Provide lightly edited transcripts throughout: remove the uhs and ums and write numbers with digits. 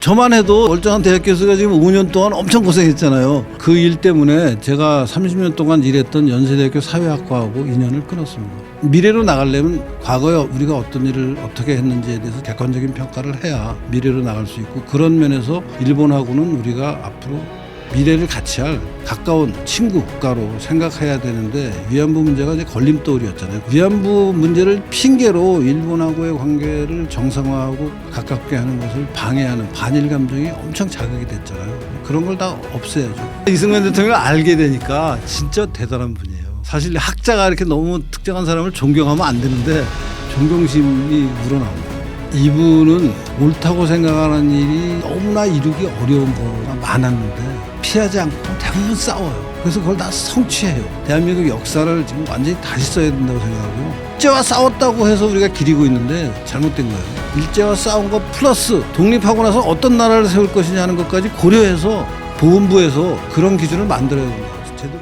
저만 해도 멀쩡한 대학 교수가 지금 5년 동안 엄청 고생했잖아요. 그 일 때문에 제가 30년 동안 일했던 연세대학교 사회학과하고 인연을 끊었습니다. 미래로 나가려면 과거에 우리가 어떤 일을 어떻게 했는지에 대해서 객관적인 평가를 해야 미래로 나갈 수 있고, 그런 면에서 일본하고는 우리가 앞으로 미래를 같이 할 가까운 친구 국가로 생각해야 되는데, 위안부 문제가 이제 걸림돌이었잖아요. 위안부 문제를 핑계로 일본하고의 관계를 정상화하고 가깝게 하는 것을 방해하는 반일 감정이 엄청 자극이 됐잖아요. 그런 걸 다 없애야죠. 이승만 대통령을 알게 되니까 진짜 대단한 분이에요. 사실 학자가 이렇게 너무 특정한 사람을 존경하면 안 되는데 존경심이 우러나옵니다. 이분은 옳다고 생각하는 일이 너무나 이루기 어려운 거가 많았는데 피하지 않고 대부분 싸워요. 그래서 그걸 다 성취해요. 대한민국 역사를 지금 완전히 다시 써야 된다고 생각하고요. 일제와 싸웠다고 해서 우리가 기리고 있는데 잘못된 거예요. 일제와 싸운 거 플러스 독립하고 나서 어떤 나라를 세울 것이냐 하는 것까지 고려해서 보훈부에서 그런 기준을 만들어야 된다. 제대로.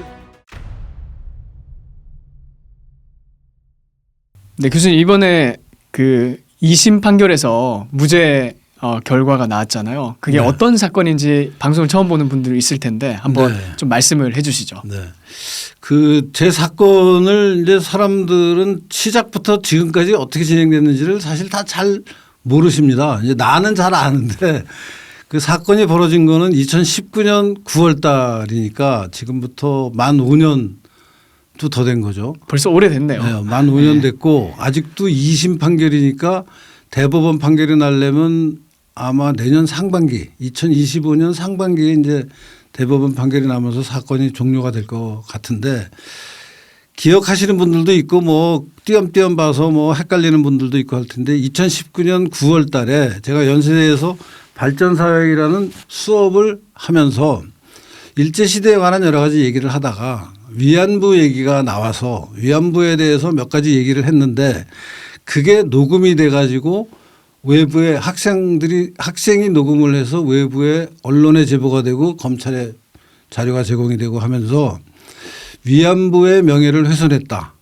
네, 교수님 이번에 그 2심 판결에서 무죄 결과가 나왔잖아요. 그게 네. 어떤 사건인지 방송을 처음 보는 분들이 있을 텐데 한번 네. 좀 말씀을 해주시죠. 네. 그 제 사건을 이제 사람들은 시작부터 지금까지 어떻게 진행됐는지를 사실 다 잘 모르십니다. 이제 나는 잘 아는데 그 사건이 벌어진 거는 2019년 9월 달이니까 지금부터 만 5년도 더 된 거죠. 벌써 오래됐네요. 네, 만 5년 됐고 아직도 2심 판결이니까 대법원 판결이 나려면 아마 내년 상반기 2025년 상반기에 이제 대법원 판결이 나면서 사건이 종료가 될 것 같은데, 기억하시는 분들도 있고 뭐 띄엄띄엄 봐서 뭐 헷갈리는 분들도 있고 할 텐데, 2019년 9월 달에 제가 연세대에서 발전사회학이라는 수업을 하면서 일제시대에 관한 여러 가지 얘기를 하다가 위안부 얘기가 나와서 위안부에 대해서 몇 가지 얘기를 했는데, 그게 녹음이 돼 가지고 외부에 학생이 녹음을 해서 외부에 언론에 제보가 되고 검찰에 자료가 제공이 되고 하면서 위안부의 명예를 훼손했다,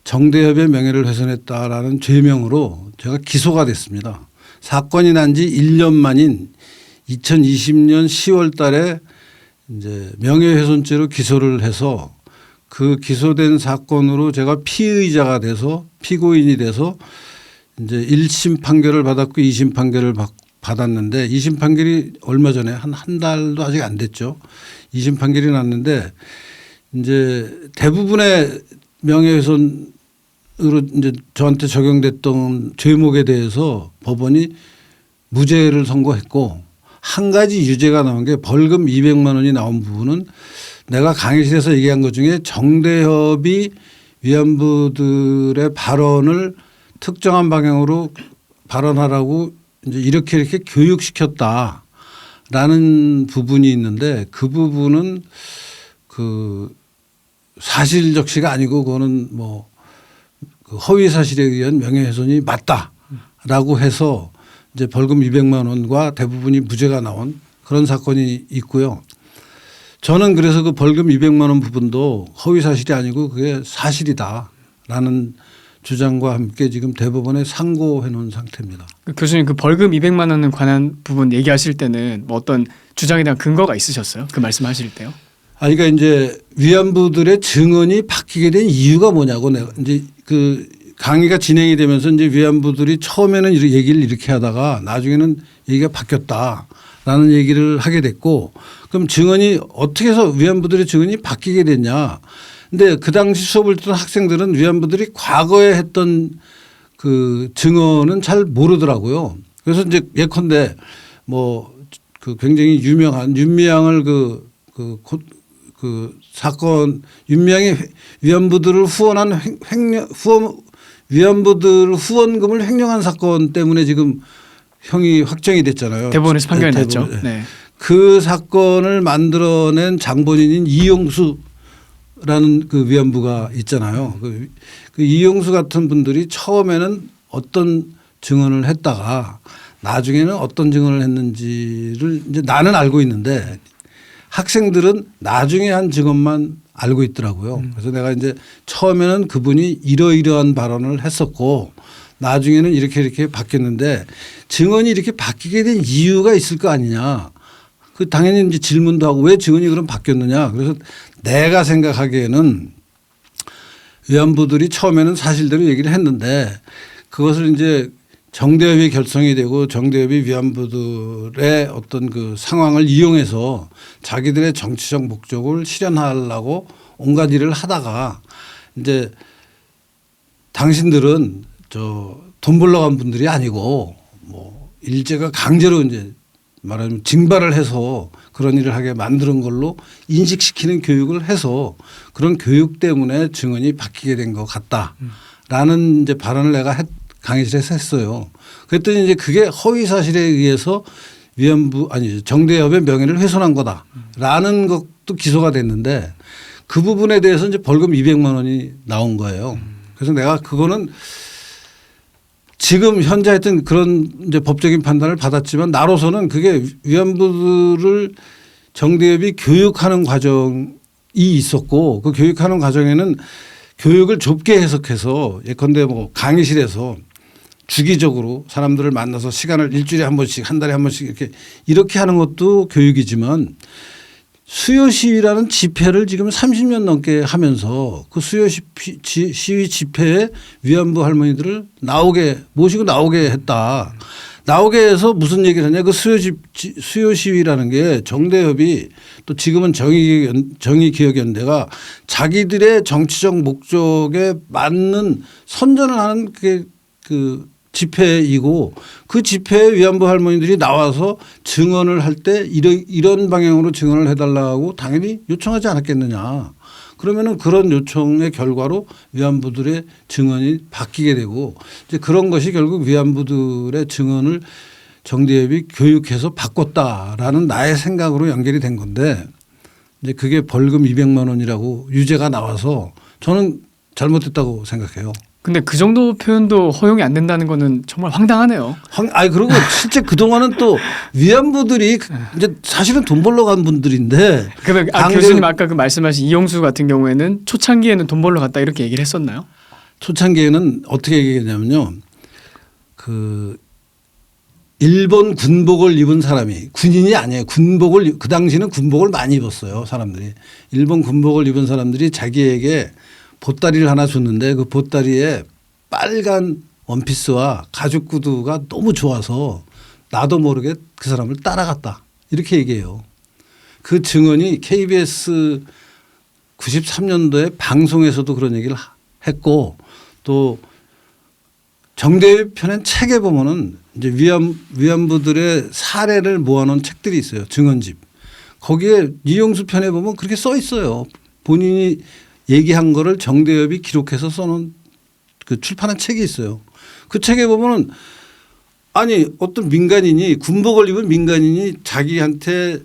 정대협의 명예를 훼손했다라는 죄명으로 제가 기소가 됐습니다. 사건이 난 지 1년 만인 2020년 10월 달에 이제 명예훼손죄로 기소를 해서, 그 기소된 사건으로 제가 피의자가 돼서 피고인이 돼서 이제 1심 판결을 받았고 2심 판결을 받았는데, 2심 판결이 얼마 전에 한 달도 아직 안 됐죠. 2심 판결이 났는데 이제 대부분의 명예훼손으로 이제 저한테 적용됐던 죄목에 대해서 법원이 무죄를 선고했고, 한 가지 유죄가 나온 게 벌금 200만 원이 나온 부분은 내가 강의실에서 얘기한 것 중에 정대협이 위안부들의 발언을 특정한 방향으로 발언하라고 이제 이렇게 교육시켰다라는 부분이 있는데, 그 부분은 그 사실 적시가 아니고 그거는 뭐 허위 사실에 의한 명예훼손이 맞다라고 해서 이제 벌금 200만 원과 대부분이 무죄가 나온 그런 사건이 있고요. 저는 그래서 그 벌금 200만 원 부분도 허위 사실이 아니고 그게 사실이다라는 주장과 함께 지금 대법원에 상고해 놓은 상태입니다. 교수님 그 벌금 200만 원에 관한 부분 얘기하실 때는 뭐 어떤 주장에 대한 근거가 있으셨어요? 그 말씀하실 때요? 그러니까 이제 위안부들의 증언이 바뀌게 된 이유가 뭐냐고, 내가 이제 그 강의가 진행이 되면서 이제 위안부들이 처음에는 얘기를 이렇게 하다가 나중에는 얘기가 바뀌었다라는 얘기를 하게 됐고, 그럼 증언이 어떻게 해서 위안부들의 증언이 바뀌게 됐냐. 근데 그 당시 수업을 듣던 학생들은 위안부들이 과거에 했던 그 증언은 잘 모르더라고요. 그래서 이제 예컨대 뭐 그 굉장히 유명한 윤미향을 그 사건, 윤미향이 위안부들을 후원한 위안부들 후원금을 횡령한 사건 때문에 지금 형이 확정이 됐잖아요. 대법원에서 판결이 났죠. 네. 네. 그 사건을 만들어낸 장본인인 이용수라는 그 위안부가 있잖아요. 그 이용수 같은 분들이 처음에는 어떤 증언을 했다가 나중에는 어떤 증언을 했는지를 이제 나는 알고 있는데, 학생들은 나중에 한 증언만 알고 있더라고요. 그래서 내가 이제 처음에는 그분이 이러이러한 발언을 했었고 나중에는 이렇게 바뀌었는데 증언이 이렇게 바뀌게 된 이유가 있을 거 아니냐. 그 당연히 이제 질문도 하고 왜 증언이 그럼 바뀌었느냐. 그래서 내가 생각하기에는 위안부들이 처음에는 사실대로 얘기를 했는데 그것을 이제 정대협이 결성이 되고 정대협이 위안부들의 어떤 그 상황을 이용해서 자기들의 정치적 목적을 실현하려고 온갖 일을 하다가 이제 당신들은 돈 벌러 간 분들이 아니고 뭐 일제가 강제로 이제 말하자면 징발을 해서 그런 일을 하게 만드는 걸로 인식시키는 교육을 해서 그런 교육 때문에 증언이 바뀌게 된 것 같다라는 이제 발언을 내가 강의실에서 했어요. 그랬더니 이제 그게 허위 사실에 의해서 정대협의 명예를 훼손한 거다라는 것도 기소가 됐는데 그 부분에 대해서 이제 벌금 200만 원이 나온 거예요. 그래서 내가 그거는 지금 현재 하여튼 그런 이제 법적인 판단을 받았지만 나로서는 그게 위안부들을 정대협이 교육하는 과정이 있었고 그 교육하는 과정에는 교육을 좁게 해석해서 예컨대 뭐 강의실에서 주기적으로 사람들을 만나서 시간을 일주일에 한 번씩 한 달에 한 번씩 이렇게 하는 것도 교육이지만 수요 시위라는 집회를 지금 30년 넘게 하면서 그 수요 시위 집회에 위안부 할머니들을 모시고 나오게 했다. 나오게 해서 무슨 얘기를 하냐. 그 수요 시위라는 게 정대협이 또 지금은 정의기억연대가 자기들의 정치적 목적에 맞는 선전을 하는 그게 그 집회이고 그 집회에 위안부 할머니들이 나와서 증언을 할 때 이런 방향으로 증언을 해달라고 당연히 요청하지 않았겠느냐. 그러면은 그런 요청의 결과로 위안부들의 증언이 바뀌게 되고 이제 그런 것이 결국 위안부들의 증언을 정대협이 교육해서 바꿨다라는 나의 생각으로 연결이 된 건데 이제 그게 벌금 200만 원이라고 유죄가 나와서 저는 잘못됐다고 생각해요. 근데 그 정도 표현도 허용이 안 된다는 거는 정말 황당하네요. 그리고 실제 그동안은 또 위안부들이 이제 사실은 돈 벌러 간 분들인데. 그러면 교수님 아까 그 말씀하신 이용수 같은 경우에는 초창기에는 돈 벌러 갔다 이렇게 얘기를 했었나요? 초창기에는 어떻게 얘기했냐면요. 그 일본 군복을 입은 사람이 군인이 아니에요. 그 당시는 군복을 많이 입었어요. 사람들이. 일본 군복을 입은 사람들이 자기에게 보따리를 하나 줬는데 그 보따리에 빨간 원피스와 가죽 구두가 너무 좋아서 나도 모르게 그 사람을 따라갔다. 이렇게 얘기해요. 그 증언이 KBS 93년도에 방송에서도 그런 얘기를 했고 또 정대협 편의 책에 보면은 이제 위안부들의 사례를 모아놓은 책들이 있어요. 증언집. 거기에 이용수 편에 보면 그렇게 써 있어요. 본인이 얘기한 거를 정대협이 기록해서 써놓은 그 출판한 책이 있어요. 그 책에 보면은 아니 어떤 민간인이 군복을 입은 민간인이 자기한테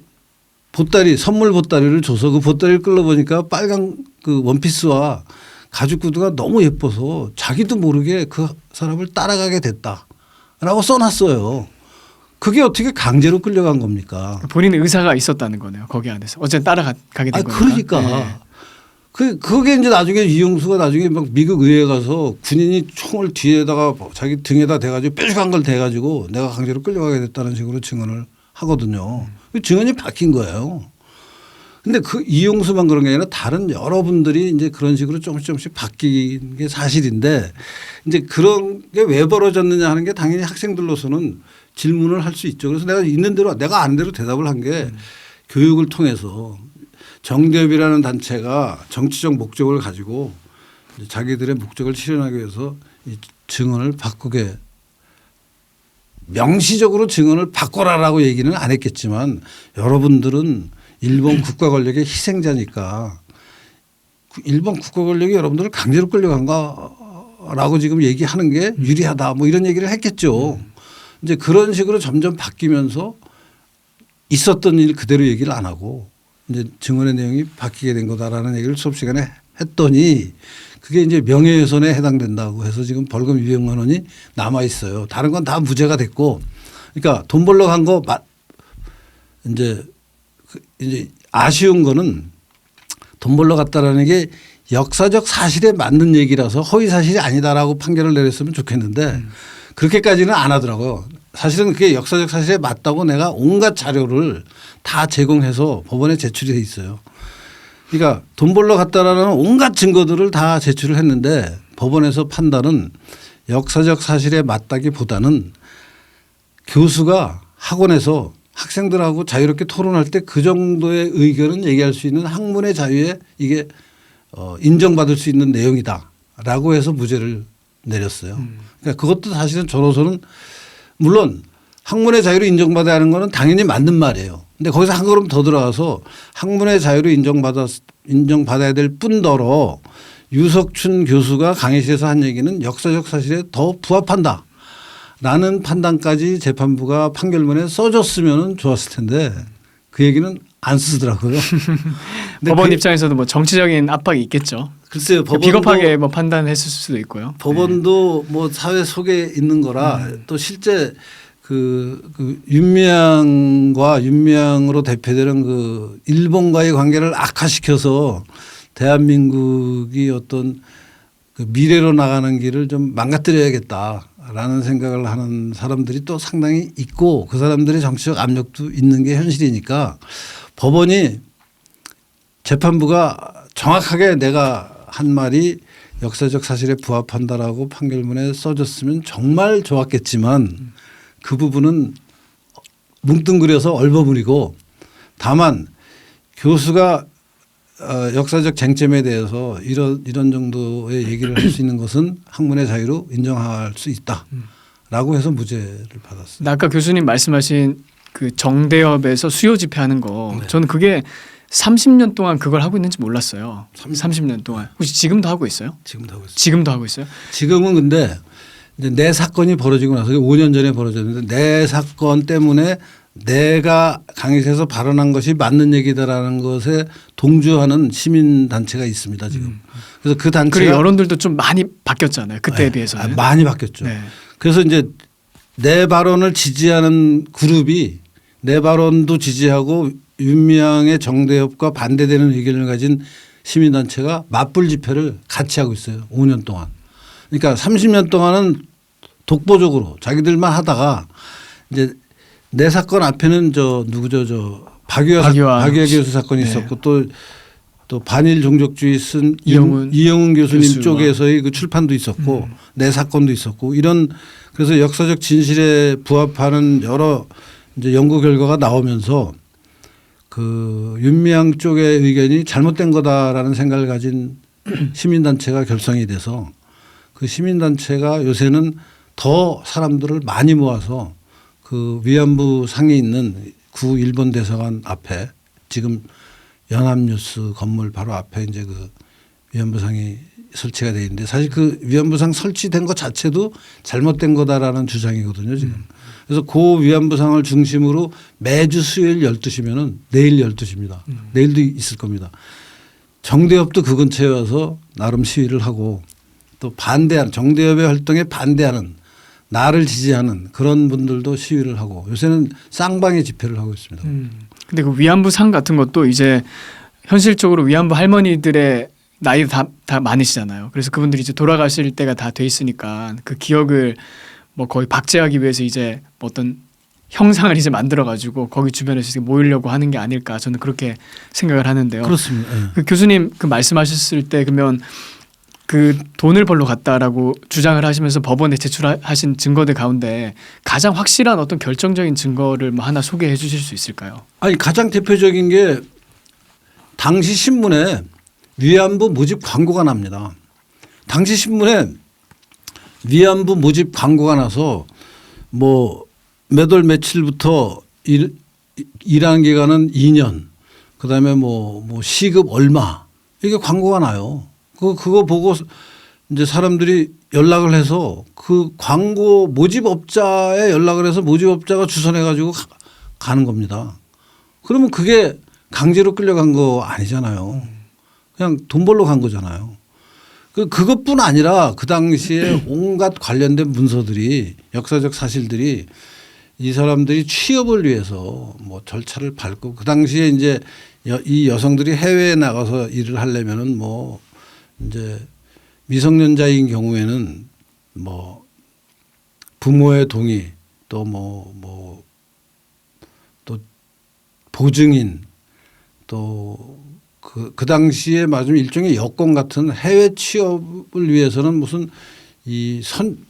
선물 보따리를 줘서 그 보따리를 끌어보니까 빨간 그 원피스와 가죽 구두가 너무 예뻐서 자기도 모르게 그 사람을 따라가게 됐다라고 써놨어요. 그게 어떻게 강제로 끌려간 겁니까? 본인의 의사가 있었다는 거네요. 거기 안에서. 어쨌든 따라가게 된 거니까. 그러니까. 네. 그게 이제 나중에 이용수가 나중에 막 미국 의회에 가서 군인이 총을 뒤에다가 자기 등에다 대가지고 뾰족한 걸 대가지고 내가 강제로 끌려가게 됐다는 식으로 증언을 하거든요. 증언이 바뀐 거예요. 근데 그 이용수만 그런 게 아니라 다른 여러분들이 이제 그런 식으로 조금씩 바뀐 게 사실인데 이제 그런 게 왜 벌어졌느냐 하는 게 당연히 학생들로서는 질문을 할 수 있죠. 그래서 내가 있는 대로 내가 아는 대로 대답을 한 게 교육을 통해서 정대협이라는 단체가 정치적 목적을 가지고 자기들의 목적을 실현하기 위해서 이 증언을 바꾸게 명시적으로 증언을 바꿔라라고 얘기는 안 했겠지만 여러분들은 일본 국가 권력의 희생자니까 일본 국가 권력이 여러분들을 강제로 끌려간가라고 지금 얘기하는 게 유리하다 뭐 이런 얘기를 했겠죠. 이제 그런 식으로 점점 바뀌면서 있었던 일 그대로 얘기를 안 하고 이제 증언의 내용이 바뀌게 된 거다라는 얘기를 수업 시간에 했더니 그게 이제 명예훼손에 해당된다고 해서 지금 벌금 200만 원이 남아 있어요. 다른 건 다 무죄가 됐고 그러니까 돈 벌러 간 거 이제 아쉬운 거는 돈 벌러 갔다라는 게 역사적 사실에 맞는 얘기라서 허위 사실이 아니다라고 판결을 내렸으면 좋겠는데 그렇게까지는 안 하더라고요. 사실은 그게 역사적 사실에 맞다고 내가 온갖 자료를 다 제공해서 법원에 제출이 돼 있어요. 그러니까 돈 벌러 갔다라는 온갖 증거들을 다 제출을 했는데 법원에서 판단은 역사적 사실에 맞다기보다는 교수가 학원에서 학생들하고 자유롭게 토론할 때 그 정도의 의견은 얘기할 수 있는 학문의 자유에 이게 인정받을 수 있는 내용이다라고 해서 무죄를 내렸어요. 그러니까 그것도 사실은 저로서는 물론 학문의 자유로 인정받아야 하는 거는 당연히 맞는 말이에요. 근데 거기서 한 걸음 더 들어가서 학문의 자유로 인정받아야 될 뿐더러 유석춘 교수가 강의실에서 한 얘기는 역사적 사실에 더 부합한다. 라는 판단까지 재판부가 판결문에 써줬으면 좋았을 텐데 그 얘기는 안 쓰더라고요. 근데 법원 입장에서도 뭐 정치적인 압박이 있겠죠. 글쎄요. 법원도 비겁하게 뭐 판단했을 수도 있고요. 법원도 뭐 사회 속에 있는 거라 또 실제 그 윤미향과 윤미향으로 대표되는 그 일본과의 관계를 악화시켜서 대한민국이 어떤 그 미래로 나가는 길을 좀 망가뜨려야겠다라는 생각을 하는 사람들이 또 상당히 있고 그 사람들의 정치적 압력도 있는 게 현실이니까 법원이 재판부가 정확하게 내가 한 말이 역사적 사실에 부합한다라고 판결문에 써줬으면 정말 좋았겠지만 그 부분은 뭉뚱그려서 얼버무리고 다만 교수가 역사적 쟁점에 대해서 이런 정도의 얘기를 할 수 있는 것은 학문의 자유로 인정할 수 있다라고 해서 무죄를 받았어요. 아까 교수님 말씀하신 그 정대협에서 수요 집회하는 거 네. 저는 그게 30년 동안 그걸 하고 있는지 몰랐어요. 30년 동안. 혹시 지금도 하고 있어요? 지금도 하고 있어요. 지금도 하고 있어요? 지금은 근데 이제 내 사건이 벌어지고 나서 5년 전에 벌어졌는데 내 사건 때문에 내가 강의실에서 발언한 것이 맞는 얘기다라는 것에 동조하는 시민 단체가 있습니다 지금. 그래서 그 단체가 그리고 여론들도 좀 많이 바뀌었잖아요. 그때에 네, 비해서는. 많이 바뀌었죠. 네. 그래서 이제 내 발언을 지지하는 그룹이 내 발언도 지지하고 윤미향의 정대협과 반대되는 의견을 가진 시민단체가 맞불 집회를 같이 하고 있어요. 5년 동안. 그러니까 30년 동안은 독보적으로 자기들만 하다가 이제 내 사건 앞에는 저 누구죠 박유아 교수 사건이 네. 있었고 또 반일 종족주의 쓴 이영훈 교수님 교수와. 쪽에서의 그 출판도 있었고 내 사건도 있었고 이런 그래서 역사적 진실에 부합하는 여러 이제 연구 결과가 나오면서 그 윤미향 쪽의 의견이 잘못된 거다라는 생각을 가진 시민단체가 결성이 돼서 그 시민단체가 요새는 더 사람들을 많이 모아서 그 위안부 상에 있는 구 일본 대사관 앞에 지금 연합뉴스 건물 바로 앞에 이제 그 위안부 상이 설치가 돼 있는데 사실 그 위안부 상 설치된 것 자체도 잘못된 거다라는 주장이거든요 지금. 그래서 그 위안부 상을 중심으로 매주 수요일 12시면은 내일 12시입니다. 내일도 있을 겁니다. 정대협도 그 근처에 와서 나름 시위를 하고 또 반대하는 정대협의 활동에 반대하는 나를 지지하는 그런 분들도 시위를 하고 요새는 쌍방의 집회를 하고 있습니다. 근데 그 위안부 상 같은 것도 이제 현실적으로 위안부 할머니들의 나이 다 많으시잖아요. 그래서 그분들이 이제 돌아가실 때가 다 돼 있으니까 그 기억을 뭐 거의 박제하기 위해서 이제 뭐 어떤 형상을 이제 만들어 가지고 거기 주변에서 모이려고 하는 게 아닐까 저는 그렇게 생각을 하는데요. 그렇습니다. 네. 그 교수님 그 말씀하셨을 때 그러면 그 돈을 벌러 갔다라고 주장을 하시면서 법원에 제출하신 증거들 가운데 가장 확실한 어떤 결정적인 증거를 뭐 하나 소개해 주실 수 있을까요? 아니 가장 대표적인 게 당시 신문에 위안부 모집 광고가 납니다. 당시 신문에 위안부 모집 광고가 나서 뭐 몇 월 며칠부터 일하는 기간은 2년 그다음에 뭐 시급 얼마 이게 광고가 나요. 그거 보고 이제 사람들이 연락을 해서 그 광고 모집업자에 연락을 해서 모집업자가 주선해 가지고 가는 겁니다. 그러면 그게 강제로 끌려간 거 아니잖아요. 그냥 돈 벌러 간 거잖아요. 그것뿐 아니라 그 당시에 온갖 관련된 문서들이 역사적 사실들이 이 사람들이 취업을 위해서 뭐 절차를 밟고 그 당시에 이제 이 여성들이 해외에 나가서 일을 하려면은 뭐 이제 미성년자인 경우에는 뭐 부모의 동의 또 또 보증인 또 그 당시에 맞으면 일종의 여권 같은 해외 취업을 위해서는 무슨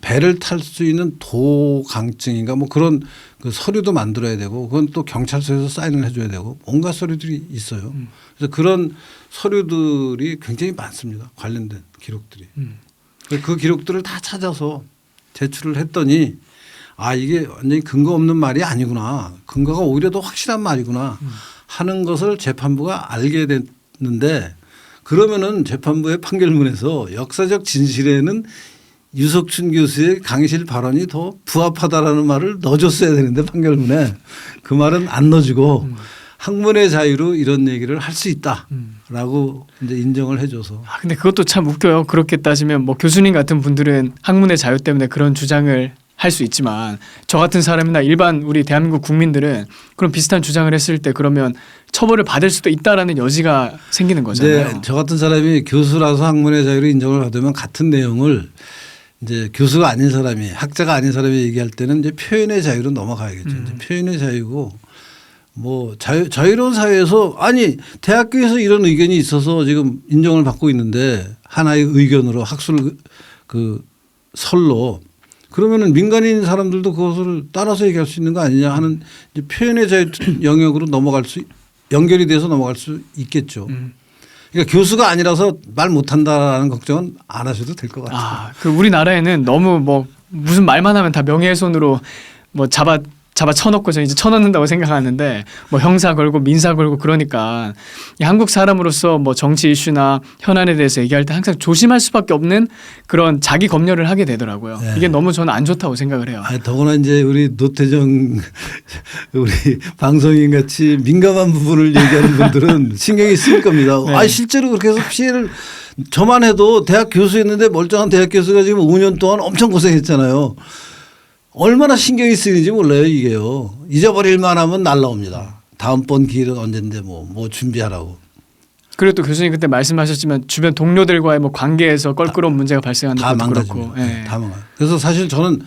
배를 탈 수 있는 도강증인가 뭐 그런 그 서류도 만들어야 되고 그건 또 경찰서에서 사인을 해줘야 되고 온갖 서류들이 있어요. 그래서 그런 서류들이 굉장히 많습니다. 관련된 기록들이. 그 기록들을 다 찾아서 제출을 했더니 아 이게 완전히 근거 없는 말이 아니구나. 근거가 오히려 더 확실한 말이구나 하는 것을 재판부가 알게 됐는데 그러면은 재판부의 판결문에서 역사적 진실에는 유석춘 교수의 강의실 발언이 더 부합하다라는 말을 넣어줬어야 되는데 판결문에 그 말은 안 넣어주고 학문의 자유로 이런 얘기를 할 수 있다라고 이제 인정을 해줘서. 아, 근데 그것도 참 웃겨요. 그렇게 따지면 뭐 교수님 같은 분들은 학문의 자유 때문에 그런 주장을 할 수 있지만 저 같은 사람이나 일반 우리 대한민국 국민들은 그런 비슷한 주장을 했을 때 그러면 처벌을 받을 수도 있다라는 여지가 생기는 거잖아요. 네, 저 같은 사람이 교수라서 학문의 자유로 인정을 받으면 같은 내용을 이제 교수가 아닌 사람이 학자가 아닌 사람이 얘기할 때는 이제 표현의 자유로 넘어가야겠죠. 이제 표현의 자유고 뭐 자유로운 사회에서 아니 대학교에서 이런 의견이 있어서 지금 인정을 받고 있는데 하나의 의견으로 학술 그 설로 그러면은 민간인 사람들도 그것을 따라서 얘기할 수 있는 거 아니냐 하는 이제 표현의 자유 영역으로 연결이 돼서 넘어갈 수 있겠죠. 그러니까 교수가 아니라서 말 못한다라는 걱정은 안 하셔도 될 것 같아요. 아, 그 우리나라에는 너무 뭐 무슨 말만 하면 다 명예훼손으로 뭐 잡아 쳐넣고 저 이제 쳐넣는다고 생각하는데 뭐 형사 걸고 민사 걸고 그러니까 이 한국 사람으로서 뭐 정치 이슈나 현안에 대해서 얘기할 때 항상 조심할 수밖에 없는 그런 자기 검열을 하게 되더라고요. 네. 이게 너무 저는 안 좋다고 생각을 해요. 아니, 더구나 이제 우리 노태정 우리 방송인 같이 민감한 부분을 얘기하는 분들은 신경이 쓰일 겁니다. 네. 아 실제로 그렇게 해서 피해를 저만 해도 대학 교수였는데 멀쩡한 대학 교수가 지금 5년 동안 엄청 고생했잖아요. 얼마나 신경이 쓰이는지 몰라요 이게요. 잊어버릴 만하면 날라옵니다. 다음번 기회는 언젠데 뭐 준비하라고. 그리고 또 교수님 그때 말씀하셨지만 주변 동료들과의 뭐 관계에서 껄끄러운 문제가 발생한다는 것도 그렇고. 망가집니다. 다 망가요. 그래서 사실 저는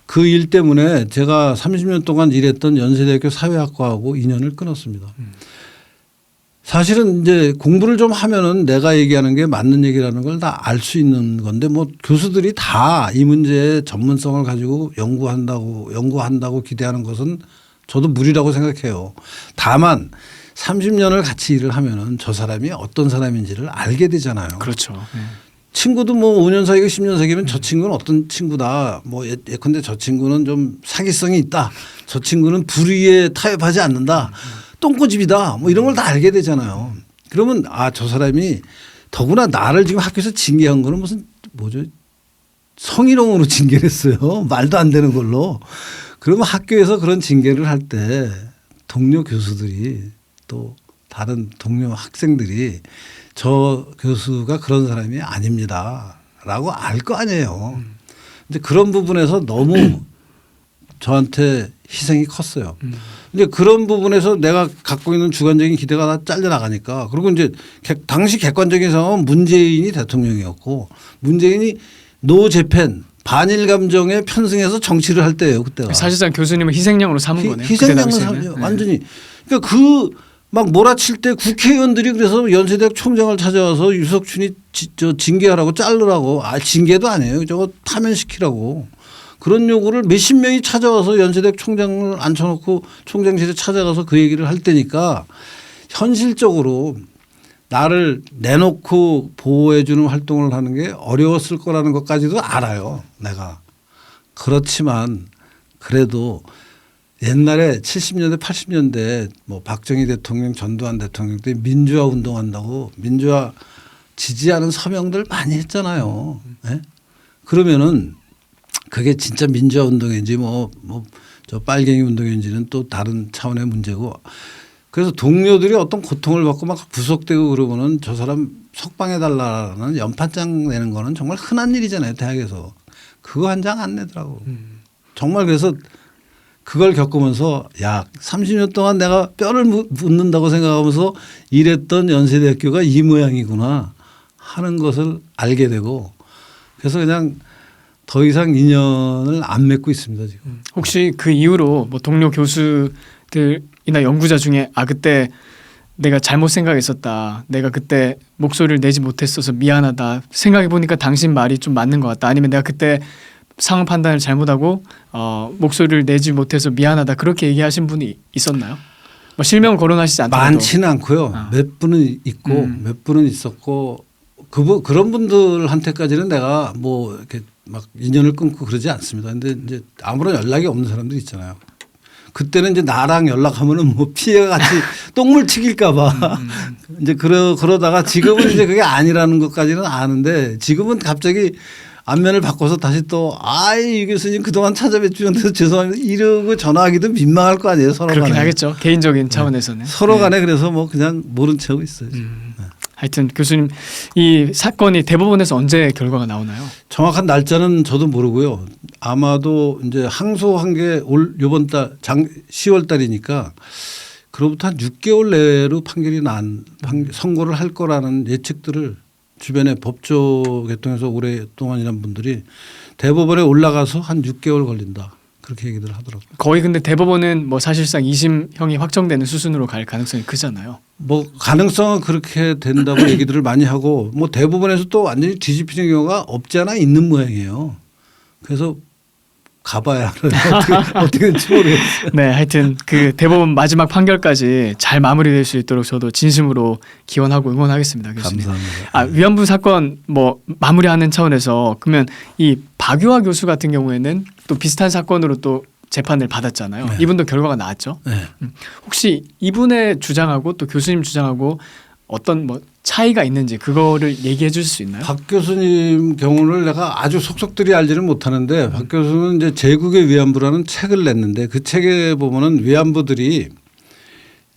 그 일 때문에 제가 30년 동안 일했던 연세대학교 사회학과하고 인연을 끊었습니다. 사실은 이제 공부를 좀 하면은 내가 얘기하는 게 맞는 얘기라는 걸 다 알 수 있는 건데 뭐 교수들이 다 이 문제의 전문성을 가지고 연구한다고 기대하는 것은 저도 무리라고 생각해요. 다만 30년을 같이 일을 하면은 저 사람이 어떤 사람인지를 알게 되잖아요. 그렇죠. 네. 친구도 뭐 5년 사귀고 10년 사귀면 저 친구는 어떤 친구다. 뭐 예컨대 저 친구는 좀 사기성이 있다. 저 친구는 불의에 타협하지 않는다. 똥꼬집이다. 뭐 이런 걸 다 알게 되잖아요. 그러면 아, 저 사람이 더구나 나를 지금 학교에서 징계한 거는 무슨 뭐죠? 성희롱으로 징계를 했어요. 말도 안 되는 걸로. 그러면 학교에서 그런 징계를 할 때 동료 교수들이 또 다른 동료 학생들이 저 교수가 그런 사람이 아닙니다. 라고 알 거 아니에요. 근데 그런 부분에서 너무 저한테 희생이 컸어요. 근데 그런 부분에서 내가 갖고 있는 주관적인 기대가 다 잘려나가니까 그리고 이제 당시 객관적인 상황은 문재인이 대통령이었고 문재인이 노 재팬 반일 감정에 편승해서 정치를 할 때예요. 그때가. 사실상 교수님을 희생양으로 삼은 거네요. 희생양으로 삼죠. 완전히. 그러니까 막 몰아칠 때 국회의원들이 그래서 연세대학 총장을 찾아와서 유석춘이 징계하라고 자르라고 징계도 아니에요. 저거 파면시키라고. 그런 요구를 몇십 명이 찾아와서 연세대학 총장을 앉혀놓고 총장실에 찾아가서 그 얘기를 할 때니까 현실적으로 나를 내놓고 보호해 주는 활동을 하는 게 어려웠을 거라는 것까지도 알아요. 내가. 그렇지만 그래도 옛날에 70년대 80년대 뭐 박정희 대통령 전두환 대통령 때 민주화 운동한다고 민주화 지지하는 서명들 많이 했잖아요. 네? 그러면은 그게 진짜 민주화 운동인지 저 빨갱이 운동인지는 또 다른 차원의 문제고 그래서 동료들이 어떤 고통을 받고 막 구속되고 그러고는 저 사람 석방해 달라는 연판장 내는 거는 정말 흔한 일이잖아요. 대학에서. 그거 한 장 안 내더라고. 정말 그래서 그걸 겪으면서 야 30년 동안 내가 뼈를 묻는다고 생각하면서 일했던 연세대학교가 이 모양이구나 하는 것을 알게 되고 그래서 그냥 더 이상 인연을 안 맺고 있습니다 지금. 혹시 그 이후로 뭐 동료 교수들이나 연구자 중에 그때 내가 잘못 생각했었다. 내가 그때 목소리를 내지 못했어서 미안하다. 생각해 보니까 당신 말이 좀 맞는 것 같다. 아니면 내가 그때 상황 판단을 잘못하고 목소리를 내지 못해서 미안하다. 그렇게 얘기하신 분이 있었나요? 뭐 실명 거론하시지 않더라도. 많지는 않고요. 몇 분은 있고 몇 분은 있었고 그런 분들한테까지는 내가 뭐 이렇게 막 인연을 끊고 그러지 않습니다. 근데 이제 아무런 연락이 없는 사람들 있잖아요. 그때는 이제 나랑 연락하면은 뭐 피해가 같이 똥물 튀길까봐 이제 그러다가 지금은 이제 그게 아니라는 것까지는 아는데 지금은 갑자기 안면을 바꿔서 다시 또 이 교수님 그동안 찾아뵙주셔서 죄송합니다 이러고 전화하기도 민망할 거 아니에요 서로 간에. 그렇긴 하겠죠. 개인적인 차원에서는. 서로 간에 그래서 뭐 그냥 모른 체 하고 있어요. 하여튼 교수님 이 사건이 대법원에서 언제 결과가 나오나요? 정확한 날짜는 저도 모르고요. 아마도 이제 항소한 게 요번 달 10월 달이니까 그로부터 한 6개월 내로 판결이 선고를 할 거라는 예측들을 주변에 법조 계통에서 오랫동안 일한 분들이 대법원에 올라가서 한 6개월 걸린다. 그렇게 얘기들 하더라고요. 거의 근데 대법원은 뭐 사실상 2심형이 확정되는 수순으로 갈 가능성이 크잖아요. 뭐 가능성은 그렇게 된다고 얘기들을 많이 하고 뭐 대법원에서 또 완전히 뒤집히는 경우가 없지 않아 있는 모양이에요. 그래서 가봐야 어떻게 될지 모르겠어요. 네, 하여튼 그 대법원 마지막 판결까지 잘 마무리될 수 있도록 저도 진심으로 기원하고 응원하겠습니다, 교수님. 감사합니다. 위안부 사건 뭐 마무리하는 차원에서 그러면 이 박유하 교수 같은 경우에는 또 비슷한 사건으로 또 재판을 받았잖아요. 네. 이분도 결과가 나왔죠. 네. 혹시 이분의 주장하고 또 교수님 주장하고 어떤 뭐 차이가 있는지 그거를 얘기해 주실 수 있나요? 박 교수님 경우를 내가 아주 속속들이 알지는 못하는데 박 교수는 이제 제국의 위안부라는 책을 냈는데 그 책에 보면은 위안부들이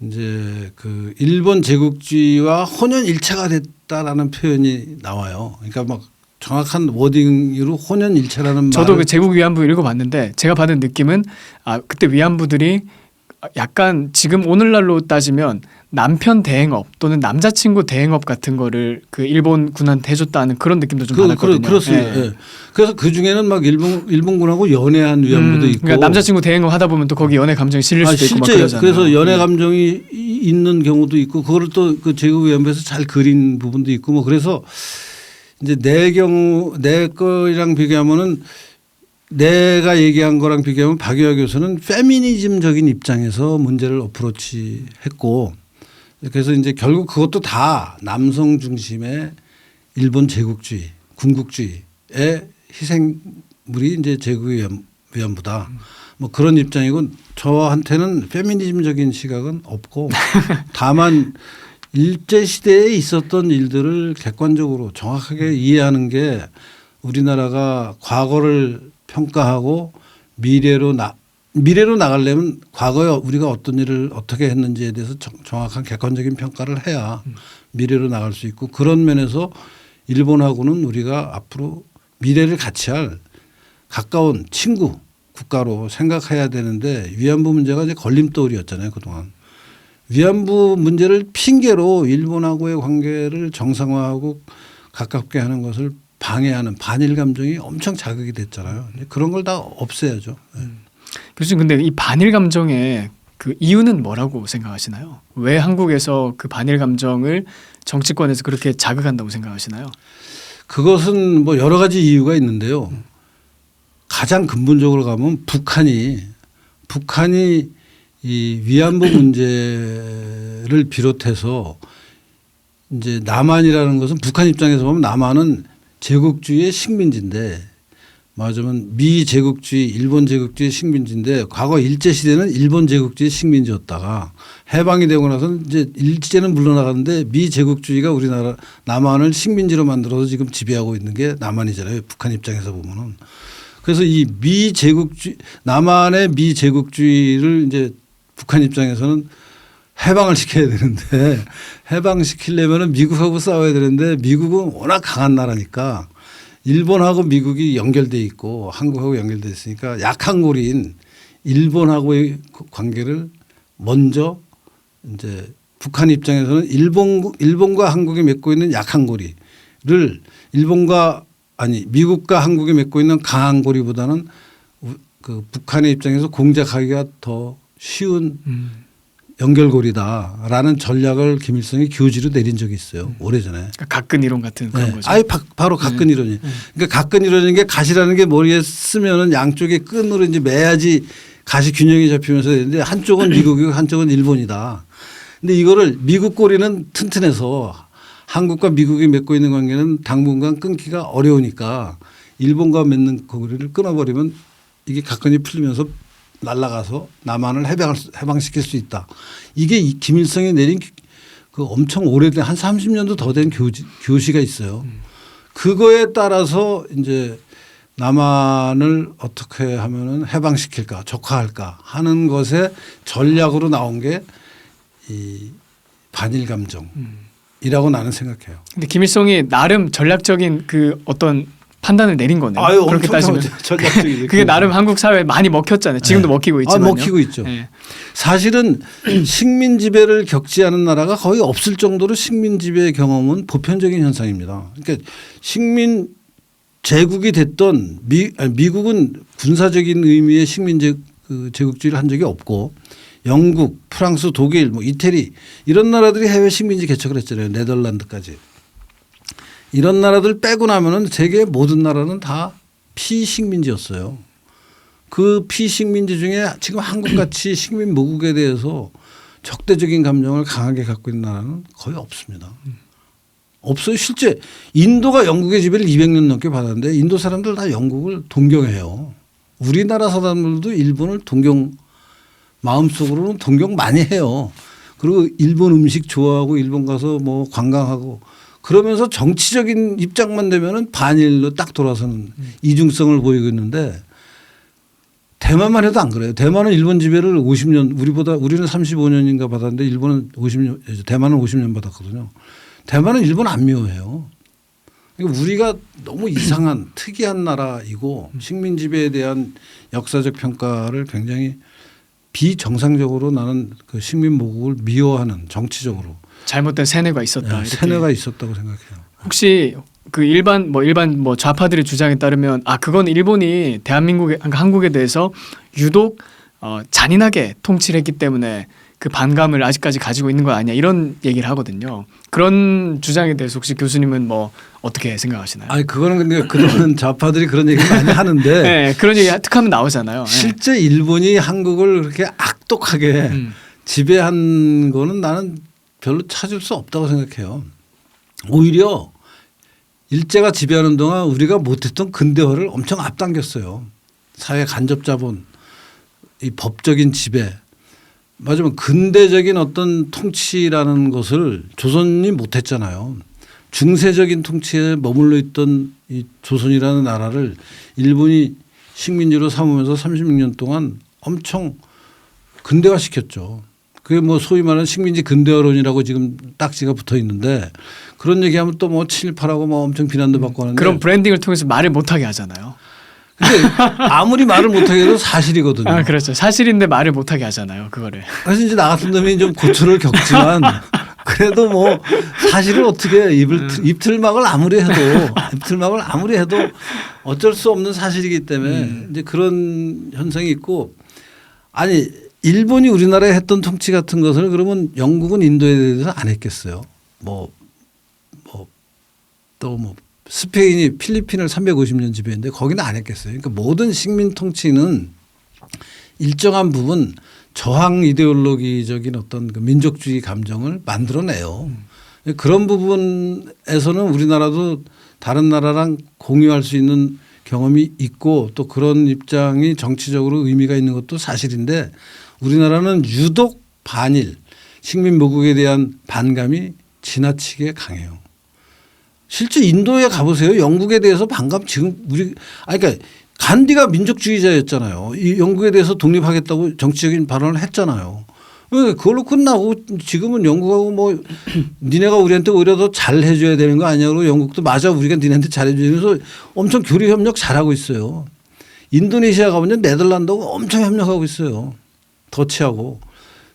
이제 그 일본 제국주의와 혼연일체가 됐다라는 표현이 나와요. 그러니까 막 정확한 워딩으로 혼연일체라는 저도 말을 그 제국 위안부 읽어봤는데 제가 받은 느낌은 그때 위안부들이 약간 지금 오늘날로 따지면 남편 대행업 또는 남자친구 대행업 같은 거를 그 일본 군한테 해줬다는 그런 느낌도 좀 받았거든요. 그렇습니다. 예. 그래서 그 중에는 막 일본군하고 연애한 위안부도 있고. 그러니까 남자친구 대행업 하다 보면 또 거기 연애 감정이 실릴 수도 있고 막 실제 그러잖아요. 그래서 연애 감정이 있는 경우도 있고 그거를 또 그 제국 위안부에서 잘 그린 부분도 있고 뭐 그래서 이제 내 거랑 비교하면은 내가 얘기한 거랑 비교하면 박유하 교수는 페미니즘적인 입장에서 문제를 어프로치했고 그래서 이제 결국 그것도 다 남성 중심의 일본 제국주의, 군국주의의 희생물이 이제 제국 위안부다. 뭐 그런 입장이고 저한테는 페미니즘적인 시각은 없고 다만 일제 시대에 있었던 일들을 객관적으로 정확하게 이해하는 게 우리나라가 과거를 평가하고 미래로 나가려면 과거에 우리가 어떤 일을 어떻게 했는지에 대해서 정확한 객관적인 평가를 해야 미래로 나갈 수 있고 그런 면에서 일본하고는 우리가 앞으로 미래를 같이 할 가까운 친구 국가로 생각해야 되는데 위안부 문제가 이제 걸림돌이었잖아요 그동안. 위안부 문제를 핑계로 일본하고의 관계를 정상화하고 가깝게 하는 것을 방해하는 반일 감정이 엄청 자극이 됐잖아요. 그런 걸 다 없애야죠. 교수님 근데 이 반일 감정의 그 이유는 뭐라고 생각하시나요? 왜 한국에서 그 반일 감정을 정치권에서 그렇게 자극한다고 생각하시나요? 그것은 뭐 여러 가지 이유가 있는데요. 가장 근본적으로 가면 북한이 이 위안부 문제를 비롯해서 이제 남한이라는 것은 북한 입장에서 보면 남한은 제국주의의 식민지인데 말하자면 미 제국주의, 일본 제국주의 식민지인데 과거 일제 시대는 일본 제국주의 식민지였다가 해방이 되고 나서는 이제 일제는 물러나갔는데 미 제국주의가 우리나라 남한을 식민지로 만들어서 지금 지배하고 있는 게 남한이잖아요. 북한 입장에서 보면은. 그래서 이 미 제국주의, 남한의 미 제국주의를 이제 북한 입장에서는 해방을 시켜야 되는데 해방시키려면 미국하고 싸워야 되는데 미국은 워낙 강한 나라니까 일본하고 미국이 연결돼 있고 한국하고 연결돼 있으니까 약한 고리인 일본하고의 관계를 먼저 이제 북한 입장에서는 일본과 한국이 맺고 있는 약한 고리를 미국과 한국이 맺고 있는 강한 고리보다는 그 북한의 입장에서 공작하기가 더 쉬운 연결고리다라는 전략을 김일성이 교지로 내린 적이 있어요. 오래전에. 그러니까 각근 이론 같은 그런 네. 거죠. 아예 바로 각근 이론이. 그러니까 각근 이론인 게 가시라는 게 머리에 쓰면은 양쪽에 끈으로 이제 매야지 가시 균형이 잡히면서 되는데 한쪽은 미국이고 한쪽은 일본이다. 근데 이거를 미국 고리는 튼튼해서 한국과 미국이 맺고 있는 관계는 당분간 끊기가 어려우니까 일본과 맺는 고리를 끊어버리면 이게 각근이 풀리면서 날아가서 남한을 해방시킬 수 있다. 이게 김일성이 내린 그 엄청 오래된 한 30년도 더 된 교시가 있어요. 그거에 따라서 이제 남한을 어떻게 하면은 해방시킬까 적화할까 하는 것에 전략으로 나온 게 이 반일 감정이라고 나는 생각해요. 근데 김일성이 나름 전략적인 그 어떤 판단을 내린 거네요. 아유, 그렇게 따지면 전략적이죠. 그게 나름 한국 사회에 많이 먹혔잖아요. 지금도 네. 먹히고 있지만요. 먹히고 있죠. 네. 사실은 식민 지배를 겪지 않은 나라가 거의 없을 정도로 식민 지배 경험은 보편적인 현상입니다. 그러니까 식민 제국이 됐던 미국은 군사적인 의미의 식민 제국주의를 한 적이 없고 영국, 프랑스, 독일, 뭐 이태리 이런 나라들이 해외 식민지 개척을 했잖아요. 네덜란드까지. 이런 나라들 빼고 나면은 세계 모든 나라는 다 피식민지였어요. 그 피식민지 중에 지금 한국같이 식민 모국에 대해서 적대적인 감정을 강하게 갖고 있는 나라는 거의 없습니다. 없어요. 실제 인도가 영국의 지배를 200년 넘게 받았는데 인도 사람들 다 영국을 동경해요. 우리나라 사람들도 일본을 마음속으로는 동경 많이 해요. 그리고 일본 음식 좋아하고 일본 가서 뭐 관광하고 그러면서 정치적인 입장만 되면은 반일로 딱 돌아서는 이중성을 보이고 있는데 대만만 해도 안 그래요. 대만은 일본 지배를 50년 우리는 35년인가 받았는데 일본은 50년 대만은 50년 받았거든요. 대만은 일본 안 미워해요. 그러니까 우리가 너무 이상한 특이한 나라이고 식민 지배에 대한 역사적 평가를 굉장히 비정상적으로 나는 그 식민 모국을 미워하는 정치적으로 잘못된 세뇌가 있었다. 이렇게. 세뇌가 있었다고 생각해요. 혹시 그 일반 좌파들의 주장에 따르면 그건 일본이 한국에 대해서 유독 잔인하게 통치를 했기 때문에 그 반감을 아직까지 가지고 있는 거 아니냐 이런 얘기를 하거든요. 그런 주장에 대해서 혹시 교수님은 뭐 어떻게 생각하시나요? 아니 그거는 근데 그동안 좌파들이 그런 얘기 많이 하는데 네, 그런 얘기 툭하면 나오잖아요. 실제 일본이 한국을 그렇게 악독하게 지배한 거는 나는 별로 찾을 수 없다고 생각해요. 오히려 일제가 지배하는 동안 우리가 못했던 근대화를 엄청 앞당겼어요. 사회 간접 자본, 이 법적인 지배. 맞으면 근대적인 어떤 통치라는 것을 조선이 못했잖아요. 중세적인 통치에 머물러 있던 이 조선이라는 나라를 일본이 식민지로 삼으면서 36년 동안 엄청 근대화시켰죠. 그게 뭐 소위 말하는 식민지 근대화론이라고 지금 딱지가 붙어 있는데 그런 얘기하면 또 뭐 친일파라고 뭐 엄청 비난도 받고 하는데 그런 브랜딩을 통해서 말을 못하게 하잖아요. 근데 아무리 말을 못하게 해도 사실이거든요. 그렇죠. 사실인데 말을 못하게 하잖아요. 그거를. 그래서 이제 나 같은 놈이 좀 고초를 겪지만 그래도 뭐 사실을 어떻게 입틀막을 아무리 해도 어쩔 수 없는 사실이기 때문에 이제 그런 현상이 있고 아니 일본이 우리나라에 했던 통치 같은 것을 그러면 영국은 인도에 대해서 안 했겠어요. 스페인이 필리핀을 350년 지배했는데 거기는 안 했겠어요. 그러니까 모든 식민 통치는 일정한 부분 저항 이데올로기적인 어떤 그 민족주의 감정을 만들어내요. 그런 부분에서는 우리나라도 다른 나라랑 공유할 수 있는 경험이 있고 또 그런 입장이 정치적으로 의미가 있는 것도 사실인데 우리나라는 유독 반일 식민 모국에 대한 반감이 지나치게 강해요. 실제 인도에 가보세요. 영국에 대해서 반감 지금 그러니까 간디가 민족주의자였잖아요. 이 영국에 대해서 독립하겠다고 정치적인 발언을 했잖아요. 그걸로 끝나고 지금은 영국하고 뭐 니네가 우리한테 오히려 더 잘해줘야 되는 거 아니냐고 영국도 맞아 우리가 니네한테 잘해주면서 엄청 교류 협력 잘하고 있어요. 인도네시아 가보면 네덜란드하고 엄청 협력하고 있어요. 더치하고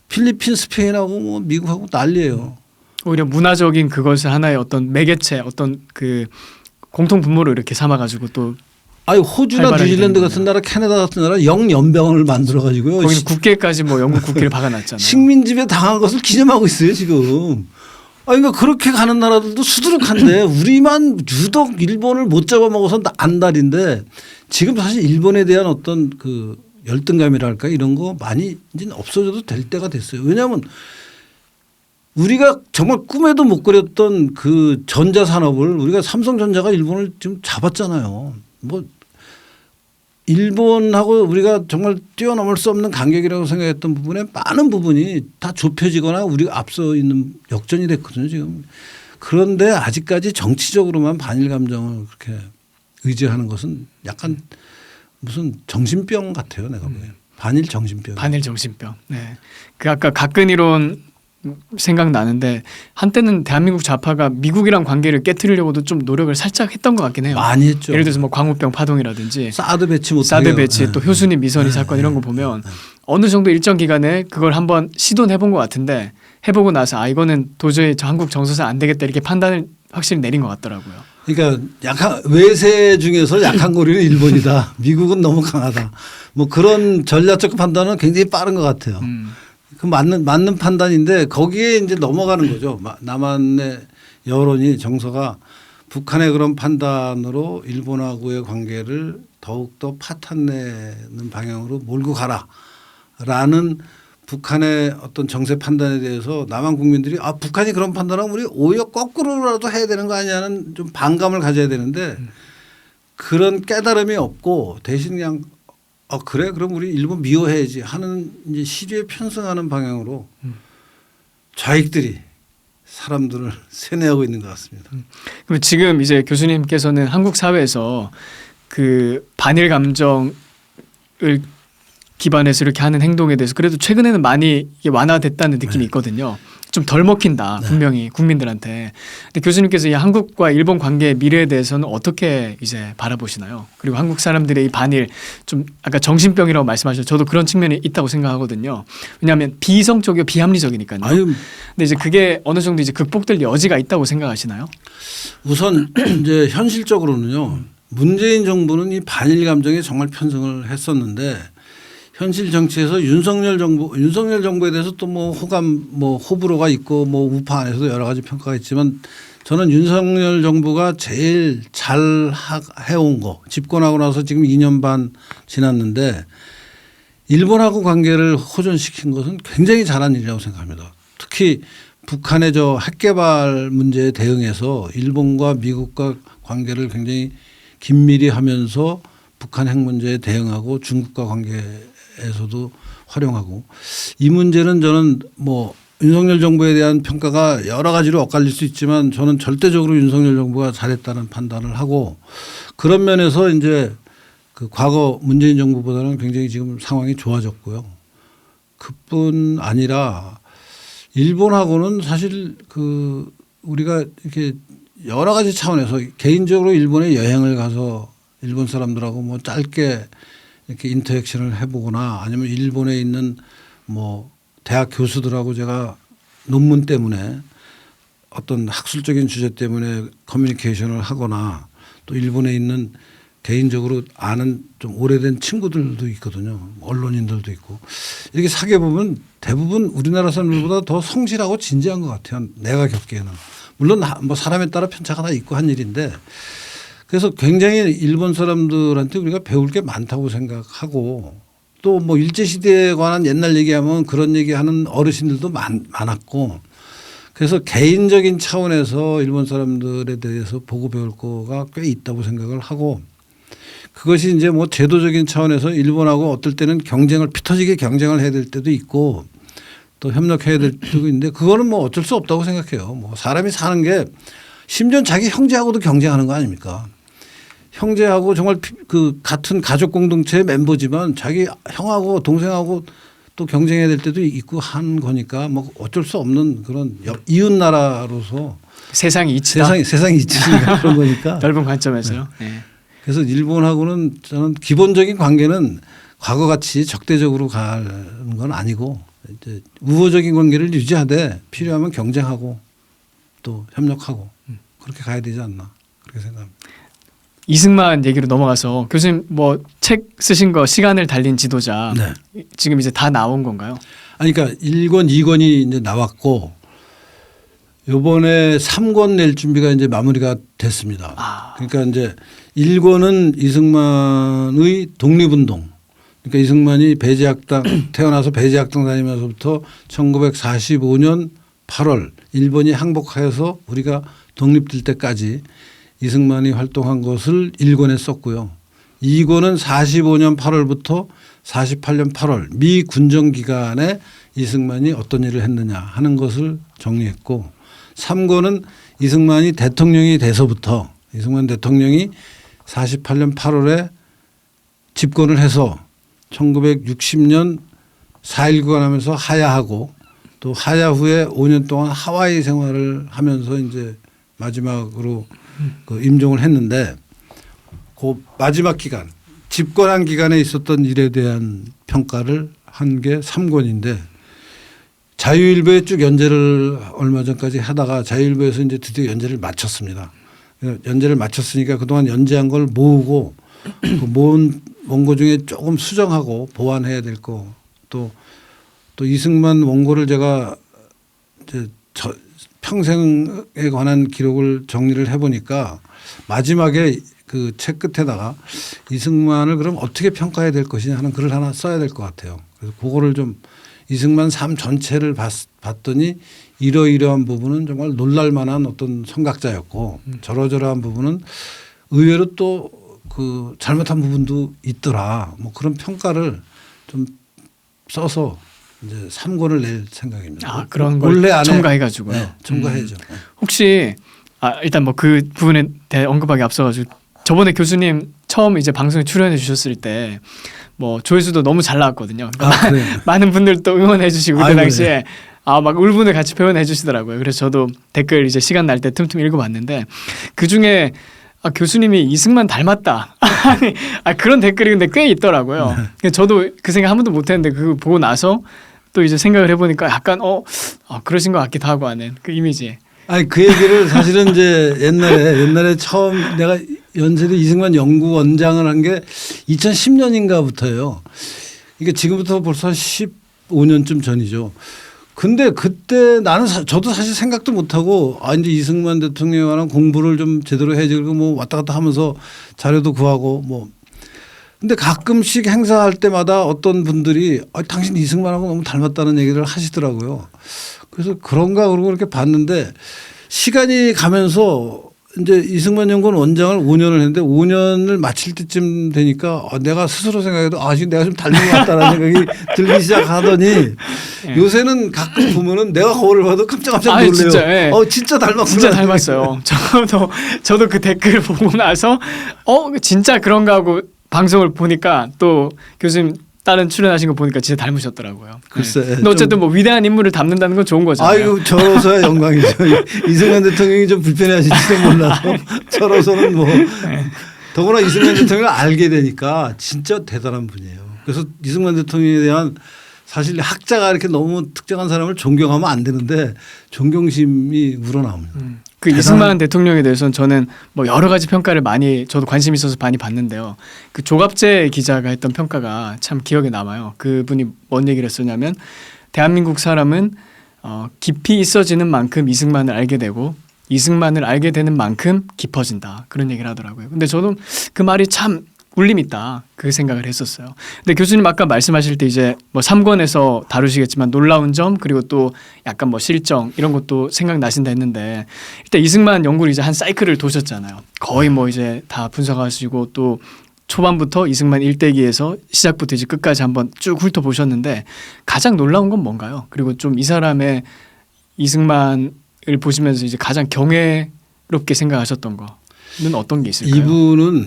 필리핀 스페인하고 뭐 미국하고 난리예요. 오히려 문화적인 그것을 하나의 어떤 매개체, 어떤 그 공통 분모로 이렇게 삼아가지고 또 아니 호주나 활발하게 뉴질랜드 되는군요. 같은 나라, 캐나다 같은 나라 영연병을 만들어 가지고요. 거기는 국계까지 뭐 영국 국기를 박아놨잖아요. 식민지배 당한 것을 기념하고 있어요 지금. 아니 그러니까 그렇게 가는 나라들도 수두룩한데 우리만 유독 일본을 못 잡아먹어서 안달인데 지금 사실 일본에 대한 어떤 그 열등감이랄까 이런 거 많이 이제 없어져도 될 때가 됐어요. 왜냐하면 우리가 정말 꿈에도 못 그렸던 그 전자산업을 우리가 삼성전자가 일본을 지금 잡았잖아요. 뭐 일본하고 우리가 정말 뛰어넘을 수 없는 간격이라고 생각했던 부분에 많은 부분이 다 좁혀지거나 우리가 앞서 있는 역전이 됐거든요 지금. 그런데 아직까지 정치적으로만 반일 감정을 그렇게 의지하는 것은 약간 무슨 정신병 같아요 내가 보기엔. 반일 정신병. 반일 정신병. 네. 그 아까 각근이론 생각나는데 한때는 대한민국 좌파가 미국이랑 관계를 깨트리려고도 좀 노력을 살짝 했던 것 같긴 해요. 많이 했죠. 예를 들어서 뭐 광우병 파동이라든지 사드 배치 못하게. 사드 배치 네. 또 효순이 미선이 사건 이런 거 보면 어느 정도 일정 기간에 그걸 한번 시도는 해본 것 같은데 해보고 나서 아 이거는 도저히 저 한국 정서상 안 되겠다 이렇게 판단을 확실히 내린 것 같더라고요. 그러니까 약한 외세 중에서 약한 고리는 일본이다. 미국은 너무 강하다. 뭐 그런 전략적 판단은 굉장히 빠른 것 같아요. 그 맞는 판단인데 거기에 이제 넘어가는 거죠. 남한의 여론이 정서가 북한의 그런 판단으로 일본하고의 관계를 더욱더 파탄내는 방향으로 몰고 가라라는 북한의 어떤 정세 판단에 대해서 남한 국민들이 아 북한이 그런 판단하면 우리 오히려 거꾸로라도 해야 되는 거 아니냐는 좀 반감을 가져야 되는데 그런 깨달음이 없고 대신 그냥 그래 그럼 우리 일본 미워해야지 하는 이제 시류에 편승하는 방향으로 좌익들이 사람들을 세뇌하고 있는 것 같습니다. 그럼 지금 이제 교수님께서는 한국 사회에서 그 반일 감정을 기반해서 이렇게 하는 행동에 대해서 그래도 최근에는 많이 이게 완화됐다는 느낌이 있거든요. 좀 덜 먹힌다 분명히 국민들한테. 근데 교수님께서 이 한국과 일본 관계의 미래에 대해서는 어떻게 이제 바라보시나요? 그리고 한국 사람들의 이 반일 좀 아까 정신병이라고 말씀하셨죠. 저도 그런 측면이 있다고 생각하거든요. 왜냐하면 비이성적이고 비합리적이니까요. 아유, 근데 이제 그게 어느 정도 이제 극복될 여지가 있다고 생각하시나요? 우선 이제 현실적으로는요. 문재인 정부는 이 반일 감정에 정말 편승을 했었는데 현실 정치에서 윤석열 정부에 대해서 또 뭐 호감 뭐 호불호가 있고 뭐 우파 안에서도 여러 가지 평가가 있지만 저는 윤석열 정부가 제일 잘 해온 거 집권하고 나서 지금 2년 반 지났는데 일본하고 관계를 호전시킨 것은 굉장히 잘한 일이라고 생각합니다. 특히 북한의 저 핵개발 문제에 대응해서 일본과 미국과 관계를 굉장히 긴밀히 하면서 북한 핵 문제에 대응하고 중국과 관계에서도 활용하고 이 문제는 저는 뭐 윤석열 정부에 대한 평가가 여러 가지로 엇갈릴 수 있지만 저는 절대적으로 윤석열 정부가 잘했다는 판단을 하고 그런 면에서 이제 그 과거 문재인 정부보다는 굉장히 지금 상황이 좋아졌고요. 그뿐 아니라 일본하고는 사실 그 우리가 이렇게 여러 가지 차원에서 개인적으로 일본에 여행을 가서 일본 사람들하고 뭐 짧게 이렇게 인터랙션을 해보거나 아니면 일본에 있는 뭐 대학 교수들하고 제가 논문 때문에 어떤 학술적인 주제 때문에 커뮤니케이션을 하거나 또 일본에 있는 개인적으로 아는 좀 오래된 친구들도 있거든요. 언론인들도 있고 이렇게 사귀어 보면 대부분 우리나라 사람들보다 더 성실하고 진지한 것 같아요. 내가 겪기에는. 물론 뭐 사람에 따라 편차가 다 있고 한 일인데 그래서 굉장히 일본 사람들한테 우리가 배울 게 많다고 생각하고 또 뭐 일제시대에 관한 옛날 얘기하면 그런 얘기하는 어르신들도 많았고 그래서 개인적인 차원에서 일본 사람들에 대해서 보고 배울 거가 꽤 있다고 생각을 하고 그것이 이제 뭐 제도적인 차원에서 일본하고 어떨 때는 경쟁을 피 터지게 경쟁을 해야 될 때도 있고 또 협력해야 될 때도 있는데 그거는 뭐 어쩔 수 없다고 생각해요. 뭐 사람이 사는 게 심지어 자기 형제하고도 경쟁하는 거 아닙니까? 형제하고 정말 그 같은 가족 공동체의 멤버지만 자기 형하고 동생하고 또 경쟁해야 될 때도 있고 한 거니까 뭐 어쩔 수 없는 그런 이웃 나라로서 세상이 이치다. 세상이 이치니까 그런 거니까 넓은 관점에서요. 네. 네. 그래서 일본하고는 저는 기본적인 관계는 과거같이 적대적으로 가는 건 아니고 이제 우호적인 관계를 유지하되 필요하면 경쟁하고 또 협력하고 그렇게 가야 되지 않나 그렇게 생각합니다. 이승만 얘기로 넘어가서 교수님 뭐 책 쓰신 거 시간을 달린 지도자 네. 지금 이제 다 나온 건가요? 아니 그러니까 1권, 2권이 이제 나왔고 요번에 3권 낼 준비가 이제 마무리가 됐습니다. 그러니까 이제 1권은 이승만의 독립운동. 그러니까 이승만이 배제학당 태어나서 배제학당 다니면서부터 1945년 8월 일본이 항복하여서 우리가 독립될 때까지 이승만이 활동한 것을 1권에 썼고요. 2권은 45년 8월부터 48년 8월 미 군정 기간에 이승만이 어떤 일을 했느냐 하는 것을 정리했고 3권은 이승만이 대통령이 돼서부터 이승만 대통령이 48년 8월에 집권을 해서 1960년 4.19가 나면서 하야하고 또 하야 후에 5년 동안 하와이 생활을 하면서 이제 마지막으로 그 임종을 했는데 그 마지막 기간 집권한 기간에 있었던 일에 대한 평가를 한 게 3권인데 자유일보에 쭉 연재를 얼마 전까지 하다가 자유일보에서 이제 드디어 연재를 마쳤습니다. 연재를 마쳤으니까 그동안 연재한 걸 모으고 그 모은 원고 중에 조금 수정하고 보완해야 될 거 또 이승만 원고를 제가 이제 평생에 관한 기록을 정리를 해보니까 마지막에 그 책 끝에다가 이승만을 그럼 어떻게 평가해야 될 것이냐 하는 글을 하나 써야 될 것 같아요. 그래서 그거를 좀 이승만 삶 전체를 봤더니 이러이러한 부분은 정말 놀랄 만한 어떤 선각자였고 저러저러한 부분은 의외로 또 그 잘못한 부분도 있더라. 뭐 그런 평가를 좀 써서 이제 3권을 낼 생각입니다. 아, 그런 걸 원래 안에 첨가해가지고요. 네, 첨가해야죠. 혹시 일단 뭐 그 부분에 대해 언급하기 앞서가지고 저번에 교수님 처음 이제 방송에 출연해 주셨을 때 뭐 조회수도 너무 잘 나왔거든요. 그러니까 그래요? 많은 분들 또 응원해 주시고 그때 아이고, 당시에 막 울분을 같이 표현해 주시더라고요. 그래서 저도 댓글 이제 시간 날 때 틈틈이 읽어봤는데 그 중에 교수님이 이승만 닮았다. 그런 댓글이 근데 꽤 있더라고요. 저도 그 생각 한 번도 못했는데 그거 보고 나서 또 이제 생각을 해보니까 약간 그러신 것 같기도 하고 하는 그 이미지. 아니 그 얘기를 사실은 이제 옛날에 처음 내가 연세대 이승만 연구원장을 한 게 2010년인가부터예요. 이게 지금부터 벌써 한 15년쯤 전이죠. 근데 그때 나는 저도 사실 생각도 못하고 이제 이승만 대통령에 관한 공부를 좀 제대로 해야지 그리고 뭐 왔다 갔다 하면서 자료도 구하고 뭐 근데 가끔씩 행사할 때마다 어떤 분들이 당신 이승만하고 너무 닮았다는 얘기를 하시더라고요. 그래서 그런가 그러고 이렇게 봤는데 시간이 가면서 이제 이승만 연구원 원장을 5년을 했는데 5년을 마칠 때쯤 되니까 내가 스스로 생각해도 지금 내가 좀 닮은 것 같다라는 생각이 들기 시작하더니 요새는 가끔 보면은 내가 거울을 봐도 깜짝깜짝 놀래요. 진짜, 예. 진짜 닮았구나. 진짜 닮았어요. 저도 그 댓글 보고 나서 진짜 그런가 하고 방송을 보니까 또 교수님 다른 출연하신 거 보니까 진짜 닮으셨더라고요. 글쎄. 근데 어쨌든 뭐 위대한 인물을 닮는다는 건 좋은 거잖아요. 아이고 저로서야 영광이죠. 이승만 대통령이 좀 불편해하실지도 몰라서 저로서는 뭐 더구나 이승만 대통령을 알게 되니까 진짜 대단한 분이에요. 그래서 이승만 대통령에 대한 사실 학자가 이렇게 너무 특정한 사람을 존경하면 안 되는데 존경심이 우러나옵니다. 그 이승만 대통령에 대해서는 저는 뭐 여러 가지 평가를 많이 저도 관심 있어서 많이 봤는데요. 그 조갑재 기자가 했던 평가가 참 기억에 남아요. 그분이 뭔 얘기를 했었냐면 대한민국 사람은 깊이 있어지는 만큼 이승만을 알게 되고 이승만을 알게 되는 만큼 깊어진다. 그런 얘기를 하더라고요. 근데 저도 그 말이 참 울림 있다. 그 생각을 했었어요. 근데 교수님 아까 말씀하실 때 이제 뭐 3권에서 다루시겠지만 놀라운 점 그리고 또 약간 뭐 실정 이런 것도 생각나신다 했는데 일단 이승만 연구를 이제 한 사이클을 도셨잖아요. 거의 뭐 이제 다 분석하시고 또 초반부터 이승만 일대기에서 시작부터 이제 끝까지 한번 쭉 훑어보셨는데 가장 놀라운 건 뭔가요? 그리고 좀 이 사람의 이승만을 보시면서 이제 가장 경외롭게 생각하셨던 거는 어떤 게 있을까요? 이분은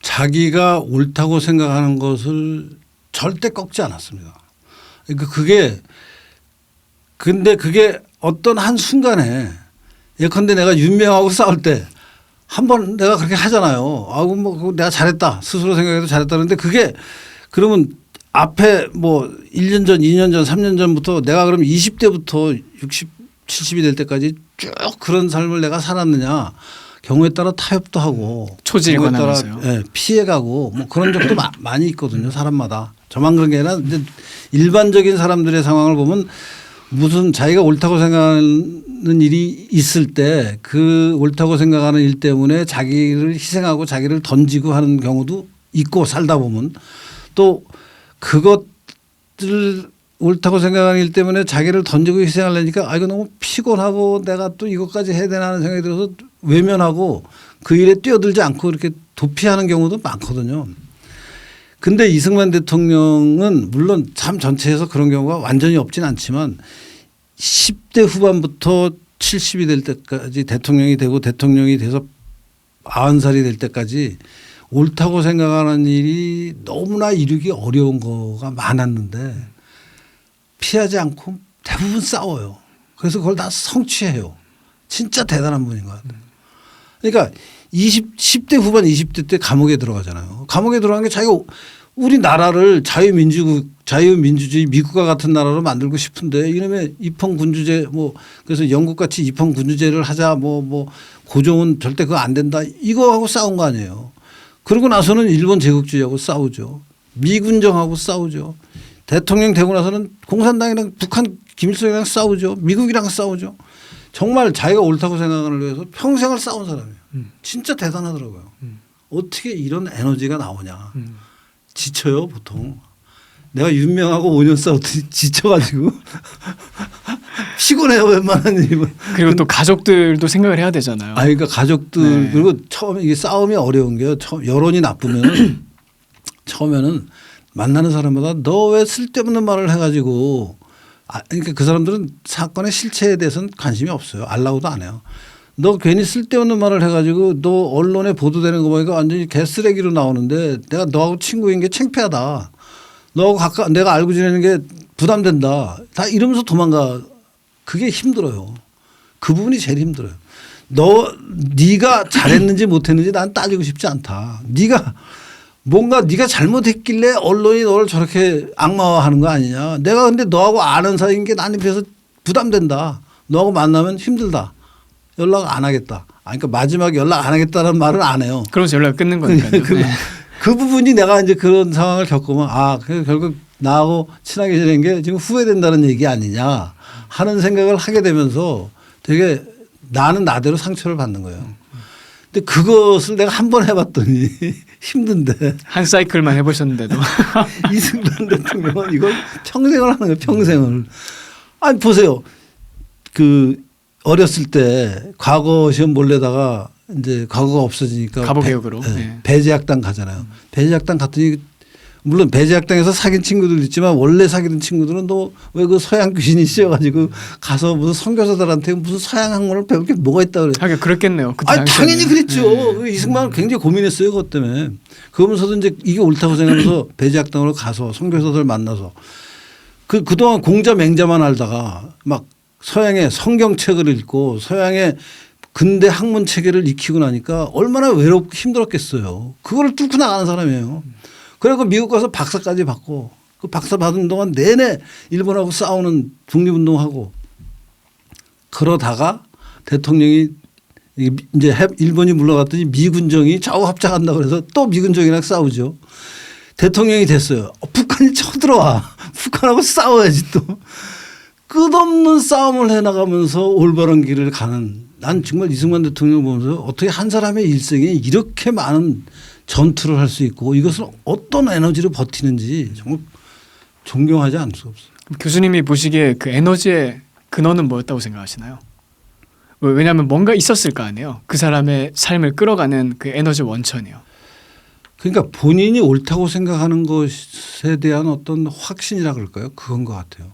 자기가 옳다고 생각하는 것을 절대 꺾지 않았습니다. 그러니까 근데 그게 어떤 한 순간에 예컨대 내가 윤명하고 싸울 때 한 번 내가 그렇게 하잖아요. 뭐 내가 잘했다 스스로 생각해도 잘했다 그런데 그게 그러면 앞에 뭐 1년 전, 2년 전, 3년 전부터 내가 그럼 20대부터 60, 70이 될 때까지 쭉 그런 삶을 내가 살았느냐. 경우에 따라 타협도 하고 초지에 경우에 따라 관하면서요. 피해가고 뭐 그런 적도 많이 있거든요. 사람마다. 저만 그런 게 아니라 이제 일반적인 사람들의 상황을 보면 무슨 자기가 옳다고 생각하는 일이 있을 때 그 옳다고 생각하는 일 때문에 자기를 희생하고 자기를 던지고 하는 경우도 있고 살다 보면 또 그것들 옳다고 생각하는 일 때문에 자기를 던지고 희생하려니까 아 이거 너무 피곤하고 내가 또 이것까지 해야 되나 하는 생각이 들어서 외면하고 그 일에 뛰어들지 않고 이렇게 도피하는 경우도 많거든요. 근데 이승만 대통령은 물론 삶 전체에서 그런 경우가 완전히 없진 않지만 10대 후반부터 70이 될 때까지 대통령이 되고 대통령이 돼서 90살이 될 때까지 옳다고 생각하는 일이 너무나 이루기 어려운 거가 많았는데 피하지 않고 대부분 싸워요. 그래서 그걸 다 성취해요. 진짜 대단한 분인 것 같아요. 그러니까 10대 후반 20대 때 감옥에 들어가잖아요. 감옥에 들어간 게 자기가 우리나라를 자유민주주의 미국과 같은 나라로 만들고 싶은데 이놈의 입헌군주제 뭐 그래서 영국같이 입헌군주제를 하자 뭐 고종은 절대 그거 안 된다 이거하고 싸운 거 아니에요. 그러고 나서는 일본 제국주의하고 싸우죠. 미군정하고 싸우죠. 대통령 되고 나서는 공산당이랑 북한 김일성이랑 싸우죠. 미국이랑 싸우죠. 정말 자기가 옳다고 생각하는 걸 위해서 평생을 싸운 사람이에요. 진짜 대단하더라고요. 어떻게 이런 에너지가 나오냐. 지쳐요 보통. 내가 윤명하고 5년 싸웠더니 지쳐가지고 피곤해요 웬만한 일은. 그리고 또 가족들도 생각을 해야 되잖아요. 아 그러니까 가족들 네. 그리고 처음에 이게 싸움이 어려운 게 여론이 나쁘면 처음에는 만나는 사람마다 너 왜 쓸데없는 말을 해가지고 그러니까 그 사람들은 사건의 실체에 대해서는 관심이 없어요. 알라고도 안 해요. 너 괜히 쓸데없는 말을 해가지고 너 언론에 보도되는 거 보니까 완전히 개쓰레기로 나오는데 내가 너하고 친구인 게 창피하다. 너하고 내가 알고 지내는 게 부담된다. 다 이러면서 도망가. 그게 힘들어요. 그 부분이 제일 힘들어요. 네가 잘했는지 못했는지 난 따지고 싶지 않다. 네가 잘못했길래 언론이 너를 저렇게 악마화하는 거 아니냐. 내가 근데 너하고 아는 사이인 게 나는 그래서 부담된다. 너하고 만나면 힘들다. 연락 안 하겠다. 그러니까 마지막에 연락 안 하겠다는 말은 안 해요. 그러면서 연락을 끊는 거니까요. 그 부분이 내가 이제 그런 상황을 겪으면 결국 나하고 친하게 지낸 게 지금 후회된다는 얘기 아니냐 하는 생각을 하게 되면서 되게 나는 나대로 상처를 받는 거예요. 근데 그것을 내가 한 번 해봤더니 힘든데. 한 사이클만 해보셨는데도. 이승만 대통령은 이걸 평생을 하는 거예요. 평생을. 아니 보세요. 어렸을 때 과거 시험 몰래다가 이제 과거가 없어지니까 가보개혁으로 네. 배제학당 가잖아요. 배제학당 갔더니 물론 배제학당에서 사귄 친구들 있지만 원래 사귀는 친구들은 너 왜 그 서양 귀신이 씌어가지고 가서 무슨 선교사들한테 무슨 서양 학문을 배울 게 뭐가 있다 그래. 하긴 그랬겠네요. 아니 당연히 그랬죠. 이승만은 굉장히 고민했어요. 그것 때문에. 그러면서도 이제 이게 옳다고 생각해서 배제학당으로 가서 선교사들 만나서 그동안 공자 맹자만 알다가 막 서양의 성경책을 읽고 서양의 근대 학문 체계를 익히고 나니까 얼마나 외롭고 힘들었겠어요. 그거를 뚫고 나가는 사람이에요. 그래서 미국 가서 박사까지 받고 그 박사 받은 동안 내내 일본하고 싸우는 독립운동하고 그러다가 대통령이 이제 일본이 물러갔더니 미군정이 좌우 합작한다고 그래서 또 미군정이랑 싸우죠. 대통령이 됐어요. 북한이 쳐들어와. 북한하고 싸워야지 또. 끝없는 싸움을 해나가면서 올바른 길을 가는 난 정말 이승만 대통령을 보면서 어떻게 한 사람의 일생에 이렇게 많은 전투를 할 수 있고 이것을 어떤 에너지로 버티는지 정말 존경하지 않을 수 없어요. 교수님이 보시기에 그 에너지의 근원은 뭐였다고 생각하시나요? 왜냐하면 뭔가 있었을 거 아니에요. 그 사람의 삶을 끌어가는 그 에너지 원천이요. 그러니까 본인이 옳다고 생각하는 것에 대한 어떤 확신이라 그럴까요? 그건 것 같아요.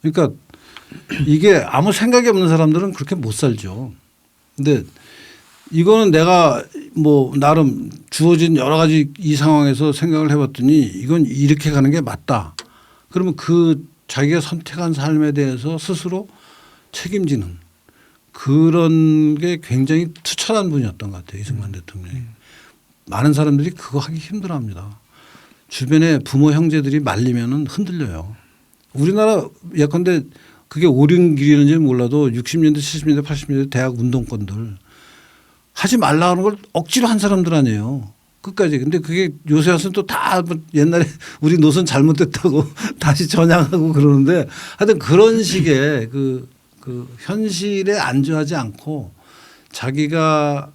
그러니까 이게 아무 생각이 없는 사람들은 그렇게 못 살죠. 근데 이거는 내가 뭐 나름 주어진 여러 가지 이 상황에서 생각을 해봤더니 이건 이렇게 가는 게 맞다. 그러면 그 자기가 선택한 삶에 대해서 스스로 책임지는 그런 게 굉장히 투철한 분이었던 것 같아요. 이승만 대통령이. 많은 사람들이 그거 하기 힘들어합니다. 주변에 부모 형제들이 말리면은 흔들려요. 우리나라 예컨대 그게 옳은 길이는지 몰라도 60년대, 70년대, 80년대 대학 운동권들 하지 말라는 걸 억지로 한 사람들 아니에요. 끝까지. 근데 그게 요새 와서는 또 다 옛날에 우리 노선 잘못됐다고 다시 전향하고 그러는데 하여튼 그런 식의 그 현실에 안주하지 않고 자기가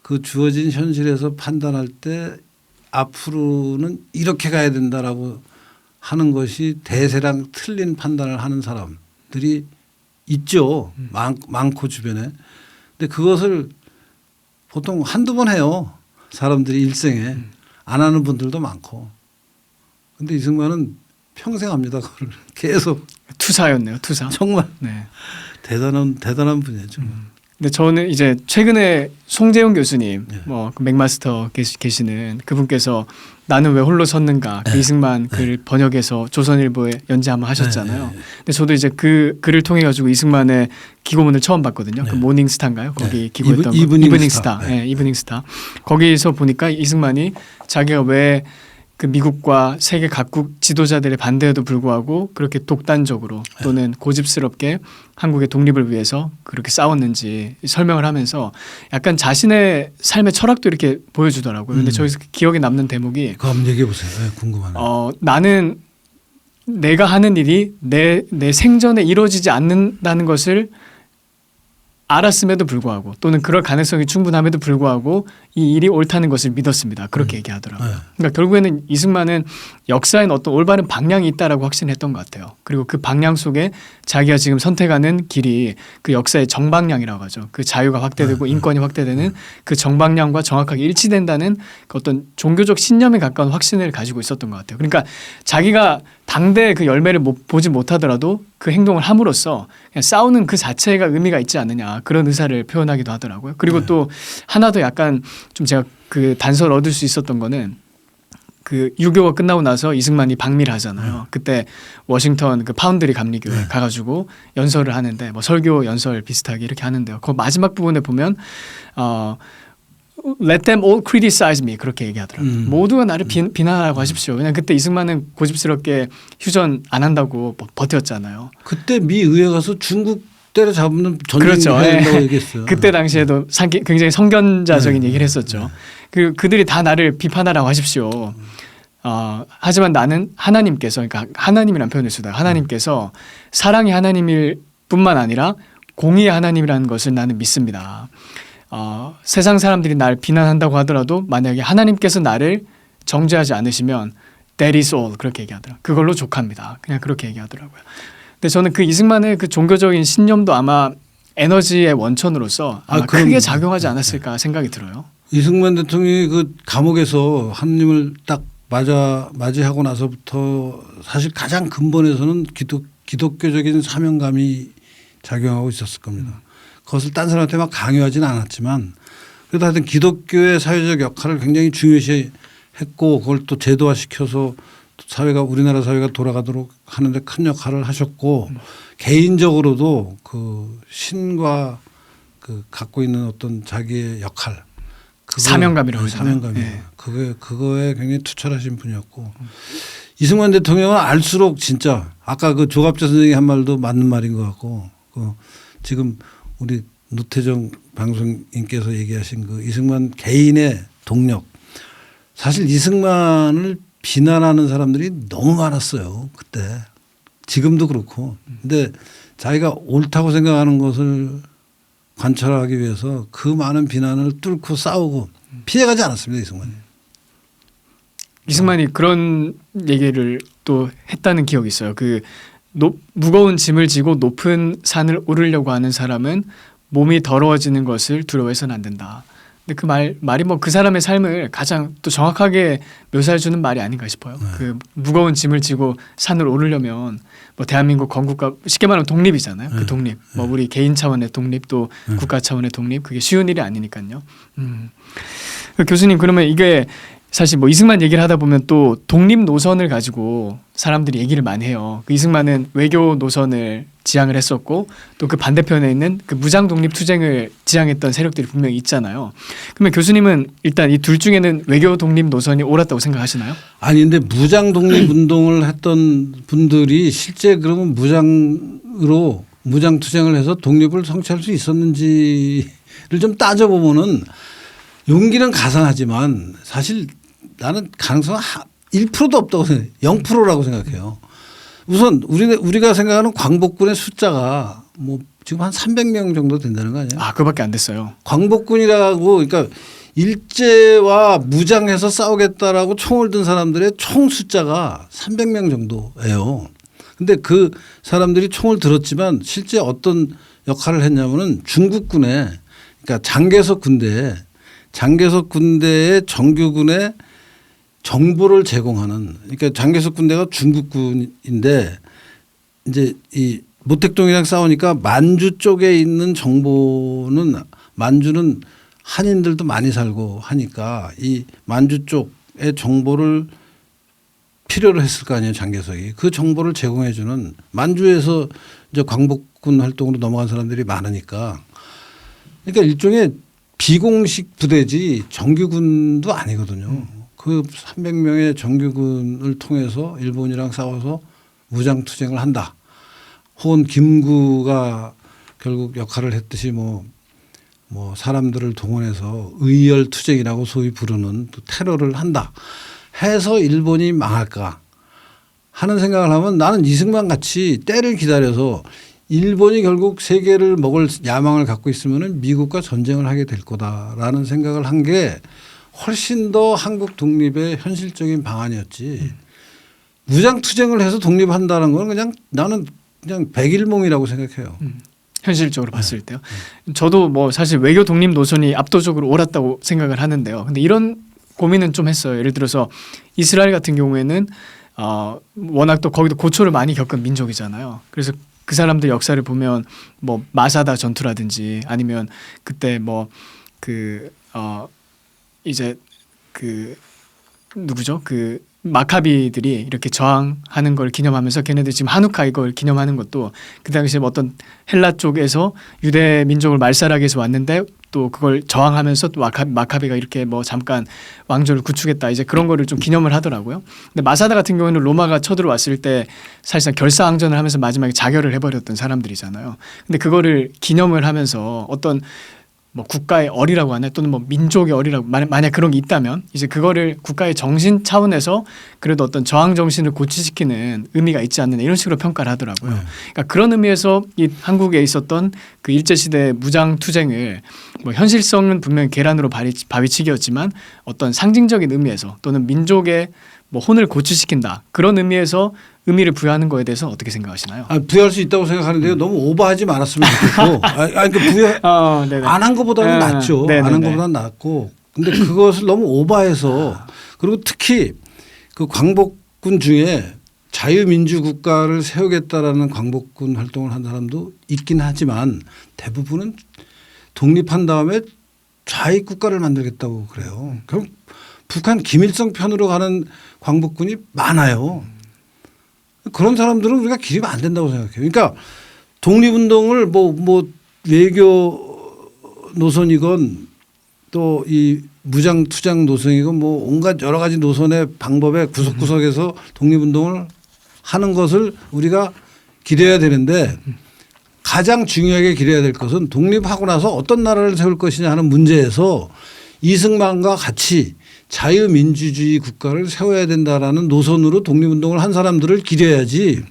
그 주어진 현실에서 판단할 때 앞으로는 이렇게 가야 된다라고 하는 것이 대세랑 틀린 판단을 하는 사람들이 있죠. 많고 주변에. 근데 그것을 보통 한두 번 해요. 사람들이 일생에. 안 하는 분들도 많고. 근데 이승만은 평생 합니다. 그걸 계속. 투사였네요. 투사. 정말 네. 대단한 분이에요. 정말. 근데 저는 이제 최근에 송재용 교수님, 네. 그 맥마스터 계시는 그분께서 나는 왜 홀로 섰는가 그 네. 이승만 글 번역해서 조선일보에 연재 한번 하셨잖아요. 네. 근데 저도 이제 그 글을 통해 가지고 이승만의 기고문을 처음 봤거든요. 네. 그 모닝스타인가요? 거기 네. 기고했던 이브닝 스타. 스타. 네. 이브닝 스타. 거기서 보니까 이승만이 자기가 왜 그 미국과 세계 각국 지도자들의 반대에도 불구하고 그렇게 독단적으로 또는 고집스럽게 한국의 독립을 위해서 그렇게 싸웠는지 설명을 하면서 약간 자신의 삶의 철학도 이렇게 보여주더라고요. 근데 저기서 기억에 남는 대목이 그거 한번 얘기해 보세요. 네, 궁금하네요. 나는 내가 하는 일이 내 생전에 이루어지지 않는다는 것을 알았음에도 불구하고 또는 그럴 가능성이 충분함에도 불구하고 이 일이 옳다는 것을 믿었습니다. 그렇게 얘기하더라고요. 네. 그러니까 결국에는 이승만은 역사엔 어떤 올바른 방향이 있다라고 확신했던 것 같아요. 그리고 그 방향 속에 자기가 지금 선택하는 길이 그 역사의 정방향이라고 하죠. 그 자유가 확대되고 인권이 확대되는 그 정방향과 정확하게 일치된다는 그 어떤 종교적 신념에 가까운 확신을 가지고 있었던 것 같아요. 그러니까 자기가 당대 그 열매를 보지 못하더라도 그 행동을 함으로써 그냥 싸우는 그 자체가 의미가 있지 않느냐 그런 의사를 표현하기도 하더라고요. 그리고 또 하나 더 약간 좀 제가 그 단서를 얻을 수 있었던 거는 그 유교가 끝나고 나서 이승만이 방미를 하잖아요. 그때 워싱턴 그 파운드리 감리교회 가가지고 연설을 하는데 뭐 설교 연설 비슷하게 이렇게 하는데요. 그 마지막 부분에 보면 Let them all criticize me 그렇게 얘기하더라고요. 모두가 나를 비난하라고 하십시오. 그냥 그때 이승만은 고집스럽게 휴전 안 한다고 버텼잖아요. 그때 미 의회 가서 중국 때려잡는 전쟁 그렇죠. 해야 된다고 얘기했어요. 그때 당시에도 굉장히 성견자적인 얘기를 했었죠. 그들이 다 나를 비판하라고 하십시오. 하지만 나는 하나님께서 그러니까 하나님이라는 표현을 쓰다. 하나님께서 사랑의 하나님일 뿐만 아니라 공의의 하나님이라는 것을 나는 믿습니다. 세상 사람들이 날 비난한다고 하더라도 만약에 하나님께서 나를 정죄하지 않으시면 that is all 그렇게 얘기하더라고요. 그걸로 족합니다. 그냥 그렇게 얘기하더라고요. 근데 저는 그 이승만의 그 종교적인 신념도 아마 에너지의 원천으로서 아마 크게 작용하지 않았을까 생각이 들어요. 이승만 대통령이 그 감옥에서 하느님을 딱 맞이하고 나서부터 사실 가장 근본에서는 기독교적인 사명감이 작용하고 있었을 겁니다. 그것을 딴 사람한테 막 강요하지는 않았지만 그래도 하여튼 기독교의 사회적 역할을 굉장히 중요시 했고 그걸 또 제도화시켜서 우리나라 사회가 돌아가도록 하는데 큰 역할을 하셨고 개인적으로도 그 신과 그 갖고 있는 어떤 자기의 역할 사명감이라고 하잖아요. 사명감이에요. 네. 그거에 굉장히 투철하신 분이었고 이승만 대통령은 알수록 진짜 아까 그 조갑재 선생이 한 말도 맞는 말인 것 같고 지금 우리 노태정 방송인께서 얘기하신 그 이승만 개인의 동력 사실 이승만을 비난하는 사람들이 너무 많았어요. 그때 지금도 그렇고 근데 자기가 옳다고 생각하는 것을 관철하기 위해서 그 많은 비난을 뚫고 싸우고 피해가지 않았습니다. 이승만이 그런 얘기를 또 했다는 기억이 있어요. 그 무거운 짐을 지고 높은 산을 오르려고 하는 사람은 몸이 더러워지는 것을 두려워해서는 안 된다. 근데 그 말이 뭐 그 사람의 삶을 가장 또 정확하게 묘사해 주는 말이 아닌가 싶어요. 그 무거운 짐을 지고 산을 오르려면 뭐 대한민국 건국가 쉽게 말하면 독립이잖아요. 그 독립. 뭐 우리 개인 차원의 독립 또 국가 차원의 독립 그게 쉬운 일이 아니니까요. 교수님 그러면 이게 사실 뭐 이승만 얘기를 하다 보면 또 독립 노선을 가지고 사람들이 얘기를 많이 해요. 그 이승만은 외교 노선을 지향을 했었고 또 그 반대편에 있는 그 무장 독립 투쟁을 지향했던 세력들이 분명히 있잖아요. 그러면 교수님은 일단 이 둘 중에는 외교 독립 노선이 옳았다고 생각하시나요? 아니 근데 무장 독립 운동을 했던 분들이 실제 그러면 무장으로 무장 투쟁을 해서 독립을 성취할 수 있었는지를 좀 따져보면은 용기는 가상하지만 사실 나는 가능성은 1%도 없다고 생각해요. 0%라고 생각해요. 우선 우리가 생각하는 광복군의 숫자가 뭐 지금 한 300명 정도 된다는 거 아니에요? 아, 그거밖에 안 됐어요. 광복군이라고 그러니까 일제와 무장해서 싸우겠다라고 총을 든 사람들의 총 숫자가 300명 정도예요. 근데 그 사람들이 총을 들었지만 실제 어떤 역할을 했냐면은 중국군의 그러니까 장개석 군대의 정규군의 정보를 제공하는 그러니까 장개석 군대가 중국군인데 이제 이 모택동이랑 싸우니까 만주 쪽에 있는 정보는 만주는 한인들도 많이 살고 하니까 이 만주 쪽의 정보를 필요로 했을 거 아니에요. 장개석이. 그 정보를 제공해 주는 만주에서 이제 광복군 활동으로 넘어간 사람들이 많으니까 그러니까 일종의 비공식 부대지 정규군도 아니거든요. 그 300명의 정규군을 통해서 일본이랑 싸워서 무장 투쟁을 한다. 혹은 김구가 결국 역할을 했듯이 뭐 사람들을 동원해서 의열 투쟁이라고 소위 부르는 또 테러를 한다. 해서 일본이 망할까 하는 생각을 하면 나는 이승만 같이 때를 기다려서 일본이 결국 세계를 먹을 야망을 갖고 있으면 미국과 전쟁을 하게 될 거다라는 생각을 한 게 훨씬 더 한국 독립의 현실적인 방안이었지. 무장 투쟁을 해서 독립한다는 건 그냥 나는 그냥 백일몽이라고 생각해요. 현실적으로 봤을 때요. 저도 뭐 사실 외교 독립 노선이 압도적으로 옳았다고 생각을 하는데요. 근데 이런 고민은 좀 했어요. 예를 들어서 이스라엘 같은 경우에는 워낙 또 거기도 고초를 많이 겪은 민족이잖아요. 그래서 그 사람들 역사를 보면 뭐 마사다 전투라든지 아니면 그때 뭐 이제 그 누구죠? 그 마카비들이 이렇게 저항하는 걸 기념하면서 걔네들 지금 한우카 이걸 기념하는 것도 그 당시에 뭐 어떤 헬라 쪽에서 유대 민족을 말살하기 위해서 왔는데 또 그걸 저항하면서 또 마카비가 이렇게 뭐 잠깐 왕조를 구축했다 이제 그런 거를 좀 기념을 하더라고요. 근데 마사다 같은 경우에는 로마가 쳐들어왔을 때 사실상 결사항전을 하면서 마지막에 자결을 해버렸던 사람들이잖아요. 근데 그거를 기념을 하면서 어떤 뭐 국가의 어리라고 하나 또는 뭐 민족의 어리라고 만약 그런 게 있다면 이제 그거를 국가의 정신 차원에서 그래도 어떤 저항 정신을 고취시키는 의미가 있지 않느냐 이런 식으로 평가를 하더라고요. 그러니까 그런 의미에서 이 한국에 있었던 그 일제시대 무장 투쟁을 뭐 현실성은 분명히 계란으로 바위치기였지만 어떤 상징적인 의미에서 또는 민족의 뭐 혼을 고취시킨다 그런 의미에서 의미를 부여하는 거에 대해서 어떻게 생각하시나요? 부여할 수 있다고 생각하는데요. 너무 오버하지 말았으면 좋겠고, 그 부여 안 한 것보다는 낫죠. 안 한 것보다는 낫고, 근데 그것을 너무 오버해서 그리고 특히 그 광복군 중에 자유민주 국가를 세우겠다라는 광복군 활동을 한 사람도 있긴 하지만 대부분은 독립한 다음에 좌익 국가를 만들겠다고 그래요. 그럼 북한 김일성 편으로 가는 광복군이 많아요. 그런 사람들은 우리가 기리면 안 된다고 생각해요. 그러니까 독립운동을 뭐 외교 노선이건 또 이 무장 투쟁 노선이건 뭐 온갖 여러 가지 노선의 방법에 구석구석에서 독립운동을 하는 것을 우리가 기대해야 되는데 가장 중요하게 기대해야 될 것은 독립하고 나서 어떤 나라를 세울 것이냐 하는 문제에서 이승만과 같이 자유민주주의 국가를 세워야 된다라는 노선으로 독립운동을 한 사람들을 기려야지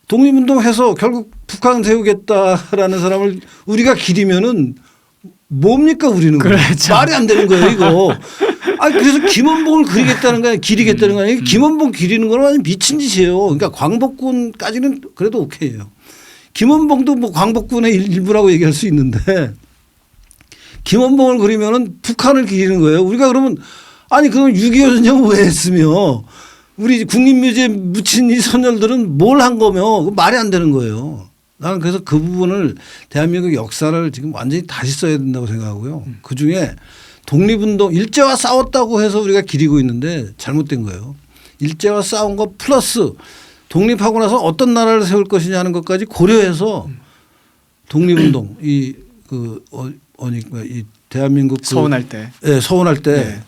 독립운동해서 결국 북한 세우겠다라는 사람을 우리가 기리면은 뭡니까 우리는. 그렇죠. 말이 안 되는 거예요 이거. 그래서 김원봉을 기리겠다는 거 아니에요. 김원봉 기리는 건 완전 미친 짓이에요. 그러니까 광복군까지는 그래도 오케이예요. 김원봉도 뭐 광복군의 일부라고 얘기할 수 있는데 김원봉을 그리면은 북한을 기리는 거예요. 우리가 그러면 그럼 6.25 전쟁을 왜 했으며 우리 국립묘지에 묻힌 이 선열들은 뭘 한 거며 말이 안 되는 거예요. 나는 그래서 그 부분을 대한민국 역사를 지금 완전히 다시 써야 된다고 생각하고요. 그중에 독립운동 일제와 싸웠다고 해서 우리가 기리고 있는데 잘못된 거예요. 일제와 싸운 거 플러스 독립하고 나서 어떤 나라를 세울 것이냐 하는 것까지 고려해서 독립운동 이 대한민국 서운할 때. 네, 서운할 때 네.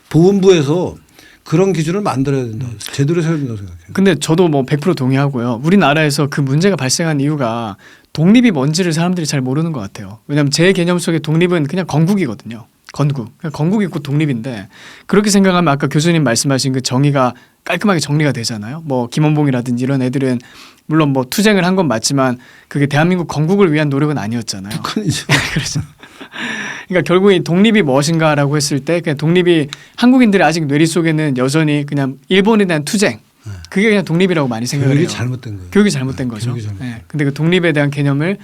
보훈부에서 그런 기준을 만들어야 된다. 제대로 세워야 된다고 생각해요. 근데 저도 뭐 100% 동의하고요. 우리나라에서 그 문제가 발생한 이유가 독립이 뭔지를 사람들이 잘 모르는 것 같아요. 왜냐하면 제 개념 속에 독립은 그냥 건국이거든요. 건국. 그냥 건국이 곧 독립인데 그렇게 생각하면 아까 교수님 말씀하신 그 정의가 깔끔하게 정리가 되잖아요. 뭐 김원봉이라든지 이런 애들은 물론 뭐 투쟁을 한 건 맞지만 그게 대한민국 건국을 위한 노력은 아니었잖아요. 북한이죠. 그렇죠. 그러니까 결국 이 독립이 무엇인가라고 했을 때 그냥 독립이 한국인들의 아직 뇌리 속에는 여전히 그냥 일본에 대한 투쟁 그게 그냥 독립이라고 많이 생각을 해요. 교육이 잘못된 거예요. 교육이 잘못된 거죠. 교육이 잘못된 네. 근데 그 독립에 대한 개념을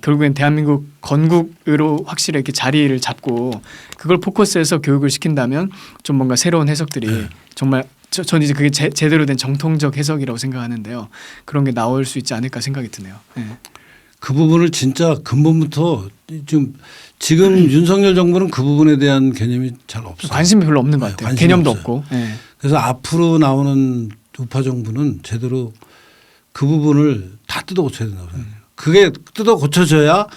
결국엔 대한민국 건국으로 확실히 이렇게 자리를 잡고 그걸 포커스해서 교육을 시킨다면 좀 뭔가 새로운 해석들이 정말 전 이제 그게 제대로 된 정통적 해석이라고 생각하는데요. 그런 게 나올 수 있지 않을까 생각이 드네요. 네. 그 부분을 진짜 근본부터 지금 윤석열 정부는 그 부분에 대한 개념이 잘 없어요. 관심이 별로 없는 것 네, 같아요. 관심이 개념도 없어요. 없고. 네. 그래서 앞으로 나오는 우파 정부는 제대로 그 부분을 다 뜯어 고쳐야 된다고 생각해요. 그게 뜯어 고쳐져야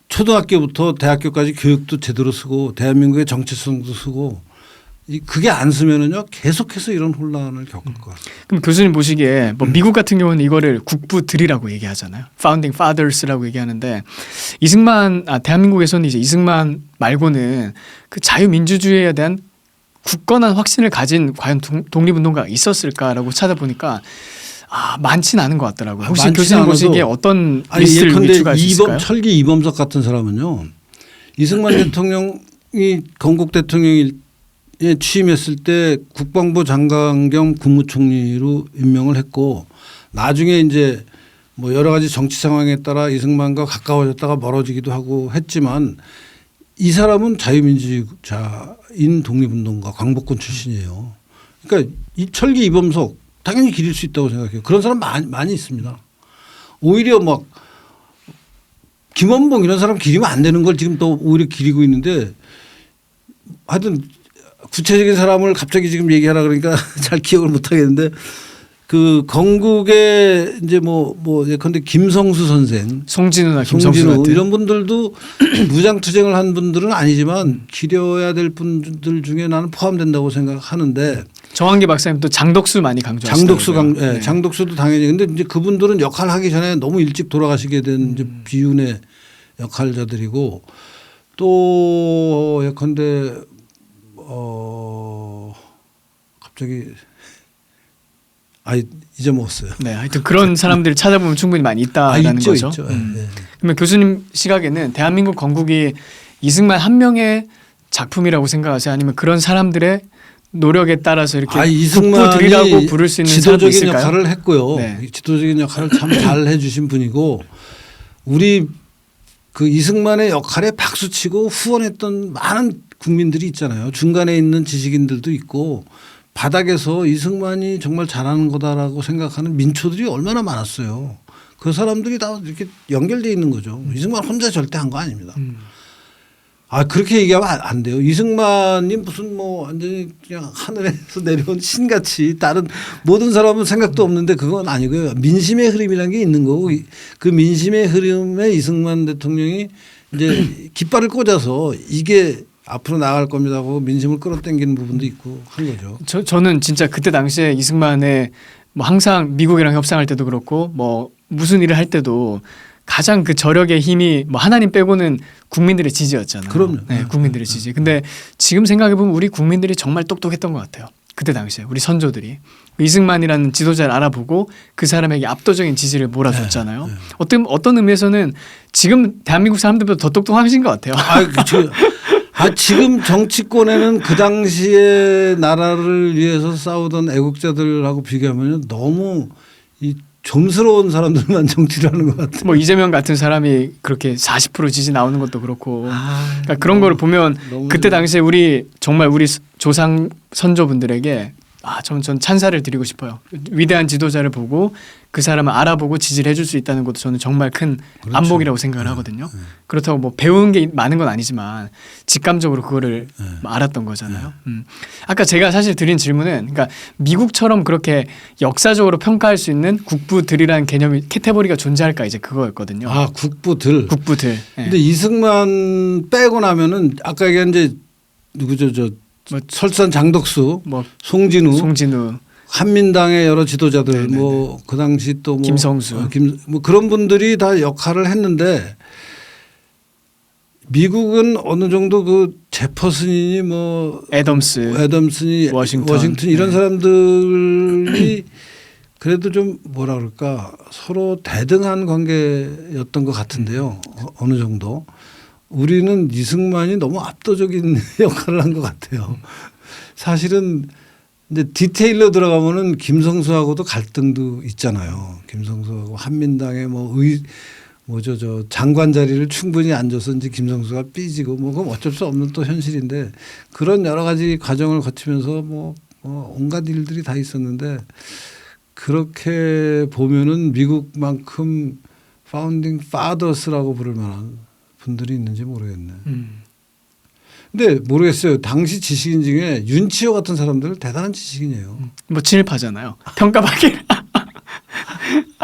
초등학교부터 대학교까지 교육도 제대로 쓰고 대한민국의 정체성도 쓰고 그게 안 쓰면은요 계속해서 이런 혼란을 겪을 것 같아요. 그럼 교수님 보시기에 뭐 미국 같은 경우는 이거를 국부들이라고 얘기하잖아요. Founding Fathers라고 얘기하는데 대한민국에서는 이제 이승만 말고는 그 자유민주주의에 대한 굳건한 확신을 가진 과연 독립운동가가 있었을까라고 찾아보니까 많지는 않은 것 같더라고요. 혹시 교수님 보시기에 어떤 리스트를 추가할 수 있을까요? 철기 이범석 같은 사람은요. 이승만 대통령이 건국 대통령에 취임했을 때 국방부 장관 겸 국무총리로 임명을 했고 나중에 이제 뭐 여러 가지 정치 상황에 따라 이승만과 가까워졌다가 멀어지기도 하고 했지만 이 사람은 자유민주자인 독립운동가 광복군 출신이에요. 그러니까 이 철기 이범석 당연히 기릴 수 있다고 생각해요. 그런 사람 많이 있습니다. 오히려 막 김원봉 이런 사람 기리면 안 되는 걸 지금 또 오히려 기리고 있는데 하여튼 구체적인 사람을 갑자기 지금 얘기하라 그러니까 잘 기억을 못 하겠는데 그 건국에 이제 예컨대 김성수 선생, 송진우나 김성수 같은 이런 분들도 무장 투쟁을 한 분들은 아니지만 기려야 될 분들 중에 나는 포함된다고 생각하는데 정한기 박사님 또 장덕수 많이 강조하시더라고요. 장덕수도 당연히 근데 이제 그분들은 역할 하기 전에 너무 일찍 돌아가시게 된 이제 비운의 역할자들이고 또 예컨대 갑자기 잊어먹었어요. 네, 하여튼 그런 사람들을 찾아보면 충분히 많이 있다라는 있죠, 거죠. 있죠. 네. 그러면 교수님 시각에는 대한민국 건국이 이승만 한 명의 작품이라고 생각하세요? 아니면 그런 사람들의 노력에 따라서 이렇게 국부들이라고 부를 수 있는 사람도 지도적인 있을까요? 역할을 했고요. 네. 지도적인 역할을 참 잘 해주신 분이고 우리 그 이승만의 역할에 박수치고 후원했던 많은 국민들이 있잖아요. 중간에 있는 지식인들도 있고 바닥에서 이승만이 정말 잘하는 거다라고 생각하는 민초들이 얼마나 많았어요. 그 사람들이 다 이렇게 연결되어 있는 거죠. 이승만 혼자 절대 한 거 아닙니다. 그렇게 얘기하면 안 돼요. 이승만이 무슨 완전히 그냥 하늘에서 내려온 신같이 다른 모든 사람은 생각도 없는데 그건 아니고요. 민심의 흐름이라는 게 있는 거고 그 민심의 흐름에 이승만 대통령이 이제 깃발을 꽂아서 이게 앞으로 나갈 겁니다 하고 민심을 끌어당기는 부분도 있고 한 거죠. 저는 진짜 그때 당시에 이승만의 항상 미국이랑 협상할 때도 그렇고 무슨 일을 할 때도 가장 그 저력의 힘이 하나님 빼고는 국민들의 지지였잖아요. 그럼요. 네, 국민들의 지지. 근데 지금 생각해 보면 우리 국민들이 정말 똑똑했던 것 같아요. 그때 당시에 우리 선조들이 이승만이라는 지도자를 알아보고 그 사람에게 압도적인 지지를 몰아줬잖아요. 어떤 의미에서는 지금 대한민국 사람들보다 더 똑똑하신 것 같아요. 지금 정치권에는 그 당시에 나라를 위해서 싸우던 애국자들하고 비교하면 너무 좀스러운 사람들만 정치를 하는 것 같아요. 이재명 같은 사람이 그렇게 40% 지지 나오는 것도 그렇고 그러니까 그런 거를 보면 그때 당시에 우리 조상 선조분들에게 전 찬사를 드리고 싶어요. 위대한 지도자를 보고 그 사람을 알아보고 지지를 해줄 수 있다는 것도 저는 정말 큰 그렇죠. 안목이라고 생각을 하거든요. 그렇다고 뭐 배운 게 많은 건 아니지만 직감적으로 그거를 알았던 거잖아요. 아까 제가 사실 드린 질문은 그러니까 미국처럼 그렇게 역사적으로 평가할 수 있는 국부들이라는 개념이 캐테고리가 존재할까 이제 그거였거든요. 아 국부들. 국부들. 예. 근데 이승만 빼고 나면은 아까 얘기한 이제 누구죠 뭐 설산 장덕수, 뭐 송진우, 한민당의 여러 지도자들 네네네. 뭐 그 당시 또 뭐 김성수. 뭐 그런 분들이 다 역할을 했는데 미국은 어느 정도 그 제퍼슨이니 뭐 애덤슨이 워싱턴 이런 네. 사람들이 그래도 좀 뭐라 그럴까 서로 대등한 관계였던 것 같은데요. 어느 정도. 우리는 이승만이 너무 압도적인 역할을 한 것 같아요. 사실은 이제 디테일로 들어가면은 김성수하고도 갈등도 있잖아요. 김성수하고 한민당의 저 장관 자리를 충분히 안 줘서 이제 김성수가 삐지고 뭐 그건 어쩔 수 없는 또 현실인데 그런 여러 가지 과정을 거치면서 뭐 온갖 일들이 다 있었는데 그렇게 보면은 미국만큼 파운딩 파더스라고 부를 만한 분들이 있는지 모르겠네. 근데 모르겠어요. 당시 지식인 중에 윤치호 같은 사람들은 대단한 지식인이에요. 뭐 친일파잖아요. 평가받기.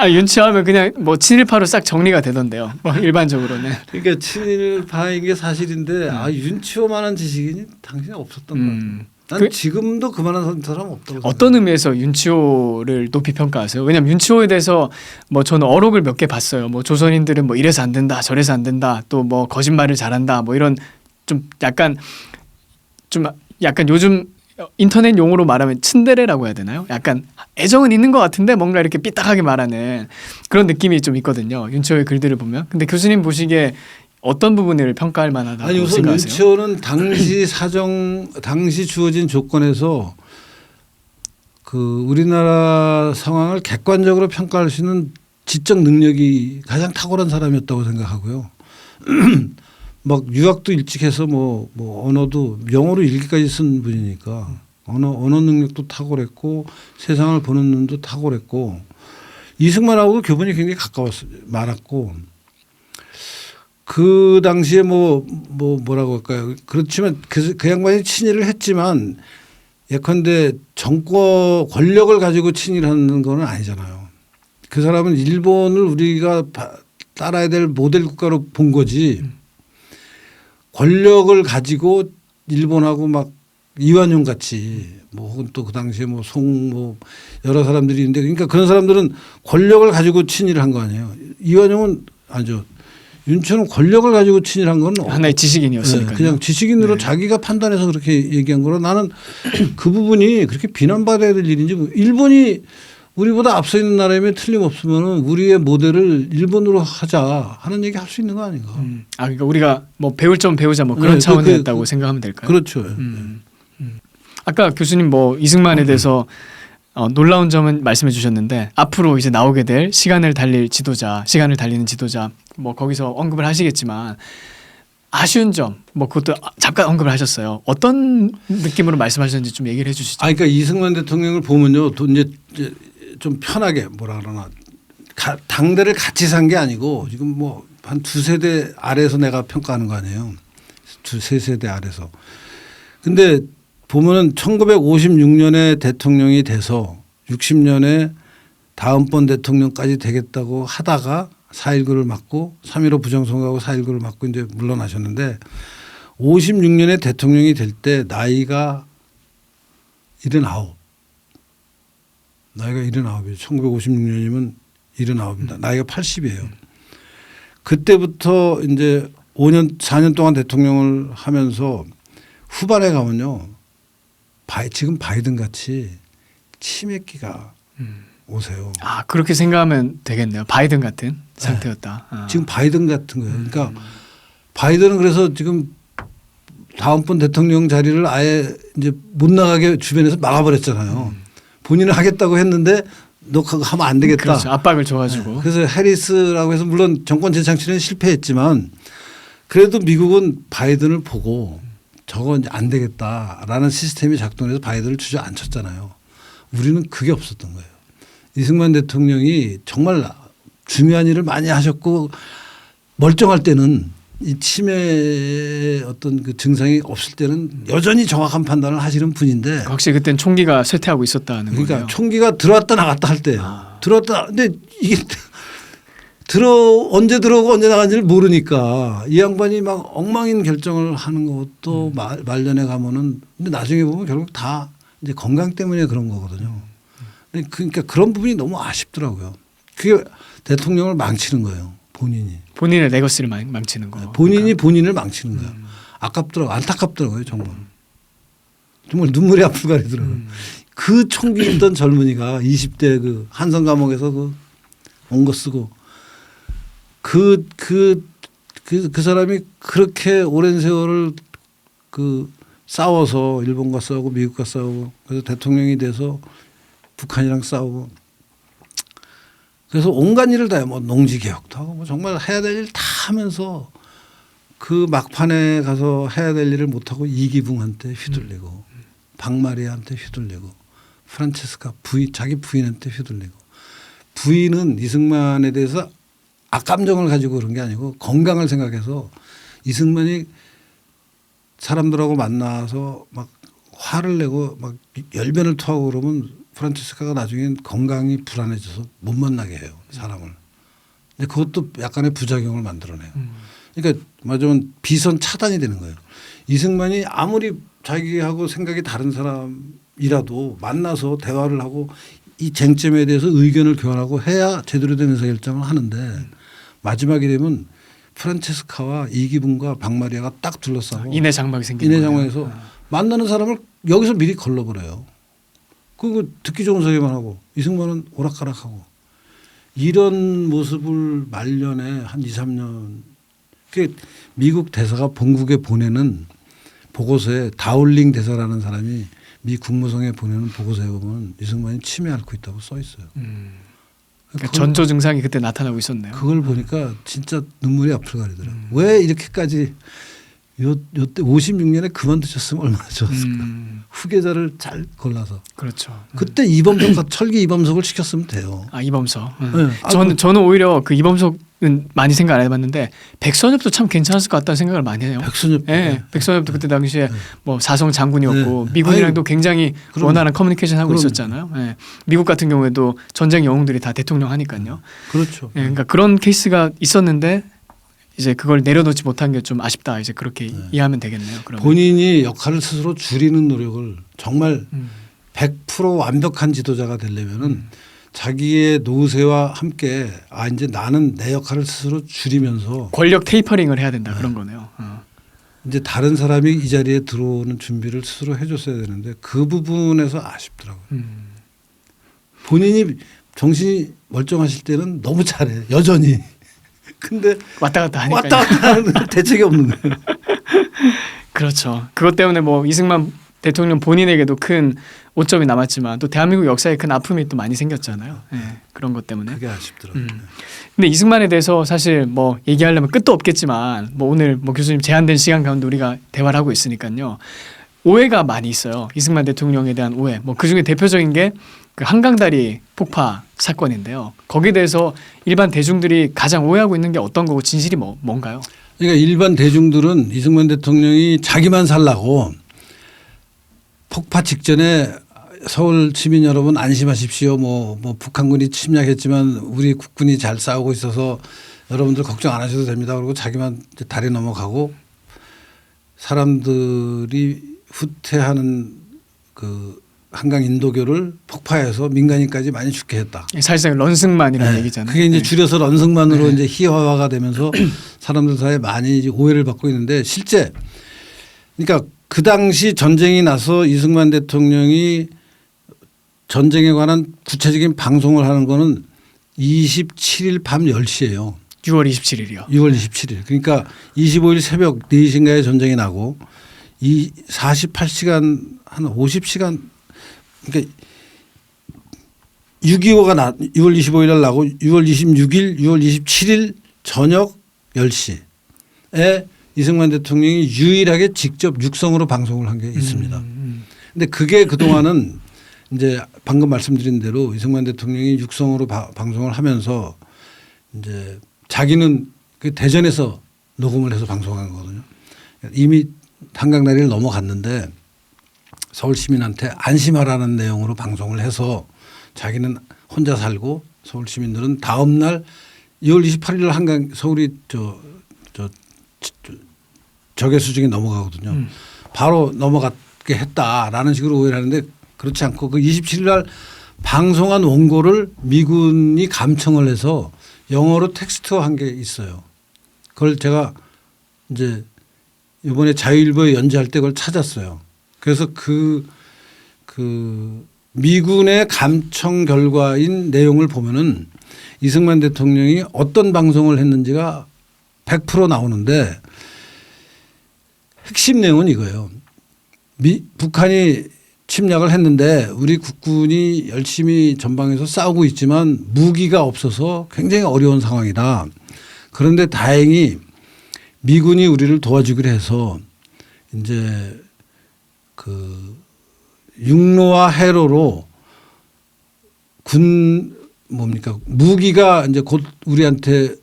윤치호하면 그냥 뭐 친일파로 싹 정리가 되던데요. 뭐 일반적으로는. 그러니까 친일파인 게 사실인데 윤치호만한 지식인이 당시에 없었던 것 같아요. 난 지금도 그만한 사람 없다고 생각해요. 어떤 의미에서 윤치호를 높이 평가하세요? 왜냐하면 윤치호에 대해서 뭐 저는 어록을 몇 개 봤어요. 뭐 조선인들은 뭐 이래서 안 된다, 저래서 안 된다, 또 뭐 거짓말을 잘한다, 뭐 이런 좀 약간 요즘 인터넷 용어로 말하면 츤데레라고 해야 되나요? 약간 애정은 있는 것 같은데 뭔가 이렇게 삐딱하게 말하는 그런 느낌이 좀 있거든요. 윤치호의 글들을 보면. 근데 교수님 보시기에 어떤 부분을 평가할 만하다고 아니 우선 생각하세요? 윤치호는 당시 주어진 조건에서 그 우리나라 상황을 객관적으로 평가할 수 있는 지적 능력이 가장 탁월한 사람이었다고 생각하고요. 막 유학도 일찍 해서 뭐 언어도 영어로 일기까지 쓴 분이니까 언어 능력도 탁월했고 세상을 보는 눈도 탁월했고 이승만하고도 교분이 굉장히 많았고 그 당시에 뭐라고 할까요? 그렇지만 그 양반이 친일을 했지만 예컨대 정권 권력을 가지고 친일하는 건 아니잖아요. 그 사람은 일본을 우리가 따라야 될 모델 국가로 본 거지. 권력을 가지고 일본하고 막 이완용 같이 뭐 혹은 또 그 당시에 여러 사람들이 있는데 그러니까 그런 사람들은 권력을 가지고 친일을 한 거 아니에요. 이완용은 아니죠. 윤치호는 권력을 가지고 친일한 건 하나의 지식인이었으니까요. 네, 그냥 지식인으로 자기가 판단해서 그렇게 얘기한 거라 나는 그 부분이 그렇게 비난받아야 될 일인지 일본이 우리보다 앞서 있는 나라이면 틀림없으면 우리의 모델을 일본으로 하자 하는 얘기 할 수 있는 거 아닌가. 그러니까 우리가 뭐 배울 점 배우자 뭐 그런 차원이었다고 생각하면 될까요? 그렇죠. 아까 교수님 뭐 이승만에 대해서 놀라운 점은 말씀해 주셨는데 앞으로 이제 나오게 될 시간을 달리는 지도자 뭐 거기서 언급을 하시겠지만 아쉬운 점 뭐 그것도 잠깐 언급을 하셨어요. 어떤 느낌으로 말씀하셨는지 좀 얘기를 해주시죠. 그러니까 이승만 대통령을 보면요, 또 이제 좀 편하게 뭐라 그러나 당대를 같이 산 게 아니고 지금 뭐 한 두 세대 아래에서 내가 평가하는 거 아니에요. 두세 세대 아래서. 근데 보면은 1956년에 대통령이 돼서 60년에 다음번 대통령까지 되겠다고 하다가 4.19를 맞고 3.15 부정선거하고 4.19를 맞고 이제 물러나셨는데 56년에 대통령이 될 때 나이가 79. 나이가 79이에요. 1956년이면 79입니다. 나이가 80이에요. 그때부터 이제 4년 동안 대통령을 하면서 후반에 가면요. 지금 바이든 같이 치매기가 오세요. 그렇게 생각하면 되겠네요. 바이든 같은 상태였다. 지금 바이든 같은 거예요. 그러니까 바이든은 그래서 지금 다음번 대통령 자리를 아예 이제 못 나가게 주변에서 막아버렸잖아요. 본인은 하겠다고 했는데 너 그거 하면 안 되겠다. 그렇죠. 압박을 줘가지고. 그래서 해리스라고 해서 물론 정권 재창출은 실패했지만 그래도 미국은 바이든을 보고 저건 이제 안 되겠다라는 시스템이 작동해서 바이든을 주저앉혔잖아요. 우리는 그게 없었던 거예요. 이승만 대통령이 정말 중요한 일을 많이 하셨고 멀쩡할 때는 이 치매의 어떤 그 증상이 없을 때는 여전히 정확한 판단을 하시는 분인데 확실히 그때는 총기가 쇠퇴하고 있었다는 그러니까 거예요. 총기가 들어왔다 나갔다 할 때예요. 들어왔다 근데 이게 언제 들어오고 언제 나간지를 모르니까 이 양반이 막 엉망인 결정을 하는 것도 말년에 가면은 근데 나중에 보면 결국 다 이제 건강 때문에 그런 거거든요. 그러니까 그런 부분이 너무 아쉽더라고요. 그게 대통령을 망치는 거예요. 본인의 레거시를 망치는 거. 본인이 그러니까. 본인을 망치는 거예요. 안타깝더라고요. 정말 눈물이 앞을 가리더라고요. 그 총기 있던 젊은이가 20대 그 한성 감옥에서 그 온 거 쓰고 그 사람이 그렇게 오랜 세월을 그 싸워서 일본과 싸우고 미국과 싸우고 그래서 대통령이 돼서 북한이랑 싸우고 그래서 온갖 일을 다 해요. 뭐 농지 개혁도 하고 뭐 정말 해야 될 일 다 하면서 그 막판에 가서 해야 될 일을 못 하고 이기붕한테 휘둘리고 박마리아한테 휘둘리고 프란체스카 자기 부인한테 휘둘리고 부인은 이승만에 대해서 악감정을 가지고 그런 게 아니고 건강을 생각해서 이승만이 사람들하고 만나서 막 화를 내고 막 열변을 토하고 그러면 프란체스카가 나중엔 건강이 불안해져서 못 만나게 해요. 사람을. 근데 그것도 약간의 부작용을 만들어내요. 그러니까 말하자면 비선 차단이 되는 거예요. 이승만이 아무리 자기하고 생각이 다른 사람이라도 만나서 대화를 하고 이 쟁점에 대해서 의견을 교환하고 해야 제대로 된 의사결정을 하는데 마지막이 되면 프란체스카와 이기붕과 박마리아가 딱 둘러싸고 인해 장막이 생기는 인해 거예요. 장막에서 만나는 사람을 여기서 미리 걸러버려요. 그거 듣기 좋은 소리만 하고 이승만은 오락가락하고 이런 모습을 말년에 한 2, 3년 미국 대사가 본국에 보내는 보고서에 다울링 대사라는 사람이 미 국무성에 보내는 보고서에 보면 이승만이 치매 앓고 있다고 써 있어요. 그러니까 전조 증상이 그때 나타나고 있었네요. 그걸 보니까 진짜 눈물이 앞을 가리더라고요. 왜 이렇게까지 요때 56년에 그만두셨으면 얼마나 좋았을까. 후계자를 잘 골라서. 그렇죠. 그때 철기 이범석을 시켰으면 돼요. 아 이범석. 네. 저는 오히려 그 이범석은 많이 생각 안 해봤는데 백선엽도 참 괜찮았을 것 같다는 생각을 많이 해요. 백선엽. 네. 백선엽도 그때 당시에 뭐 사성 장군이었고 네. 미군이랑도 굉장히 그럼요. 원활한 커뮤니케이션 하고 그럼요. 있었잖아요. 네. 미국 같은 경우에도 전쟁 영웅들이 다 대통령 하니까요. 그렇죠. 네. 그러니까 그런 케이스가 있었는데 이제 그걸 내려놓지 못한 게 좀 아쉽다. 이제 그렇게 이해하면 되겠네요. 그러면. 본인이 역할을 스스로 줄이는 노력을 정말 100% 완벽한 지도자가 되려면은 자기의 노세와 함께 이제 나는 내 역할을 스스로 줄이면서 권력 테이퍼링을 해야 된다 그런 거네요. 이제 다른 사람이 이 자리에 들어오는 준비를 스스로 해줬어야 되는데 그 부분에서 아쉽더라고요. 본인이 정신이 멀쩡하실 때는 너무 잘해 여전히. 근데 왔다 갔다 하니까. 왔다 갔다 하는 대책이 없는 거예요. 그렇죠. 그것 때문에 뭐 이승만 대통령 본인에게도 큰 오점이 남았지만 또 대한민국 역사에 큰 아픔이 또 많이 생겼잖아요. 네, 그런 것 때문에. 그게 아쉽더라고요. 근데 이승만에 대해서 사실 뭐 얘기하려면 끝도 없겠지만 뭐 오늘 뭐 교수님 제한된 시간 가운데 우리가 대화를 하고 있으니까요. 오해가 많이 있어요. 이승만 대통령에 대한 오해. 뭐 그중에 대표적인 게 그 한강다리 폭파 사건인데요. 거기에 대해서 일반 대중들이 가장 오해하고 있는 게 어떤 거고 진실이 뭔가요? 그러니까 일반 대중들은 이승만 대통령이 자기만 살라고 폭파 직전에 서울 시민 여러분 안심하십시오. 뭐 북한군이 침략했지만 우리 국군이 잘 싸우고 있어서 여러분들 걱정 안 하셔도 됩니다. 그리고 자기만 이제 다리 넘어가고 사람들이 후퇴하는 그 한강 인도교를 폭파해서 민간인까지 많이 죽게 했다. 사실상 런승만이라는 얘기잖아요. 그게 이제 네. 줄여서 런승만으로 이제 희화화가 되면서 사람들 사이에 많이 이제 오해를 받고 있는데 실제 그러니까 그 당시 전쟁이 나서 이승만 대통령이 전쟁에 관한 구체적인 방송을 하는 거는 27일 밤 10시예요. 6월 27일이요. 6월 27일. 그러니까 25일 새벽 4시인가에 전쟁이 나고 이 48시간 한 50시간 그러니까 6.25가 6월 25일 날 나고 6월 26일 6월 27일 저녁 10시에 이승만 대통령이 유일하게 직접 육성으로 방송을 한 게 있습니다. 근데 그게 그동안은 이제 방금 말씀드린 대로 이승만 대통령이 육성으로 방송을 하면서 이제 자기는 그 대전에서 녹음을 해서 방송한 거거든요. 이미 한강다리를 넘어갔는데 서울 시민한테 안심하라는 내용으로 방송을 해서 자기는 혼자 살고 서울 시민들은 다음 날 2월 28일 한강 서울이 적의 수중에 넘어가거든요. 바로 넘어가게 했다라는 식으로 오해를 하는데 그렇지 않고 그 27일 날 방송한 원고를 미군이 감청을 해서 영어로 텍스트화한 게 있어요. 그걸 제가 이제 이번에 자유일보에 연재할 때 그걸 찾았어요. 그래서 그 미군의 감청 결과인 내용을 보면은 이승만 대통령이 어떤 방송을 했는지가 100% 나오는데 핵심 내용은 이거예요. 북한이 침략을 했는데 우리 국군이 열심히 전방에서 싸우고 있지만 무기가 없어서 굉장히 어려운 상황이다. 그런데 다행히 미군이 우리를 도와주기로 해서 이제 그 육로와 해로로 군 뭡니까 무기가 이제 곧 우리한테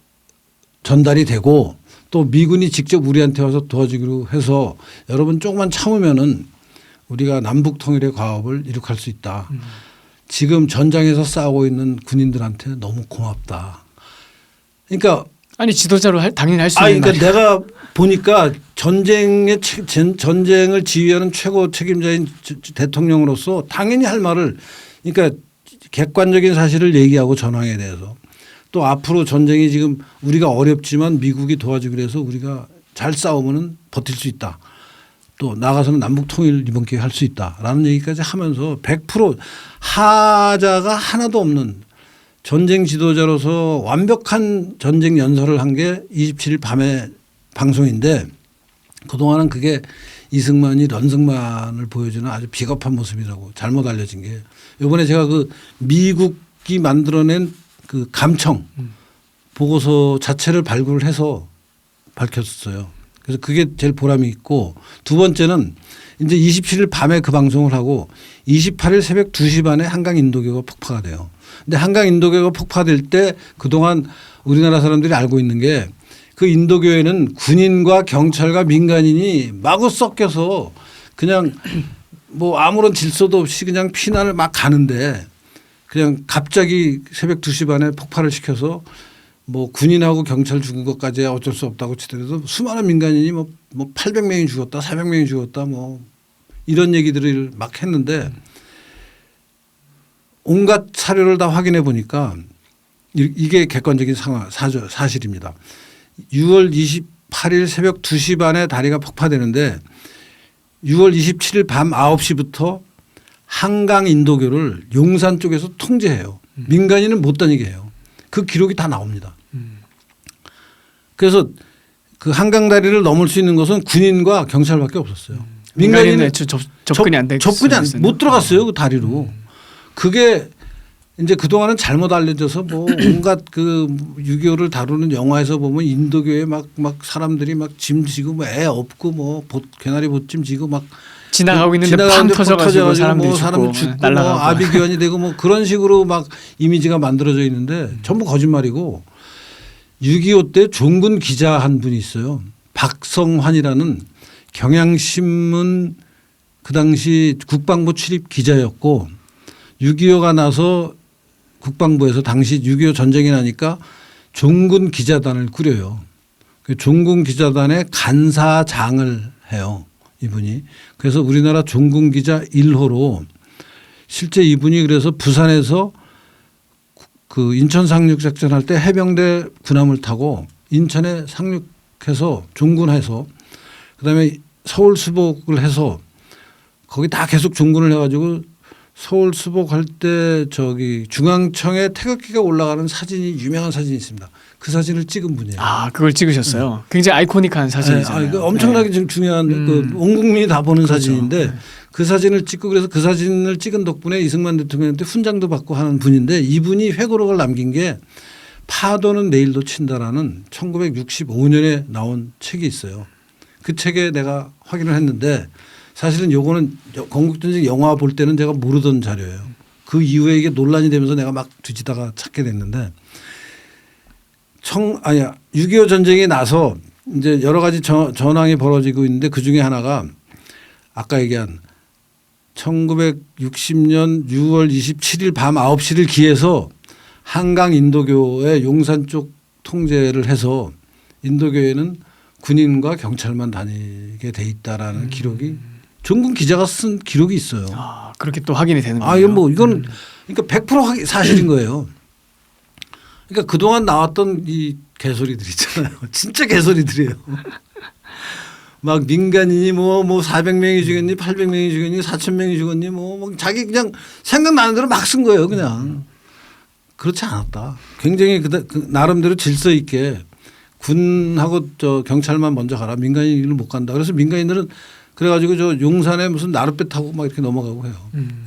전달이 되고 또 미군이 직접 우리한테 와서 도와주기로 해서 여러분 조금만 참으면은 우리가 남북 통일의 과업을 이룩할 수 있다. 지금 전장에서 싸우고 있는 군인들한테 너무 고맙다. 그러니까 아니 지도자로 당연히 할 수 있는 그러니까 내가 보니까 전쟁을 지휘하는 최고 책임자인 대통령으로서 당연히 할 말을 그러니까 객관적인 사실을 얘기하고 전황에 대해서 또 앞으로 전쟁이 지금 우리가 어렵지만 미국이 도와주기로 해서 우리가 잘 싸우면은 버틸 수 있다. 또 나가서는 남북 통일 이번 기회에 할 수 있다라는 얘기까지 하면서 100% 하자가 하나도 없는 전쟁 지도자로서 완벽한 전쟁 연설을 한 게 27일 밤에 방송인데 그동안은 그게 이승만이 런승만을 보여주는 아주 비겁한 모습이라고 잘못 알려진 게 이번에 제가 그 미국이 만들어낸 그 감청 보고서 자체를 발굴해서 밝혔어요. 그래서 그게 제일 보람이 있고 두 번째는 이제 27일 밤에 그 방송을 하고 28일 새벽 2시 반에 한강 인도교가 폭파가 돼요. 근데 한강 인도교가 폭파될 때 그동안 우리나라 사람들이 알고 있는 게 그 인도교에는 군인과 경찰과 민간인이 마구 섞여서 그냥 뭐 아무런 질서도 없이 그냥 피난을 막 가는데 그냥 갑자기 새벽 2시 반에 폭발을 시켜서 뭐 군인하고 경찰 죽은 것까지 어쩔 수 없다고 치더라도 수많은 민간인이 뭐 800명이 죽었다 400명이 죽었다 뭐 이런 얘기들을 막 했는데 온갖 사료를 다 확인해 보니까 이게 객관적인 사실입니다. 6월 28일 새벽 2시 반에 다리가 폭파되는데 6월 27일 밤 9시부터 한강 인도교를 용산 쪽에서 통제해요. 민간인은 못 다니게 해요. 그 기록이 다 나옵니다. 그래서 그 한강 다리를 넘을 수 있는 것은 군인과 경찰밖에 없었어요. 민간인은 접근이 안 되고 접근이 못 들어갔어요. 그 다리로. 그게 이제 그동안은 잘못 알려져서 뭐 온갖 그 6.25를 다루는 영화에서 보면 인도교에 막 사람들이 막 짐 지고 뭐 애 없고 뭐 개나리 보찜 지고 막 지나가고 있는데 팡 터져가지고 사람들이 뭐 사람 죽고 뭐 날아가고 아비규환이 되고 뭐 그런 식으로 막 이미지가 만들어져 있는데 전부 거짓말이고 6.25 때 종군 기자 한 분이 있어요. 박성환이라는 경향신문 그 당시 국방부 출입 기자였고 6.25가 나서 국방부에서 당시 6.25 전쟁이 나니까 종군 기자단을 꾸려요. 그 종군 기자단의 간사장을 해요. 이분이. 그래서 우리나라 종군 기자 1호로 실제 이분이 그래서 부산에서 그 인천 상륙작전 할 때 해병대 군함을 타고 인천에 상륙해서 종군해서 그다음에 서울 수복을 해서 거기 다 계속 종군을 해가지고 서울 수복할 때 저기 중앙청에 태극기가 올라가는 사진이 유명한 사진이 있습니다. 그 사진을 찍은 분이에요. 아 그걸 찍으셨어요. 굉장히 아이코닉한 사진이잖아요. 이거 엄청나게 네. 중요한 그 온 국민이 다 보는 그렇죠. 사진인데 네. 그 사진을 찍고 그래서 그 사진을 찍은 덕분에 이승만 대통령한테 훈장도 받고 하는 분인데 이분이 회고록을 남긴 게 파도는 내일도 친다라는 1965년에 나온 책이 있어요. 그 책에 내가 확인을 했는데 사실은 요거는 건국전쟁 영화 볼 때는 제가 모르던 자료예요. 그 이후에 이게 논란이 되면서 내가 막 뒤지다가 찾게 됐는데 6.25 전쟁이 나서 이제 여러 가지 전황이 벌어지고 있는데 그 중에 하나가 아까 얘기한 1960년 6월 27일 밤 9시를 기해서 한강 인도교의 용산 쪽 통제를 해서 인도교에는 군인과 경찰만 다니게 돼 있다라는 기록이 전국 기자가 쓴 기록이 있어요. 아, 그렇게 또 확인이 되는 거예요. 아, 이건 뭐 이건 그러니까 100% 사실인 거예요. 그러니까 그동안 나왔던 이 개소리들 있잖아요. 진짜 개소리들이에요. 막 민간인이 뭐 400명이 죽였니, 800명이 죽였니, 4,000명이 죽었니, 뭐 자기 그냥 생각나는 대로 막 쓴 거예요, 그냥. 그렇지 않았다. 굉장히 그 나름대로 질서 있게 군하고 저 경찰만 먼저 가라. 민간인을 못 간다. 그래서 민간인들은 그래가지고 저 용산에 무슨 나룻배 타고 막 이렇게 넘어가고 해요.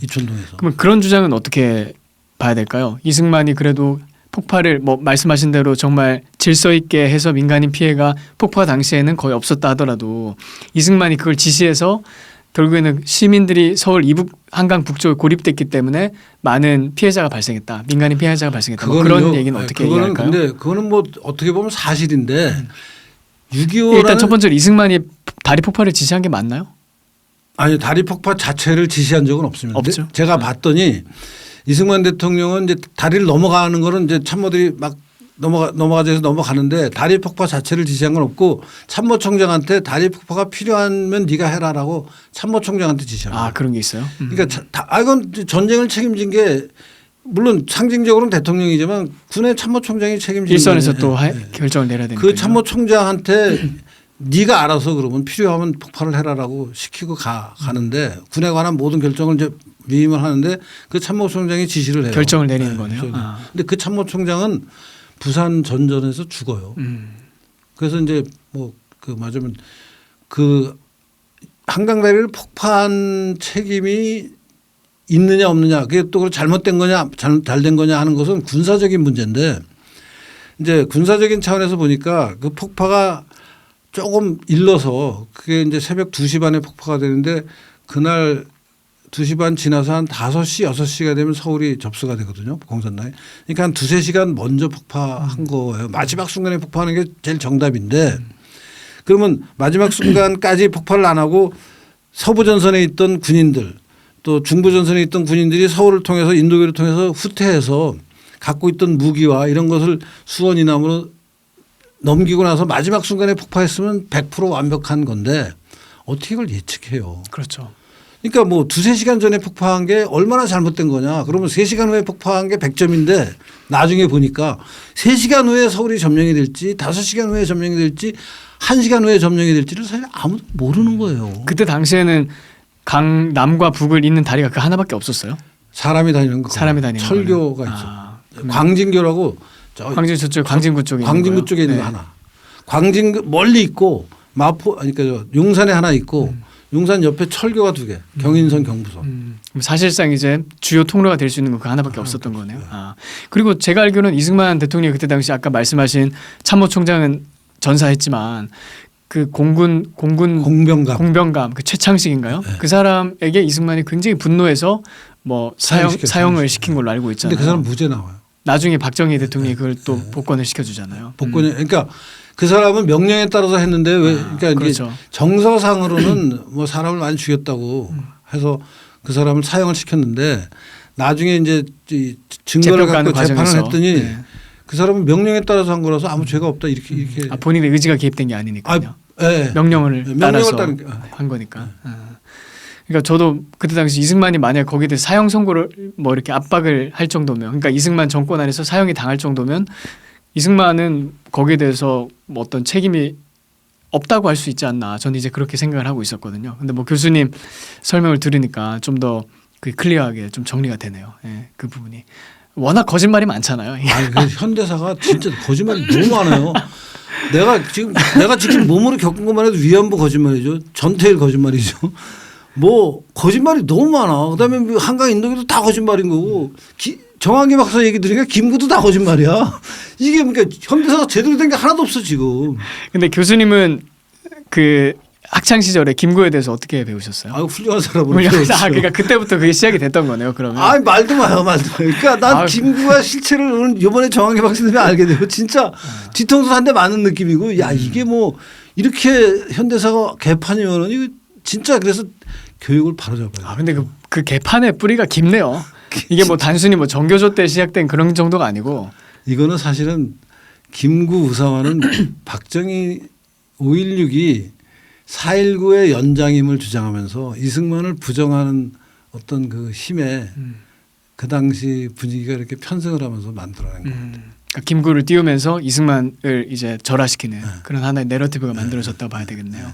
이촌동에서. 그러면 그런 주장은 어떻게 봐야 될까요? 이승만이 그래도 폭파를 뭐 말씀하신 대로 정말 질서 있게 해서 민간인 피해가 폭파 당시에는 거의 없었다 하더라도 이승만이 그걸 지시해서 결국에는 시민들이 서울 이북 한강 북쪽에 고립됐기 때문에 많은 피해자가 발생했다. 민간인 피해자가 발생했다. 뭐 그런 얘기는 어떻게 얘기할까요? 근데 그거는 뭐 어떻게 보면 사실인데 6.25라는 일단 첫 번째로 이승만이 다리 폭파를 지시한 게 맞나요? 아니 다리 폭파 자체를 지시한 적은 없습니다. 없죠. 제가 봤더니 이승만 대통령은 이제 다리를 넘어가는 거는 이제 참모들이 막 넘어가자 해서 넘어가는데 다리 폭파 자체를 지시한 건 없고 참모총장한테 다리 폭파가 필요하면 네가 해라라고 참모총장한테 지시한 거예요. 아, 그런 게 있어요? 그러니까 이건 전쟁을 책임진 게 물론 상징적으로는 대통령이지만 군의 참모총장이 책임지는 일선에서 또 거예요. 결정을 내려야 되니까. 그 참모총장한테 네가 알아서 그러면 필요하면 폭발을 해라라고 시키고 가는데 군에 관한 모든 결정을 이제 위임을 하는데 그 참모총장이 지시를 해요. 결정을 내리는 거네요. 근데 그 참모총장은 부산 전전에서 죽어요. 그래서 이제 뭐 그 맞으면 그 한강다리를 폭파한 책임이 있느냐 없느냐 그게 또 잘못된 거냐 잘된 거냐 하는 것은 군사적인 문제인데 이제 군사적인 차원에서 보니까 그 폭파가 조금 일러서 그게 이제 새벽 2시 반에 폭파가 되는데 그날 2시 반 지나서 한 5시 6시가 되면 서울이 접수가 되거든요. 공산당에. 그러니까 한 2-3시간 먼저 폭파한 거예요. 마지막 순간에 폭파하는 게 제일 정답인데 그러면 마지막 순간까지 폭발을 안 하고 서부전선에 있던 군인들 또 중부전선에 있던 군인들이 서울을 통해서 인도교를 통해서 후퇴해서 갖고 있던 무기와 이런 것을 수원 이남으로 넘기고 나서 마지막 순간에 폭파했으면 100% 완벽한 건데 어떻게 이걸 예측해요. 그렇죠. 그러니까 뭐 2-3시간 전에 폭파한 게 얼마나 잘못된 거냐. 그러면 3시간 후에 폭파한 게 100점인데 나중에 보니까 3시간 후에 서울이 점령이 될지 5시간 후에 점령이 될지 1시간 후에 점령이 될지를 사실 아무도 모르는 거예요. 그때 당시에는 강 남과 북을 잇는 다리가 그 하나밖에 없었어요. 사람이 다니는 거. 사람이 다니는 철교가 있어. 광진교라고 광진 저쪽 광진구 쪽에 광진구 쪽에 있는 거 하나. 광진구 멀리 있고 마포 그러니까 용산에 하나 있고 용산 옆에 철교가 2개. 경인선 경부선. 사실상 이제 주요 통로가 될 수 있는 건 그 하나밖에 없었던 거네요. 그리고 제가 알기로는 이승만 대통령이 그때 당시 아까 말씀하신 참모총장은 전사했지만 그 공병감 그 최창식인가요? 네. 그 사람에게 이승만이 굉장히 분노해서 뭐 사형을 시킨 걸로 알고 있잖아요. 근데 그 사람 무죄 나와요. 나중에 박정희 대통령이 그걸 또 복권을 시켜주잖아요. 복권이 그러니까 그 사람은 명령에 따라서 했는데 왜 그러니까 그렇죠. 정서상으로는 뭐 사람을 많이 죽였다고 해서 그 사람을 사형을 시켰는데 나중에 이제 증거를 갖고 재판을 했더니 그 사람은 명령에 따라서 한 거라서 아무 죄가 없다 이렇게 본인의 의지가 개입된 게 아니니까요. 네. 명령을 따라서 한 거니까. 그러니까 저도 그때 당시 이승만이 만약 거기에 대해 사형 선고를 뭐 이렇게 압박을 할 정도면 그러니까 이승만 정권 안에서 사형이 당할 정도면 이승만은 거기에 대해서 뭐 어떤 책임이 없다고 할 수 있지 않나 저는 이제 그렇게 생각을 하고 있었거든요. 근데 뭐 교수님 설명을 들으니까 좀 더 클리어하게 좀 정리가 되네요. 예, 그 부분이 워낙 거짓말이 많잖아요. 그 현대사가 진짜 거짓말이 너무 많아요. 내가 지금 몸으로 겪은 것만 해도 위안부 거짓말이죠. 전태일 거짓말이죠. 뭐 거짓말이 너무 많아. 그다음에 뭐 한강 인도교도 다 거짓말인 거고 정한기 박사 얘기 들으니까 김구도 다 거짓말이야. 이게 그러니까 현대사가 제대로 된 게 하나도 없어 지금. 근데 교수님은 그 학창 시절에 김구에 대해서 어떻게 배우셨어요? 아유 훌륭한 사람으로 훌륭하다. 배웠죠. 그러니까 그때부터 그게 시작이 됐던 거네요. 그러면. 아 말도 마요, 말도 마요. 그러니까 난 아유. 김구가 실체를 오늘 이번에 정황희 박사님이 알게 되고 진짜 뒤통수 한 대 맞는 느낌이고, 야 이게 뭐 이렇게 현대사가 개판이면은 이거 진짜 그래서 교육을 바로 잡아요. 아 근데 그 개판의 뿌리가 깊네요. 이게 뭐 단순히 뭐 정교조 때 시작된 그런 정도가 아니고. 이거는 사실은 김구 우사화는 박정희 5.16이 4.19의 연장임을 주장하면서 이승만을 부정하는 어떤 그 힘에 그 당시 분위기가 이렇게 편승을 하면서 만들어낸 거예요. 그러니까 김구를 띄우면서 이승만을 이제 절하시키는 그런 하나의 내러티브가 만들어졌다고 봐야 되겠네요.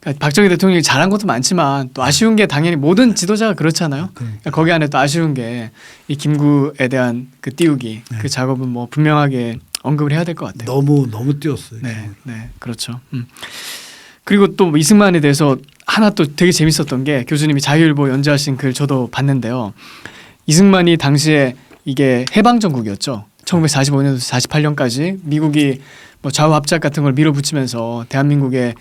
그러니까 박정희 대통령이 잘한 것도 많지만 또 아쉬운 게 당연히 모든 지도자가 그렇잖아요. 그러니까 거기 안에 또 아쉬운 게 이 김구에 대한 그 띄우기 그 작업은 뭐 분명하게 언급을 해야 될 것 같아요. 너무 뛰었어요. 네, 네, 그렇죠. 그리고 또 이승만에 대해서 하나 또 되게 재밌었던 게 교수님이 자유일보 연재하신 글 저도 봤는데요. 이승만이 당시에 이게 해방정국이었죠. 1945년에서 48년까지 미국이 뭐 좌우 합작 같은 걸 밀어붙이면서 대한민국의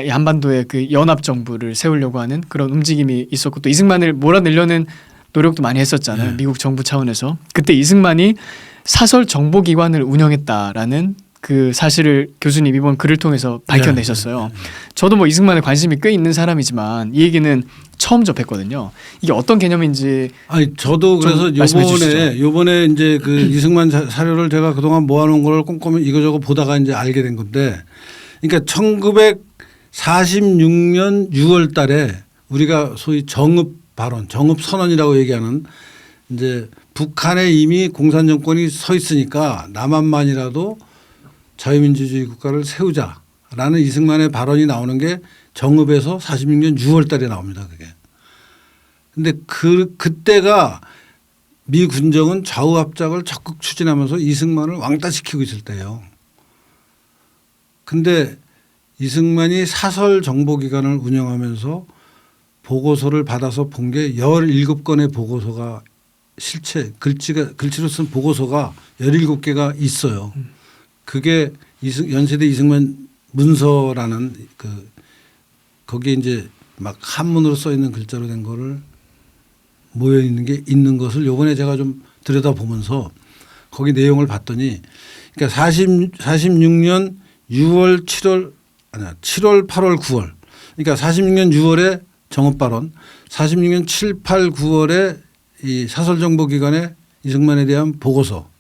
이 한반도의 그 연합 정부를 세우려고 하는 그런 움직임이 있었고 또 이승만을 몰아내려는 노력도 많이 했었잖아요. 미국 정부 차원에서. 그때 이승만이 사설 정보기관을 운영했다라는 그 사실을 교수님 이번 글을 통해서 밝혀내셨어요. 저도 뭐 이승만에 관심이 꽤 있는 사람이지만 이 얘기는 처음 접했거든요. 이게 어떤 개념인지. 아니 저도 그래서 요번에 이제 그 이승만 사료를 제가 그동안 모아놓은 걸 꼼꼼히 이거저거 보다가 이제 알게 된 건데, 그러니까 1946년 6월 달에 우리가 소위 정읍 발언, 정읍 선언이라고 얘기하는 이제 북한에 이미 공산 정권이 서 있으니까 남한만이라도 자유민주주의 국가를 세우자라는 이승만의 발언이 나오는 게 정읍에서 46년 6월 달에 나옵니다. 그게. 근데 그때가 미 군정은 좌우 합작을 적극 추진하면서 이승만을 왕따시키고 있을 때예요. 근데 이승만이 사설 정보기관을 운영하면서 보고서를 받아서 본 게 17건의 보고서가 실체 글씨로 쓴 보고서가 17개가 있어요. 그게 연세대 이승만 문서라는 그 거기에 이제 막 한문으로 써 있는 글자로 된 거를 모여 있는 게 있는 것을 요번에 제가 좀 들여다보면서 거기 내용을 봤더니, 그러니까 46년 6월 7월 8월 9월, 그러니까 46년 6월에 정읍 발언, 46년 7, 8, 9월에 이 사설정보기관의 이승만에 대한 보고서,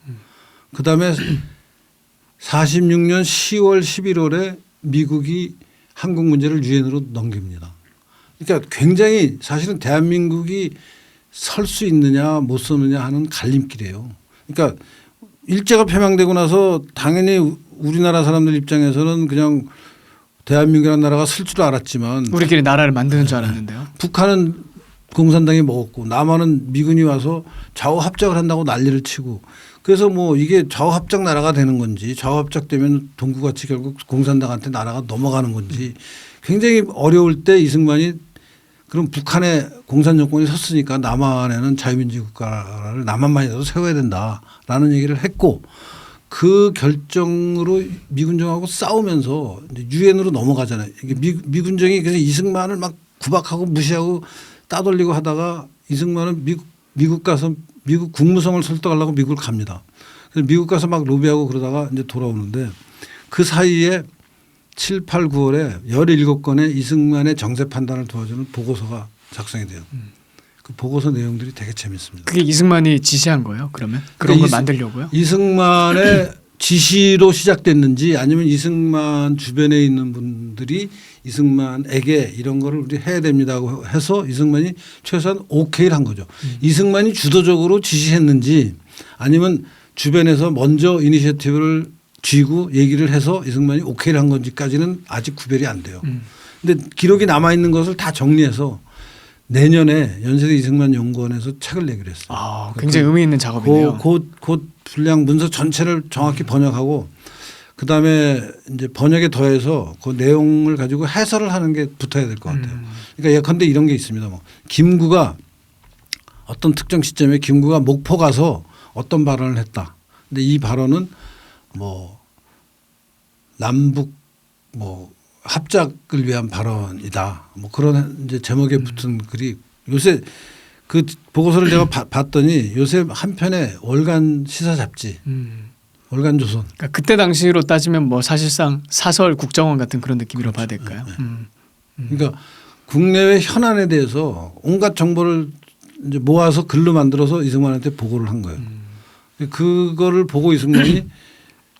그다음에 46년 10월 11월에 미국이 한국 문제를 유엔으로 넘깁니다. 그러니까 굉장히 사실은 대한민국이 설 수 있느냐 못 서느냐 하는 갈림길이에요. 그러니까 일제가 폐망되고 나서 당연히 우리나라 사람들 입장에서는 그냥 대한민국이라는 나라가 쓸 줄 알았지만 우리끼리 나라를 만드는 줄 알았는데요. 북한은 공산당이 먹었고 남한은 미군이 와서 좌우 합작을 한다고 난리를 치고, 그래서 뭐 이게 좌우 합작 나라가 되는 건지 좌우 합작 되면 동구같이 결국 공산당한테 나라가 넘어가는 건지 굉장히 어려울 때 이승만이 그럼 북한에 공산 정권이 섰으니까 남한에는 자유민주주의 국가를 남한만이라도 세워야 된다라는 얘기를 했고, 그 결정으로 미군정하고 싸우면서 이제 유엔으로 넘어가잖아요. 이게 미군정이 그래서 이승만을 막 구박하고 무시하고 따돌리고 하다가 이승만은 미국 가서 미국 국무성을 설득하려고 미국을 갑니다. 그래서 미국 가서 막 로비하고 그러다가 이제 돌아오는데 그 사이에 7, 8, 9월에 17건의 이승만의 정세 판단을 도와주는 보고서가 작성이 돼요. 그 보고서 내용들이 되게 재밌습니다. 그게 이승만이 지시한 거예요? 그러면 그런 걸 만들려고요? 이승만의 지시로 시작됐는지 아니면 이승만 주변에 있는 분들이 이승만에게 이런 거를 우리 해야 됩니다고 해서 이승만이 최소한 오케이를 한 거죠. 이승만이 주도적으로 지시했는지 아니면 주변에서 먼저 이니셔티브를 쥐고 얘기를 해서 이승만이 오케이를 한 건지까지는 아직 구별이 안 돼요. 근데 기록이 남아 있는 것을 다 정리해서 내년에 연세대 이승만 연구원에서 책을 내기로 했어요. 아, 굉장히 의미 있는 작업이네요. 곧 분량 문서 전체를 정확히 번역하고 그다음에 이제 번역에 더해서 그 내용을 가지고 해설을 하는 게 붙어야 될 것 같아요. 그러니까 예컨대 이런 게 있습니다. 뭐 김구가 어떤 특정 시점에 김구가 목포 가서 어떤 발언을 했다. 근데 이 발언은 뭐 남북 뭐 합작을 위한 발언이다. 뭐 그런 이제 제목에 붙은 글이 요새 그 보고서를 제가 봤더니 요새 한편에 월간 시사 잡지, 월간 조선. 그러니까 그때 당시로 따지면 뭐 사실상 사설 국정원 같은 그런 느낌으로 봐야 될까요? 그러니까 국내외 현안에 대해서 온갖 정보를 이제 모아서 글로 만들어서 이승만한테 보고를 한 거예요. 그거를 보고 이승만이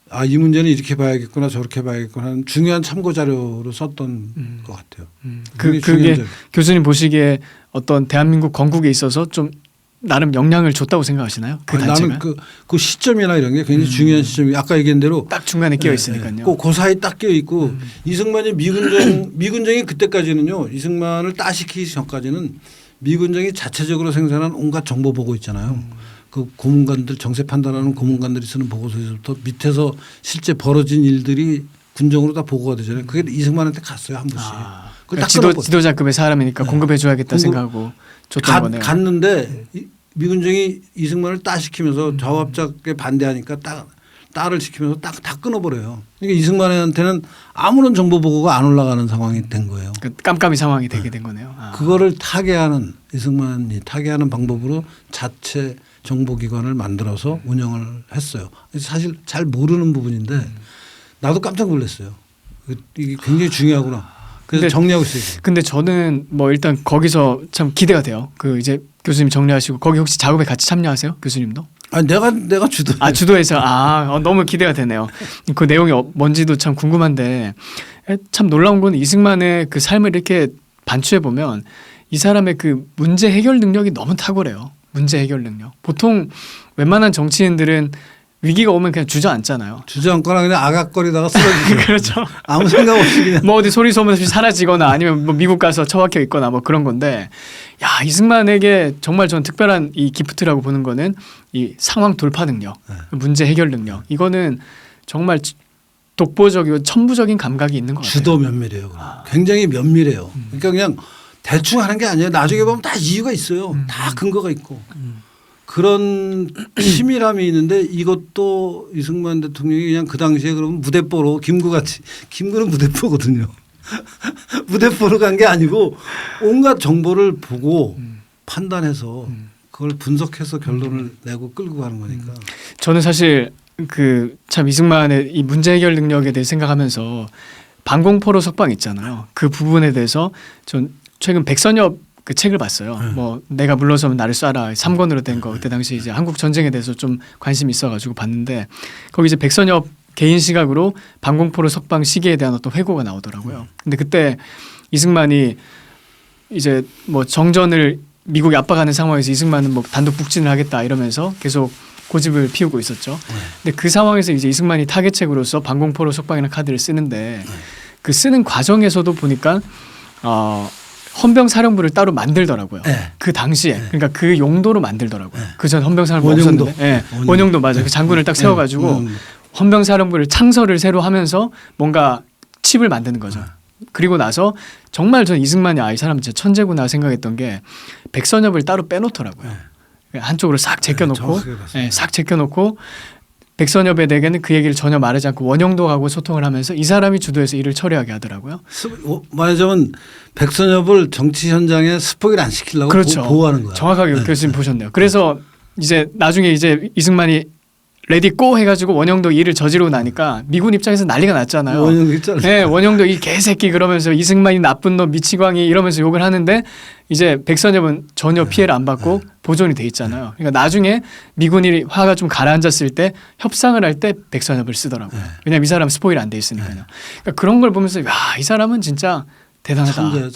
아, 이 문제는 이렇게 봐야겠구나 저렇게 봐야겠구나 하는 중요한 참고 자료로 썼던 것 같아요. 그게 교수님 보시기에 어떤 대한민국 건국에 있어서 좀 나름 영향을 줬다고 생각하시나요? 그 단체가? 나는 그 시점이나 이런 게 굉장히 중요한 시점이 아까 얘기한 대로 딱 중간에 끼어 있으니까요. 꼭 그 사이 딱 끼어 있고 이승만이 미군정이 그때까지는요. 이승만을 따시키기 전까지는 미군정이 자체적으로 생산한 온갖 정보 보고 있잖아요. 그 고문관들 정세 판단하는 고문관들이 쓰는 보고서에서부터 밑에서 실제 벌어진 일들이 군정으로 다 보고가 되잖아요. 그게 이승만한테 갔어요 한 번씩. 그러니까 지도자급의 사람이니까 공급해 줘야겠다 생각하고 줬던 거네요. 갔는데 미군정이 이승만을 따시키면서 좌합작에 반대하니까 따를 시키면서 딱 다 끊어버려요. 그러니까 이승만한테는 아무런 정보 보고가 안 올라가는 상황이 된 거예요. 그러니까 깜깜이 상황이 되게 된 거네요. 그거를 타개하는 이승만이 타개하는 방법으로 자체 정보기관을 만들어서 운영을 했어요. 사실 잘 모르는 부분인데 나도 깜짝 놀랐어요. 이게 굉장히 중요하구나. 그래서 정리하고 있어요. 근데 저는 뭐 일단 거기서 참 기대가 돼요. 그 이제 교수님 정리하시고 거기 혹시 작업에 같이 참여하세요? 교수님도? 아 내가 주도. 주도해서 너무 기대가 되네요. 그 내용이 뭔지도 참 궁금한데 참 놀라운 건 이승만의 그 삶을 이렇게 반추해 보면 이 사람의 그 문제 해결 능력이 너무 탁월해요. 문제 해결 능력. 보통 웬만한 정치인들은 위기가 오면 그냥 주저앉잖아요. 주저앉거나 그냥 아각거리다가 쓰러지죠. 그렇죠. 아무 생각 없이 그냥. 뭐 어디 소리 소문 없이 사라지거나 아니면 뭐 미국 가서 처박혀 있거나 뭐 그런 건데 야 이승만에게 정말 전 특별한 이 기프트라고 보는 거는 이 상황 돌파 능력, 문제 해결 능력. 이거는 정말 독보적이고 천부적인 감각이 있는 것 같아요. 주도 면밀해요. 굉장히 면밀해요. 그러니까 그냥 대충 하는 게 아니에요. 나중에 보면 다 이유가 있어요. 다 근거가 있고. 그런 치밀함이 있는데 이것도 이승만 대통령이 그냥 그 당시에 그러면 무대뽀로 김구는 무대뽀거든요. 무대뽀로 간 게 아니고 온갖 정보를 보고 판단해서 그걸 분석해서 결론을 내고 끌고 가는 거니까. 저는 사실 그 참 이승만의 이 문제 해결 능력에 대해 생각하면서 방공포로 석방 있잖아요. 그 부분에 대해서 전 최근 백선엽 그 책을 봤어요. 뭐 내가 물러서면 나를 쏴라 3권으로 된 거. 그때 당시 이제 한국 전쟁에 대해서 좀 관심이 있어가지고 봤는데 거기 이제 백선엽 개인 시각으로 방공포로 석방 시기에 대한 어떤 회고가 나오더라고요. 근데 그때 이승만이 이제 뭐 정전을 미국이 압박하는 상황에서 이승만은 뭐 단독 북진을 하겠다 이러면서 계속 고집을 피우고 있었죠. 근데 그 상황에서 이제 이승만이 타겟책으로서 방공포로 석방이라는 카드를 쓰는데 그 쓰는 과정에서도 보니까 헌병사령부를 따로 만들더라고요. 그 당시에 그러니까 그 용도로 만들더라고요. 그전 헌병사령부 없었는데 원용도 맞아요. 그 장군을 딱 세워가지고 헌병사령부를 창설을 새로 하면서 뭔가 칩을 만드는 거죠. 그리고 나서 정말 전 이승만이 이 사람 진짜 천재구나 생각했던 게 백선엽을 따로 빼놓더라고요. 한쪽으로 싹 제껴놓고 싹 제껴놓고 백선엽에 대해는 그 얘기를 전혀 말하지 않고 원영도하고 소통을 하면서 이 사람이 주도해서 일을 처리하게 하더라고요. 말하자면 백선엽을 정치 현장에 스포일 안 시키려고 그렇죠. 보호하는 거야. 정확하게 교수님 보셨네요. 그래서 이제 나중에 이제 이승만이 레디 고 해가지고 원영도 일을 저지르고 나니까 미군 입장에서 난리가 났잖아요. 원영도 이 개새끼 그러면서 이승만이 나쁜 놈 미치광이 이러면서 욕을 하는데 이제 백선엽은 전혀 피해를 안 받고 보존이 돼 있잖아요. 그러니까 나중에 미군이 화가 좀 가라앉았을 때 협상을 할 때 백선엽을 쓰더라고요. 왜냐하면 이 사람 스포일 안 돼 있으니까요. 그러니까 그런 걸 보면서 이 사람은 진짜 대단하다.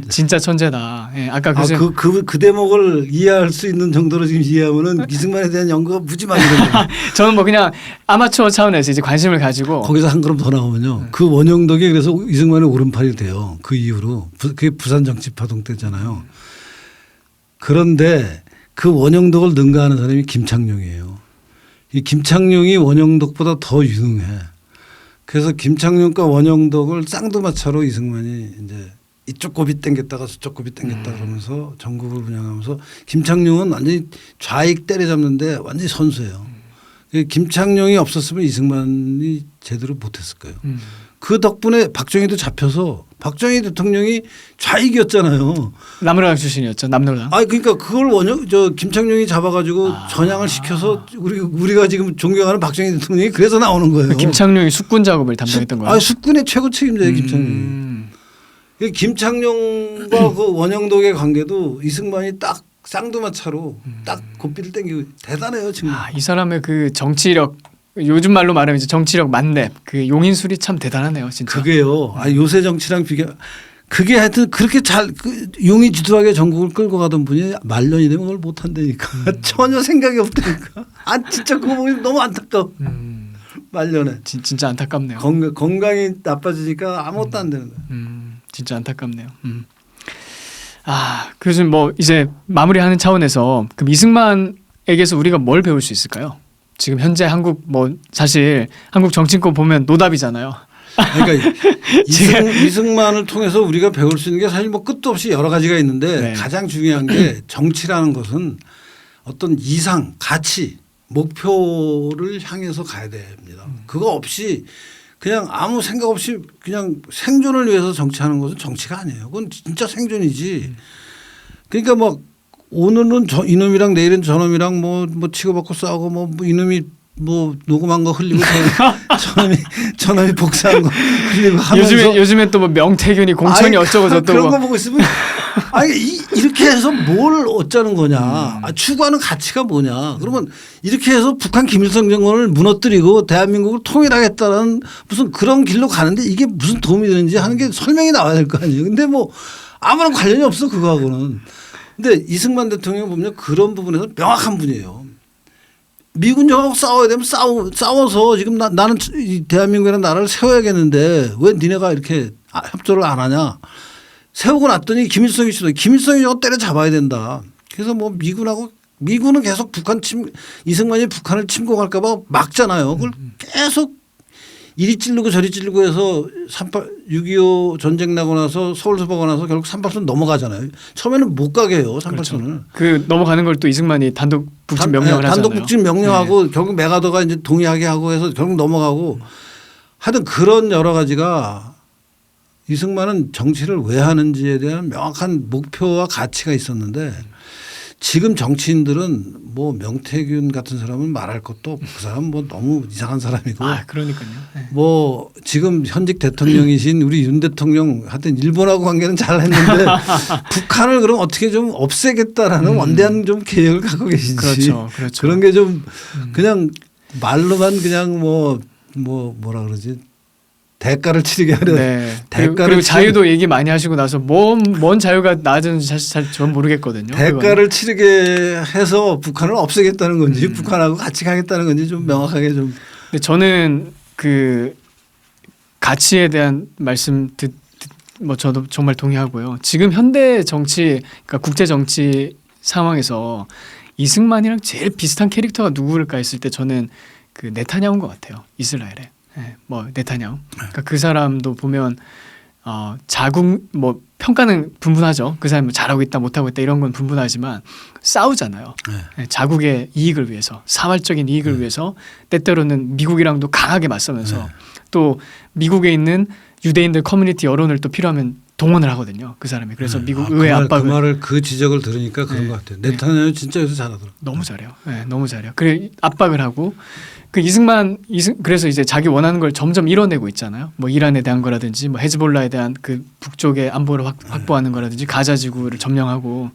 진짜 천재다. 아까 그 대목을 이해할 수 있는 정도로 지금 이해하면은 이승만에 대한 연구가 무지 많이 됩니다. 저는 뭐 그냥 아마추어 차원에서 이제 관심을 가지고 거기서 한 걸음 더 나오면요. 그 원영덕이 그래서 이승만의 오른팔이 돼요. 그 이후로 그게 부산 정치파동 때잖아요. 그런데 그 원영덕을 능가하는 사람이 김창룡이에요. 이 김창룡이 원영덕보다 더 유능해. 그래서 김창룡과 원영덕을 쌍두마차로 이승만이 이제 이쪽 고비 땡겼다가 저쪽 고비 땡겼다 그러면서 전국을 운영하면서 김창룡은 완전히 좌익 때려잡는데 완전히 선수예요. 김창룡이 없었으면 이승만이 제대로 못했을 거예요. 그 덕분에 박정희도 잡혀서 박정희 대통령이 좌익이었잖아요. 남로당 출신이었죠. 남로당. 아 그러니까 그걸 저 김창룡이 잡아가지고 전향을 시켜서 우리가 지금 존경하는 박정희 대통령이 그래서 나오는 거예요. 김창룡이 숙군 작업을 담당했던 거예요. 숙군의 최고 책임자예요, 김창룡이. 김창룡과 그 원영덕의 관계도 이승만이 딱 쌍두마차로 딱 고삐를 땡기고 대단해요 지금. 이 사람의 그 정치력, 요즘 말로 말하면 이제 정치력 만렙, 그 용인술이 참 대단하네요, 진짜. 그게요. 요새 정치랑 비교. 그게 하여튼 그렇게 그 용이 지도하게 전국을 끌고 가던 분이 말년이 되면 그걸 못 한다니까. 전혀 생각이 없다니까. 진짜 그거 보면 너무 안타까워. 말년에. 진짜 안타깝네요. 건강이 나빠지니까 아무것도 안 되는 거예요. 진짜 안타깝네요. 그래서 뭐 이제 마무리하는 차원에서 그럼 이승만에게서 우리가 뭘 배울 수 있을까요? 지금 현재 한국 사실 한국 정치권 보면 노답이잖아요. 그러니까 이승만을 통해서 우리가 배울 수 있는 게 사실 뭐 끝도 없이 여러 가지가 있는데 네. 가장 중요한 게 정치라는 것은 어떤 이상, 가치, 목표를 향해서 가야 됩니다. 그거 없이 그냥 아무 생각 없이 그냥 생존을 위해서 정치하는 것은 정치가 아니에요. 그건 진짜 생존이지. 그러니까 뭐 오늘은 이놈이랑 내일은 저놈이랑 뭐 치고받고 싸우고 뭐 이놈이 뭐 녹음한 거 흘리고 저놈이 복사한 거 흘리고 하면서 요즘에 또 뭐 명태균이 공천이 어쩌고 저쩌고 그런 거 보고 있으면 이렇게 해서 뭘 어쩌는 거냐. 추구하는 가치가 뭐냐. 그러면 이렇게 해서 북한 김일성 정권을 무너뜨리고 대한민국을 통일하겠다는 무슨 그런 길로 가는데 이게 무슨 도움이 되는지 하는 게 설명이 나와야 될 거 아니에요. 근데 뭐 아무런 관련이 없어 그거하고는. 근데 이승만 대통령 보면 그런 부분에서 명확한 분이에요. 미군정하고 싸워야 되면 싸워서 지금 나는 대한민국이라는 나라를 세워야겠는데 왜 니네가 이렇게 협조를 안 하냐. 세우고 났더니 김일성이 저거 때려잡아야 된다. 그래서 뭐 미군은 계속 이승만이 북한을 침공할까 봐 막잖아요. 그걸 계속 이리 찌르고 저리 찌르고 해서 6.25 전쟁 나고 나서 서울서 보고 나서 결국 38선 넘어가잖아요. 처음에는 못 가게 해요. 38선을. 그렇죠. 그 넘어가는 걸 또 이승만이 단독 북진 명령을 하잖아요. 단독 북진 명령하고 결국 메가더가 이제 동의하게 하고 해서 결국 넘어가고 하여튼 그런 여러 가지가 이승만은 정치를 왜 하는지에 대한 명확한 목표와 가치가 있었는데 지금 정치인들은 뭐 명태균 같은 사람은 말할 것도 없고 그 사람 뭐 너무 이상한 사람이고. 그러니까요. 네. 뭐 지금 현직 대통령이신 우리 윤 대통령 하여튼 일본하고 관계는 잘 했는데 북한을 그럼 어떻게 좀 없애겠다라는 원대한 좀 계획을 갖고 계신지. 그렇죠. 그런 게 좀 그냥 말로만 그냥 뭐라 그러지. 대가를 치르게 하려. 네. 그리고 자유도 얘기 많이 하시고 나서 뭔 자유가 나아졌는지 사실 전 모르겠거든요. 대가를 치르게 해서 북한을 없애겠다는 건지 북한하고 같이 가겠다는 건지 좀 명확하게 좀. 근데 저는 그 가치에 대한 말씀 뭐 저도 정말 동의하고요. 지금 현대 정치, 그러니까 국제 정치 상황에서 이승만이랑 제일 비슷한 캐릭터가 누구일까 했을 때 저는 그 네타냐후인 것 같아요. 이스라엘에. 네, 뭐 네타냐후. 그러니까 그 사람도 보면 자국 뭐 평가는 분분하죠. 그 사람이 잘하고 있다 못하고 있다 이런 건 분분하지만 싸우잖아요. 네, 자국의 이익을 위해서 사활적인 이익을 위해서 때때로는 미국이랑도 강하게 맞서면서 또 미국에 있는 유대인들 커뮤니티 여론을 또 필요하면 동원을 하거든요. 그 사람이. 그래서 미국 의회 압박을 그 지적을 들으니까 그런 것 같아요. 네타냐후 진짜 요새 잘하더라고요. 너무 잘해요. 네, 너무 잘해요. 그래 압박을 하고 그 그래서 이제 자기 원하는 걸 점점 이뤄내고 있잖아요. 뭐 이란에 대한 거라든지 뭐 헤즈볼라에 대한 그 북쪽의 안보를 확보하는 거라든지 가자 지구를 점령하고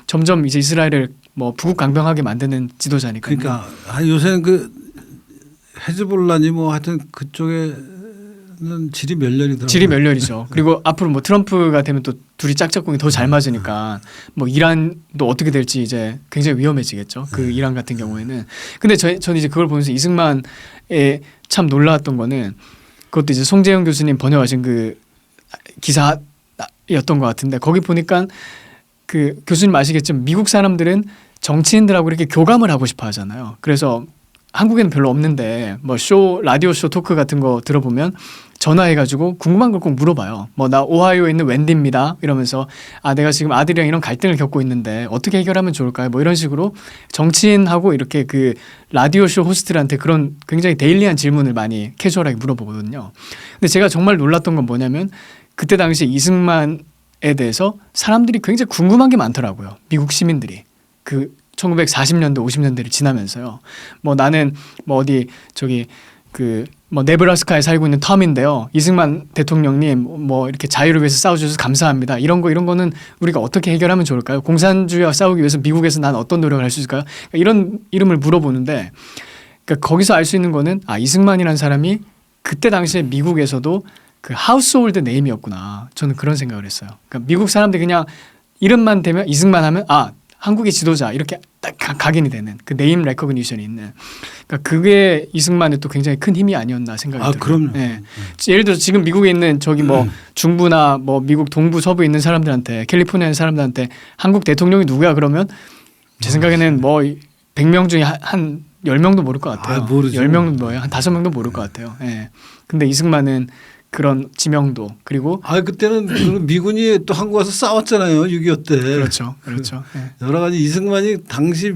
점점 이제 이스라엘을 뭐 부국 강병하게 만드는 지도자니까요. 그러니까 요새는 그 헤즈볼라니 뭐 하여튼 그쪽에 질이 멸렬이더라고요. 질이 멸렬이죠. 그리고 앞으로 뭐 트럼프가 되면 또 둘이 짝짝꿍이 더 잘 맞으니까 뭐 이란도 어떻게 될지 이제 굉장히 위험해지겠죠. 그 이란 같은 경우에는. 근데 저는 이제 그걸 보면서 이승만에 참 놀라웠던 거는 그것도 이제 송재영 교수님 번역하신 그 기사였던 것 같은데 거기 보니까 그 교수님 아시겠지만 미국 사람들은 정치인들하고 이렇게 교감을 하고 싶어 하잖아요. 그래서 한국에는 별로 없는데 뭐 라디오 쇼 토크 같은 거 들어보면 전화해가지고 궁금한 걸 꼭 물어봐요. 뭐 나 오하이오에 있는 웬디입니다. 이러면서 내가 지금 아들이랑 이런 갈등을 겪고 있는데 어떻게 해결하면 좋을까요? 뭐 이런 식으로 정치인하고 이렇게 그 라디오 쇼 호스트들한테 그런 굉장히 데일리한 질문을 많이 캐주얼하게 물어보거든요. 근데 제가 정말 놀랐던 건 뭐냐면 그때 당시 이승만에 대해서 사람들이 굉장히 궁금한 게 많더라고요. 미국 시민들이 그 1940년대 50년대를 지나면서요. 뭐 나는 뭐 어디 저기 그 뭐 네브라스카에 살고 있는 텀인데요. 이승만 대통령님 뭐 이렇게 자유를 위해서 싸워주셔서 감사합니다. 이런 거는 우리가 어떻게 해결하면 좋을까요? 공산주의와 싸우기 위해서 미국에서 난 어떤 노력을 할 수 있을까요? 그러니까 이런 이름을 물어보는데 그러니까 거기서 알 수 있는 거는 이승만이라는 사람이 그때 당시에 미국에서도 그 하우스홀드 네임이었구나. 저는 그런 생각을 했어요. 그러니까 미국 사람들이 그냥 이름만 되면 이승만 하면 한국의 지도자 이렇게 딱 각인이 되는 그 네임 레코그니션이 있는 그러니까 그게 이승만의 또 굉장히 큰 힘이 아니었나 생각이 들어요. 그럼요. 예. 예를 들어서 지금 미국에 있는 저기 뭐 중부나 뭐 미국 동부 서부에 있는 사람들한테 캘리포니아에 있는 사람들한테 한국 대통령이 누구야 그러면 제 생각에는 뭐 100명 중에 한 10명도 모를 것 같아요. 모르죠. 10명도 뭐예요? 한 5명도 모를 것 같아요. 예. 근데 이승만은 그런 지명도 그리고 그때는 그 미군이 또 한국 와서 싸웠잖아요. 6.25 때. 그렇죠. 예. 여러 가지 이승만이 당시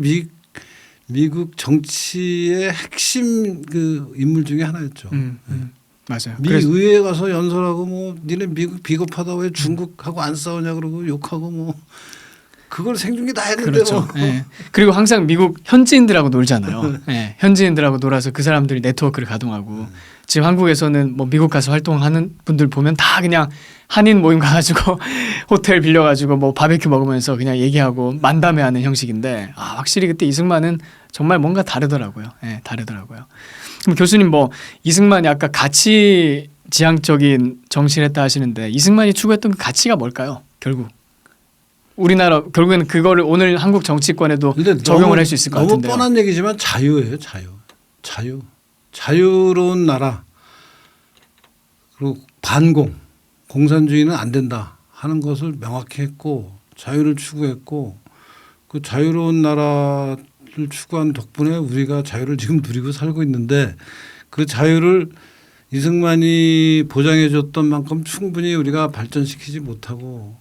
미국 정치의 핵심 그 인물 중에 하나였죠. 맞아요. 미 의회에 가서 연설하고 뭐 니네 미국 비겁하다 왜 중국하고 안 싸우냐 그러고 욕하고 뭐 그걸 생중계 다 했는데 그렇죠. 뭐. 예. 그리고 항상 미국 현지인들하고 놀잖아요. 예. 현지인들하고 놀아서 그 사람들이 네트워크를 가동하고 지금 한국에서는 뭐 미국 가서 활동하는 분들 보면 다 그냥 한인 모임 가가지고 호텔 빌려가지고 뭐 바베큐 먹으면서 그냥 얘기하고 만담회하는 형식인데 확실히 그때 이승만은 정말 뭔가 다르더라고요. 예, 다르더라고요. 그럼 교수님 뭐 이승만이 아까 가치 지향적인 정치를 했다 하시는데 이승만이 추구했던 그 가치가 뭘까요? 결국 우리나라 결국에는 그거를 오늘 한국 정치권에도 적용을 할 수 있을 것 같은데요. 너무 뻔한 얘기지만 자유예요. 자유로운 나라 그리고 반공 공산주의는 안 된다 하는 것을 명확히 했고 자유를 추구했고 그 자유로운 나라를 추구한 덕분에 우리가 자유를 지금 누리고 살고 있는데 그 자유를 이승만이 보장해 줬던 만큼 충분히 우리가 발전시키지 못하고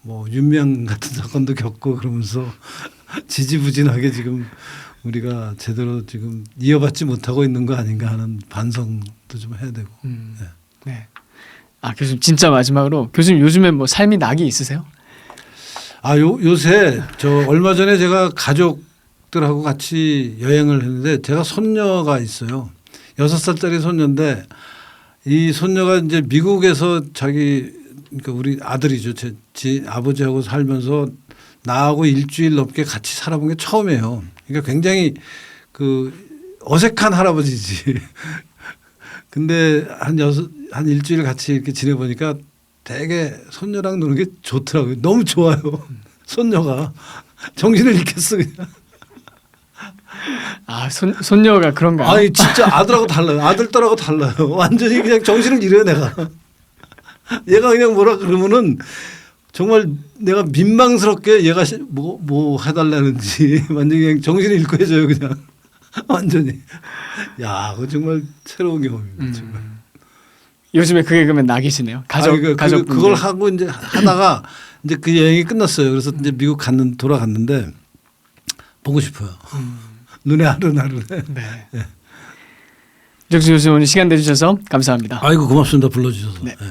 뭐 윤미향 같은 사건도 겪고 그러면서 지지부진하게 지금 우리가 제대로 지금 이어받지 못하고 있는 거 아닌가 하는 반성도 좀 해야 되고. 네. 교수님 진짜 마지막으로 교수님 요즘에 뭐 삶이 낙이 있으세요? 요새 저 얼마 전에 제가 가족들하고 같이 여행을 했는데 제가 손녀가 있어요. 6살짜리 손녀인데 이 손녀가 이제 미국에서 그러니까 우리 아들이죠. 제 아버지하고 살면서 나하고 일주일 넘게 같이 살아본 게 처음이에요. 그러니까 굉장히 그 어색한 할아버지지. 근데 한 일주일 같이 이렇게 지내보니까 되게 손녀랑 노는 게 좋더라고요. 너무 좋아요. 손녀가 정신을 잃겠어 그냥. 손녀가 그런가요? 아니 진짜 아들하고 달라요. 아들딸하고 달라요. 완전히 그냥 정신을 잃어요 내가. 얘가 그냥 뭐라 그러면은 정말 내가 민망스럽게 얘가 뭐 해달라는지 완전히 그냥 정신을 잃고 해줘요 그냥. 완전히. 야, 그거 정말 새로운 경험입니다. 정말. 요즘에 그게 그러면 낙이시네요. 가족 그걸 하고 이제 하다가 이제 그 여행이 끝났어요. 그래서 이제 미국 돌아갔는데 보고 싶어요. 눈에 아른아른해. 네. 네. 교수님 오늘 시간 내주셔서 감사합니다. 아이고 고맙습니다. 불러주셔서. 네. 네.